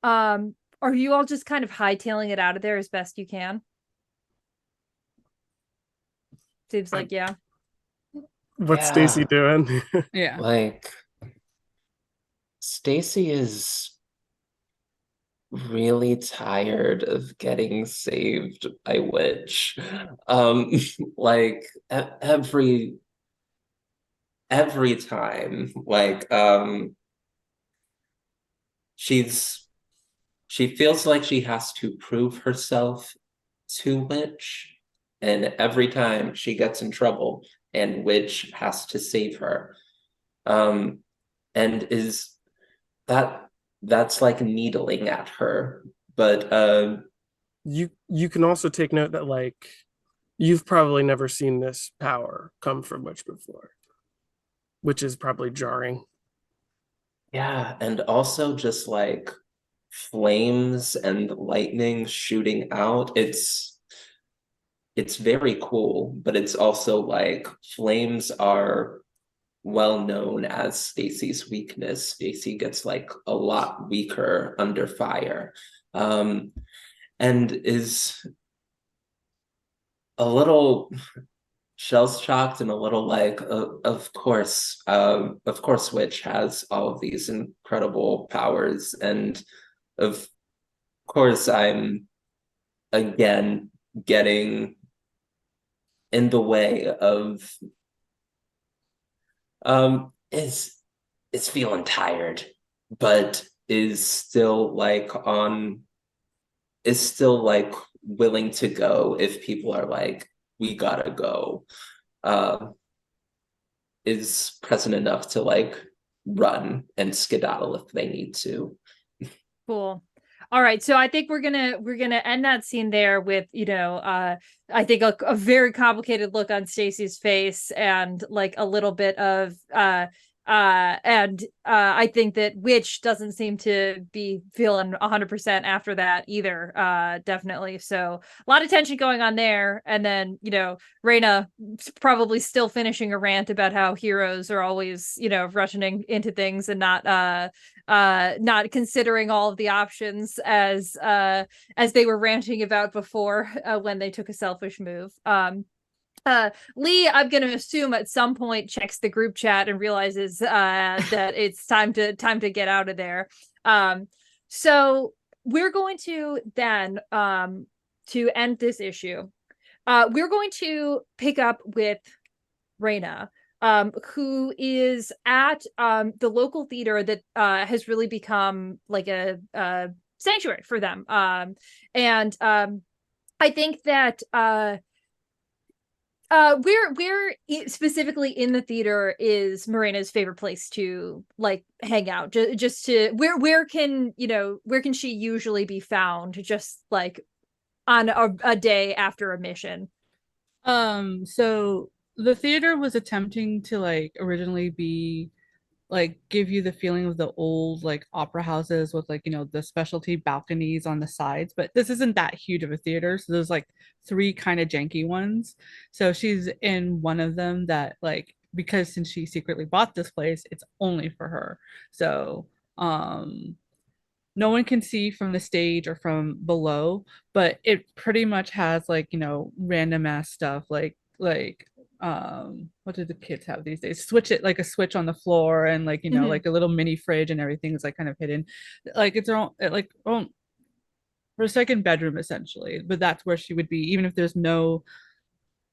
Are you all just kind of hightailing it out of there as best you can? Seems like, yeah. What's Yeah. Stacy doing? Yeah. Like, Stacy is really tired of getting saved by Witch. Like every time, like she feels like she has to prove herself to Witch, and every time she gets in trouble, and Witch has to save her. And is that's like needling at her. But you can also take note that, like, you've probably never seen this power come from Witch before, which is probably jarring. yeah, and also just like flames and lightning shooting out. It's very cool, but it's also like flames are well known as Stacy's weakness. Stacy gets like a lot weaker under fire. And is a little shell-shocked and a little like, of course, Witch has all of these incredible powers, and of course I'm again getting in the way of is feeling tired, but is still like willing to go if people are like, we gotta go. Is present enough to like run and skedaddle if they need to. Cool. All right, so I think we're gonna end that scene there with, I think a very complicated look on Stacy's face, and like a little bit of I think that Witch doesn't seem to be feeling 100% after that either. Definitely. So a lot of tension going on there. And then, Reina probably still finishing a rant about how heroes are always, rushing into things and not considering all of the options as they were ranting about before, when they took a selfish move. Lee, I'm gonna assume at some point checks the group chat and realizes that it's time to get out of there. So we're going to then to end this issue. We're going to pick up with Reina, who is at the local theater that has really become like a sanctuary for them. And I think that where specifically in the theater is Marina's favorite place to like hang out, just to where can she usually be found, just like on a day after a mission? So the theater was attempting to like originally be like give you the feeling of the old like opera houses with like the specialty balconies on the sides, but this isn't that huge of a theater, so there's like three kind of janky ones. So she's in one of them that like, because since she secretly bought this place, it's only for her. So no one can see from the stage or from below, but it pretty much has like random ass stuff like what do the kids have these days, switch it, like a switch on the floor, and like like a little mini fridge, and everything is like kind of hidden, like it's her own, like own her second bedroom essentially, but that's where she would be even if there's no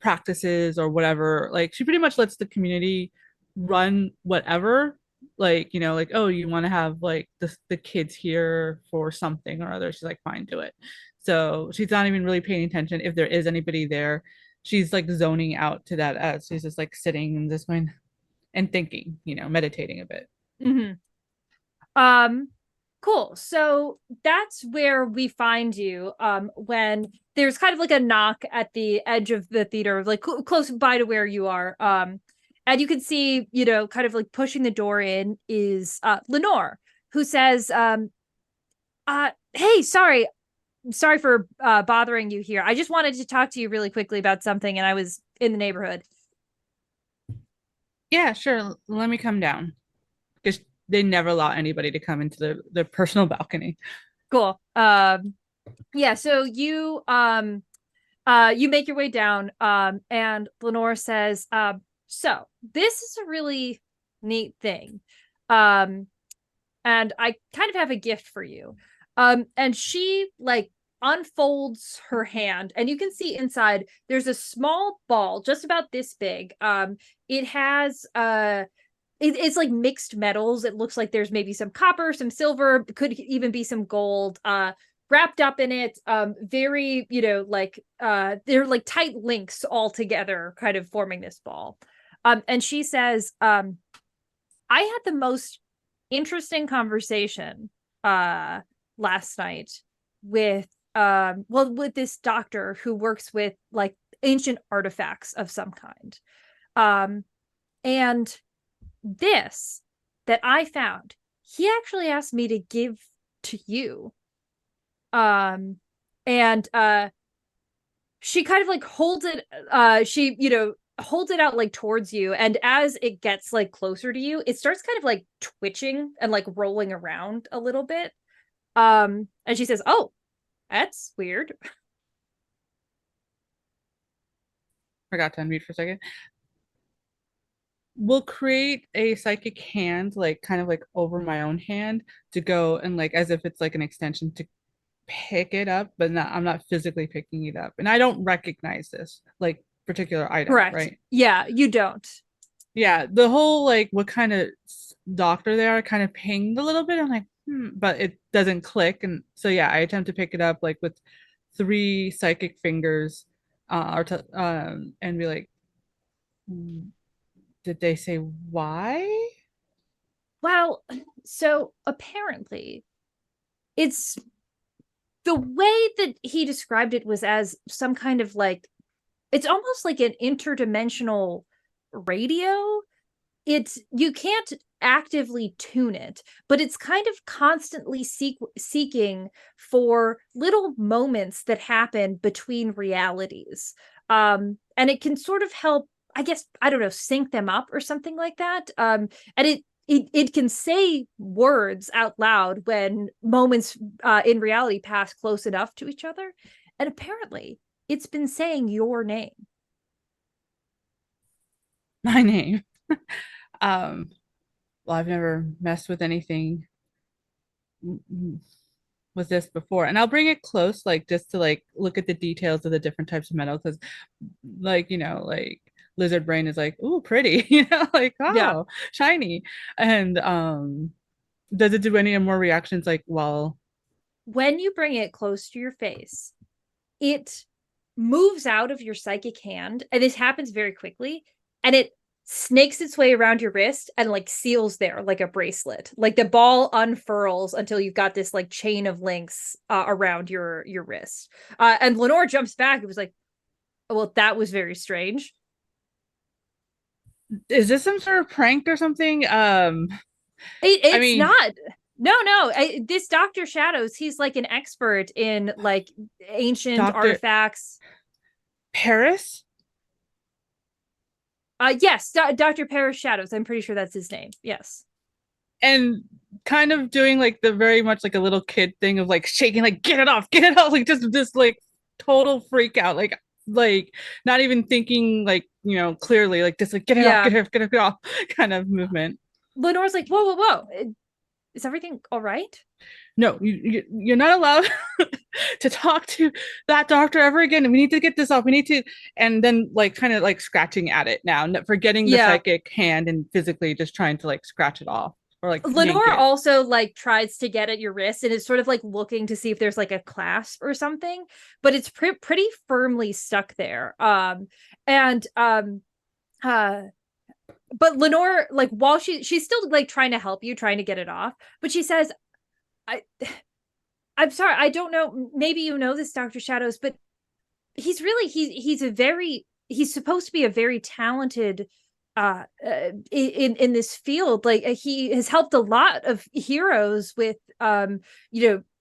practices or whatever. Like she pretty much lets the community run whatever, like like, oh, you want to have like the kids here for something or other, she's like, fine, do it. So she's not even really paying attention if there is anybody there. She's like zoning out to that, as she's just like sitting and just going and thinking, meditating a bit. Mm-hmm. Cool. So that's where we find you when there's kind of like a knock at the edge of the theater, like close by to where you are. And you can see, kind of like pushing the door in is Lenore, who says, hey, sorry for bothering you here. I just wanted to talk to you really quickly about something, and I was in the neighborhood. Yeah, sure, let me come down, because they never allow anybody to come into their personal balcony. Cool. Yeah, so you make your way down, and Lenore says, so this is a really neat thing. And I kind of have a gift for you. And she like unfolds her hand, and you can see inside there's a small ball just about this big. It has it's like mixed metals. It looks like there's maybe some copper, some silver, could even be some gold wrapped up in it. Very, like they're like tight links all together, kind of forming this ball. And she says, I had the most interesting conversation last night with with this doctor who works with like ancient artifacts of some kind. And this that I found, he actually asked me to give to you. And she kind of like holds it, she, holds it out like towards you, and as it gets like closer to you, it starts kind of like twitching and like rolling around a little bit. And she says, oh, that's weird. Forgot to unmute for a second. We'll create a psychic hand, like kind of like over my own hand, to go and like as if it's like an extension to pick it up, but not, I'm not physically picking it up. And I don't recognize this like particular item, Correct. right? Yeah, you don't. Yeah, the whole like what kind of doctor they are kind of pinged a little bit. I'm like, but it doesn't click. And so yeah, I attempt to pick it up like with three psychic fingers, and be like, did they say why? Well, so apparently it's the way that he described it was as some kind of like, it's almost like an interdimensional radio. It's, you can't actively tune it, but it's kind of constantly seeking for little moments that happen between realities. And it can sort of help, I guess, I don't know, sync them up or something like that. And it can say words out loud when moments in reality pass close enough to each other. And apparently it's been saying your name. My name. Well, I've never messed with anything with this before, and I'll bring it close, like just to like look at the details of the different types of metal, because like like lizard brain is like, ooh, pretty, like, Yeah. oh, shiny. And does it do any more reactions like while When you bring it close to your face, it moves out of your psychic hand, and this happens very quickly, and it snakes its way around your wrist and like seals there like a bracelet. Like the ball unfurls until you've got this like chain of links around your wrist. And Lenore jumps back. It was like, well, that was very strange. is this some sort of prank or something? I It's mean, not. No, no. This Dr. Shadows, he's like an expert in like ancient Dr. artifacts. Paris. Yes, Dr. Paris Shadows. I'm pretty sure that's his name. Yes. And kind of doing like the very much like a little kid thing of like shaking, like get it off, like just like total freak out, like not even thinking like clearly, like just like get it off, Yeah. get it off kind of movement. Lenore's like, whoa, whoa, whoa. Is everything all right? No, you're not allowed to talk to that doctor ever again. We need to get this off. We need to, and then like kind of like scratching at it now, forgetting the Yeah. psychic hand and physically just trying to like scratch it off or like yank Lenore it. also like tries to get at your wrist and is sort of like looking to see if there's like a clasp or something, but it's pretty firmly stuck there. And but Lenore, like while she's still like trying to help you, trying to get it off, but she says, I I'm sorry, I don't know, maybe you know this, Dr. Shadows, but he's really he's supposed to be a very talented in this field. Like he has helped a lot of heroes with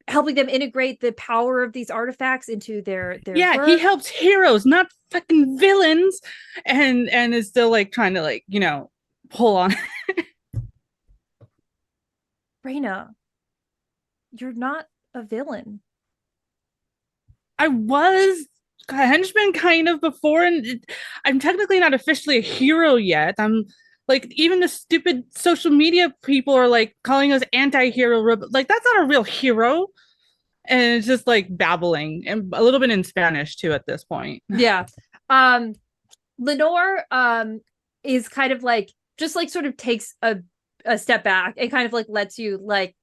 helping them integrate the power of these artifacts into their Yeah, work. he helps heroes, not fucking villains, and is still like trying to like pull on. Raina, you're not a villain. I was a henchman kind of before, and I'm technically not officially a hero yet. I'm like, even the stupid social media people are like calling us anti-hero, like that's not a real hero. And it's just like babbling and a little bit in Spanish too at this point. Yeah. Lenore is kind of like just like sort of takes a step back and kind of like lets you like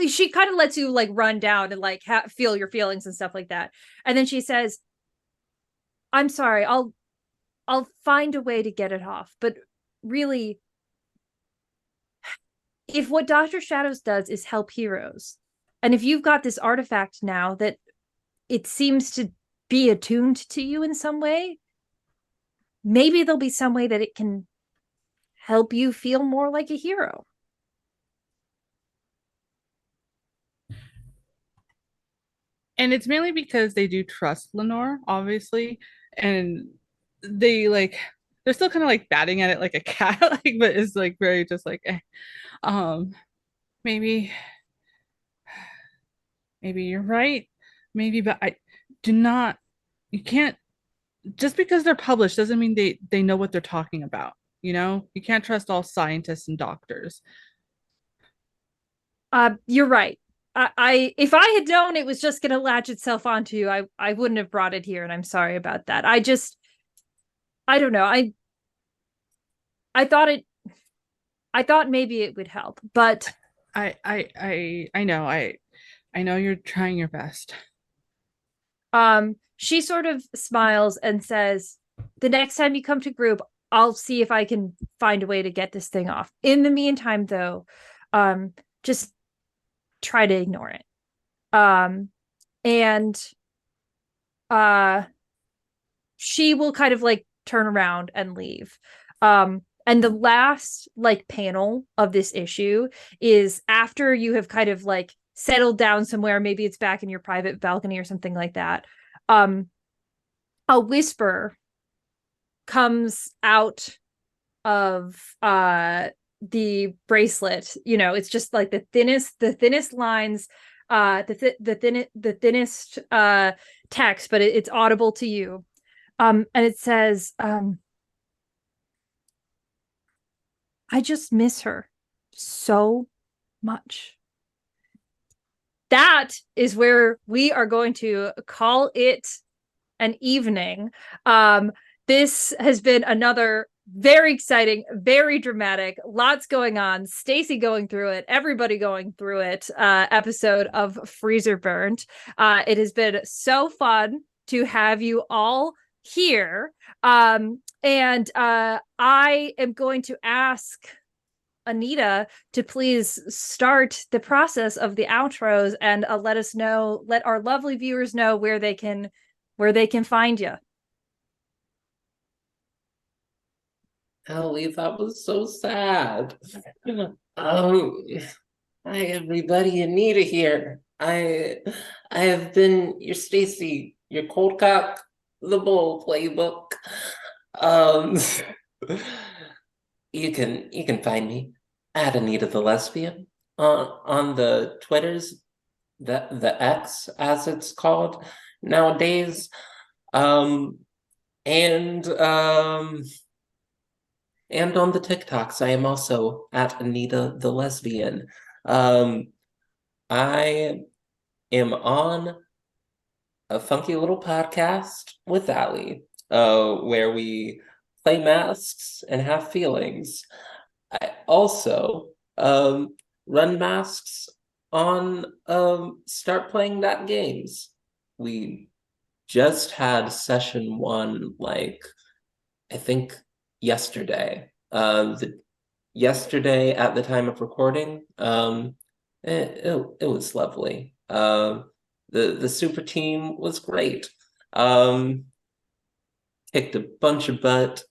she kind of lets you like run down and like feel your feelings and stuff like that. And then she says, I'm sorry, I'll find a way to get it off, but really, if what Dr. Shadows does is help heroes, and if you've got this artifact now that it seems to be attuned to you in some way, maybe there'll be some way that it can help you feel more like a hero. And it's mainly because they do trust Lenore, obviously, and they're still kind of like batting at it like a cat, like, but it's like very just like um maybe you're right, maybe, but I do not, you can't, just because they're published doesn't mean they know what they're talking about. You can't trust all scientists and doctors. You're right. I if I had known it was just gonna latch itself onto you, I wouldn't have brought it here, and I'm sorry about that. I don't know. I thought I thought maybe it would help, but I know you're trying your best. she sort of smiles and says, the next time you come to group, I'll see if I can find a way to get this thing off. In the meantime, though, just try to ignore it. And she will kind of like turn around and leave. And the last like panel of this issue is after you have kind of like settled down somewhere, maybe it's back in your private balcony or something like that. A whisper comes out of the bracelet. It's just like the thinnest lines, the thinnest text, but it's audible to you. And it says, I just miss her so much. that is where we are going to call it an evening. This has been another very exciting, very dramatic, lots going on, Stacy going through it, everybody going through it, episode of Freezerburnt. It has been so fun to have you all here. And I am going to ask Anita to please start the process of the outros and let our lovely viewers know where they can find you. Ellie, that was so sad. Hi everybody, Anita here. I have been your Stacy, your cold cock, the bull playbook. Um, you can find me at Anita the Lesbian on the Twitters, the X as it's called nowadays. And on the TikToks, I am also at Anita the Lesbian. I am on a funky little podcast with Allie, where we play masks and have feelings. I also run masks on Start Playing That Games. We just had session 1, like, I think yesterday. Yesterday at the time of recording, it was lovely. The super team was great. Kicked a bunch of butt,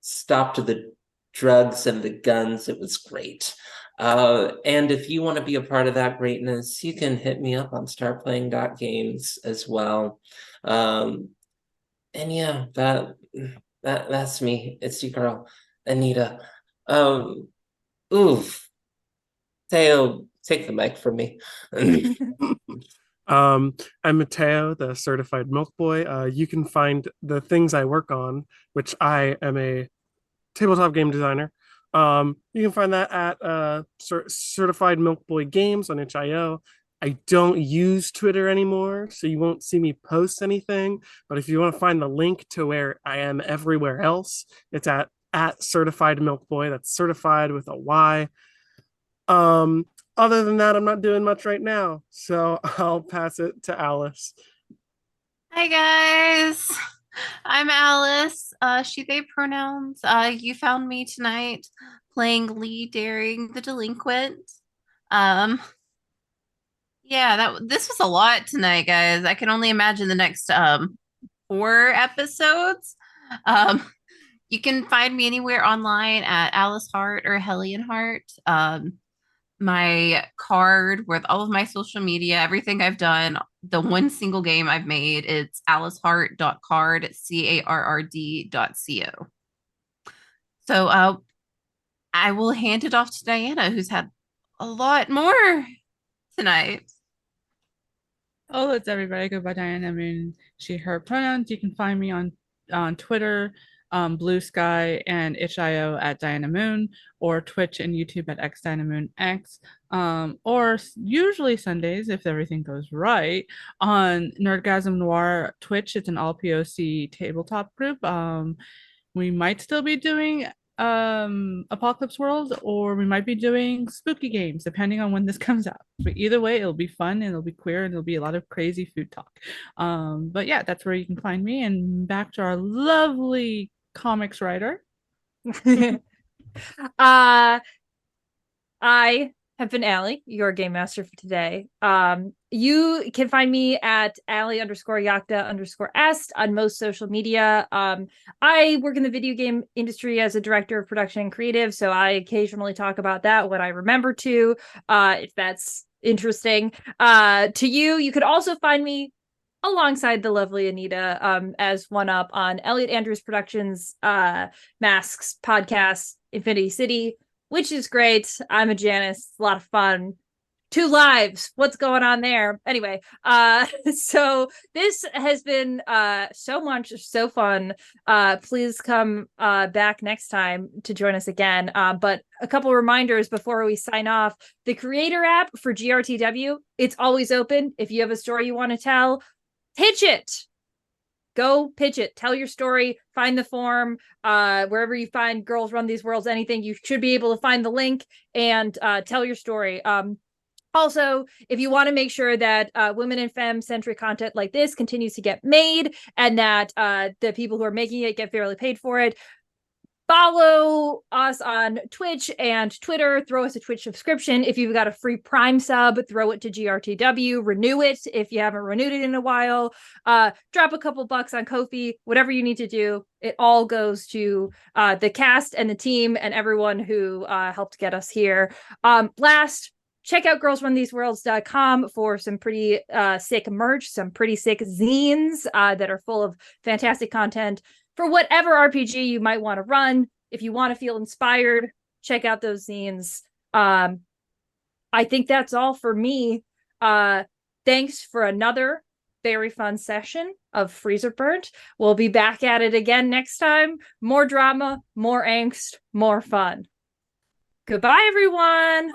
stopped the drugs and the guns. It was great. And if you want to be a part of that greatness, you can hit me up on startplaying.games as well. And yeah, that's me. It's your girl, Anita. Oof. Teo, take the mic from me. I'm Mateo, the certified milk boy. You can find the things I work on, which I am a tabletop game designer. You can find that at Certified Milk Boy Games on itch.io. I don't use Twitter anymore, so you won't see me post anything. But if you want to find the link to where I am everywhere else, it's at Certified Milk Boy. That's certified with a Y. Other than that, I'm not doing much right now, so I'll pass it to Alice. Hi guys. I'm Alice. She, they pronouns. You found me tonight playing Lee Daring the Delinquent. Yeah, this was a lot tonight, guys. I can only imagine the next 4 episodes. You can find me anywhere online at Alice Hart or Hellion Hart. My card with all of my social media, everything I've done, the one single game I've made, it's alicehart.card, CARRD.co. So I will hand it off to Diana, who's had a lot more tonight. Oh, it's everybody. I go by Diana Moon, she, her pronouns. You can find me on Twitter, Blue Sky, and itch.io at Diana Moon, or Twitch and YouTube at xDianaMoonX, or usually Sundays, if everything goes right, on Nerdgasm Noir Twitch. It's an all POC tabletop group. We might still be doing Apocalypse World, or we might be doing spooky games depending on when this comes out. But either way, it'll be fun and it'll be queer and it'll be a lot of crazy food talk. But yeah, that's where you can find me. And back to our lovely comics writer. I have been Allie, your game master for today. You can find me at Allie_Yakta_est on most social media. I work in the video game industry as a director of production and creative, so I occasionally talk about that when I remember to, if that's interesting. To you could also find me alongside the lovely Anita as one up on Elliot Andrews Productions Masks podcast, Infinity City, which is great. I'm a Janice. It's a lot of fun. two lives. What's going on there? Anyway, so this has been so fun. Please come back next time to join us again. But a couple reminders before we sign off. The creator app for GRTW, it's always open. If you have a story you want to tell, pitch it. Go pitch it. Tell your story. Find the form. Wherever you find Girls Run These Worlds, anything, you should be able to find the link and tell your story. Also, if you want to make sure that women and femme-centric content like this continues to get made and that the people who are making it get fairly paid for it, follow us on Twitch and Twitter. Throw us a Twitch subscription. If you've got a free Prime sub, throw it to GRTW. Renew it if you haven't renewed it in a while. Drop a couple bucks on Ko-fi. Whatever you need to do. It all goes to the cast and the team and everyone who helped get us here. Last, check out girlsruntheseworlds.com for some pretty sick merch, some pretty sick zines that are full of fantastic content for whatever RPG you might want to run. If you want to feel inspired, check out those zines. I think that's all for me. Thanks for another very fun session of Freezerburnt. We'll be back at it again next time. More drama, more angst, more fun. Goodbye, everyone.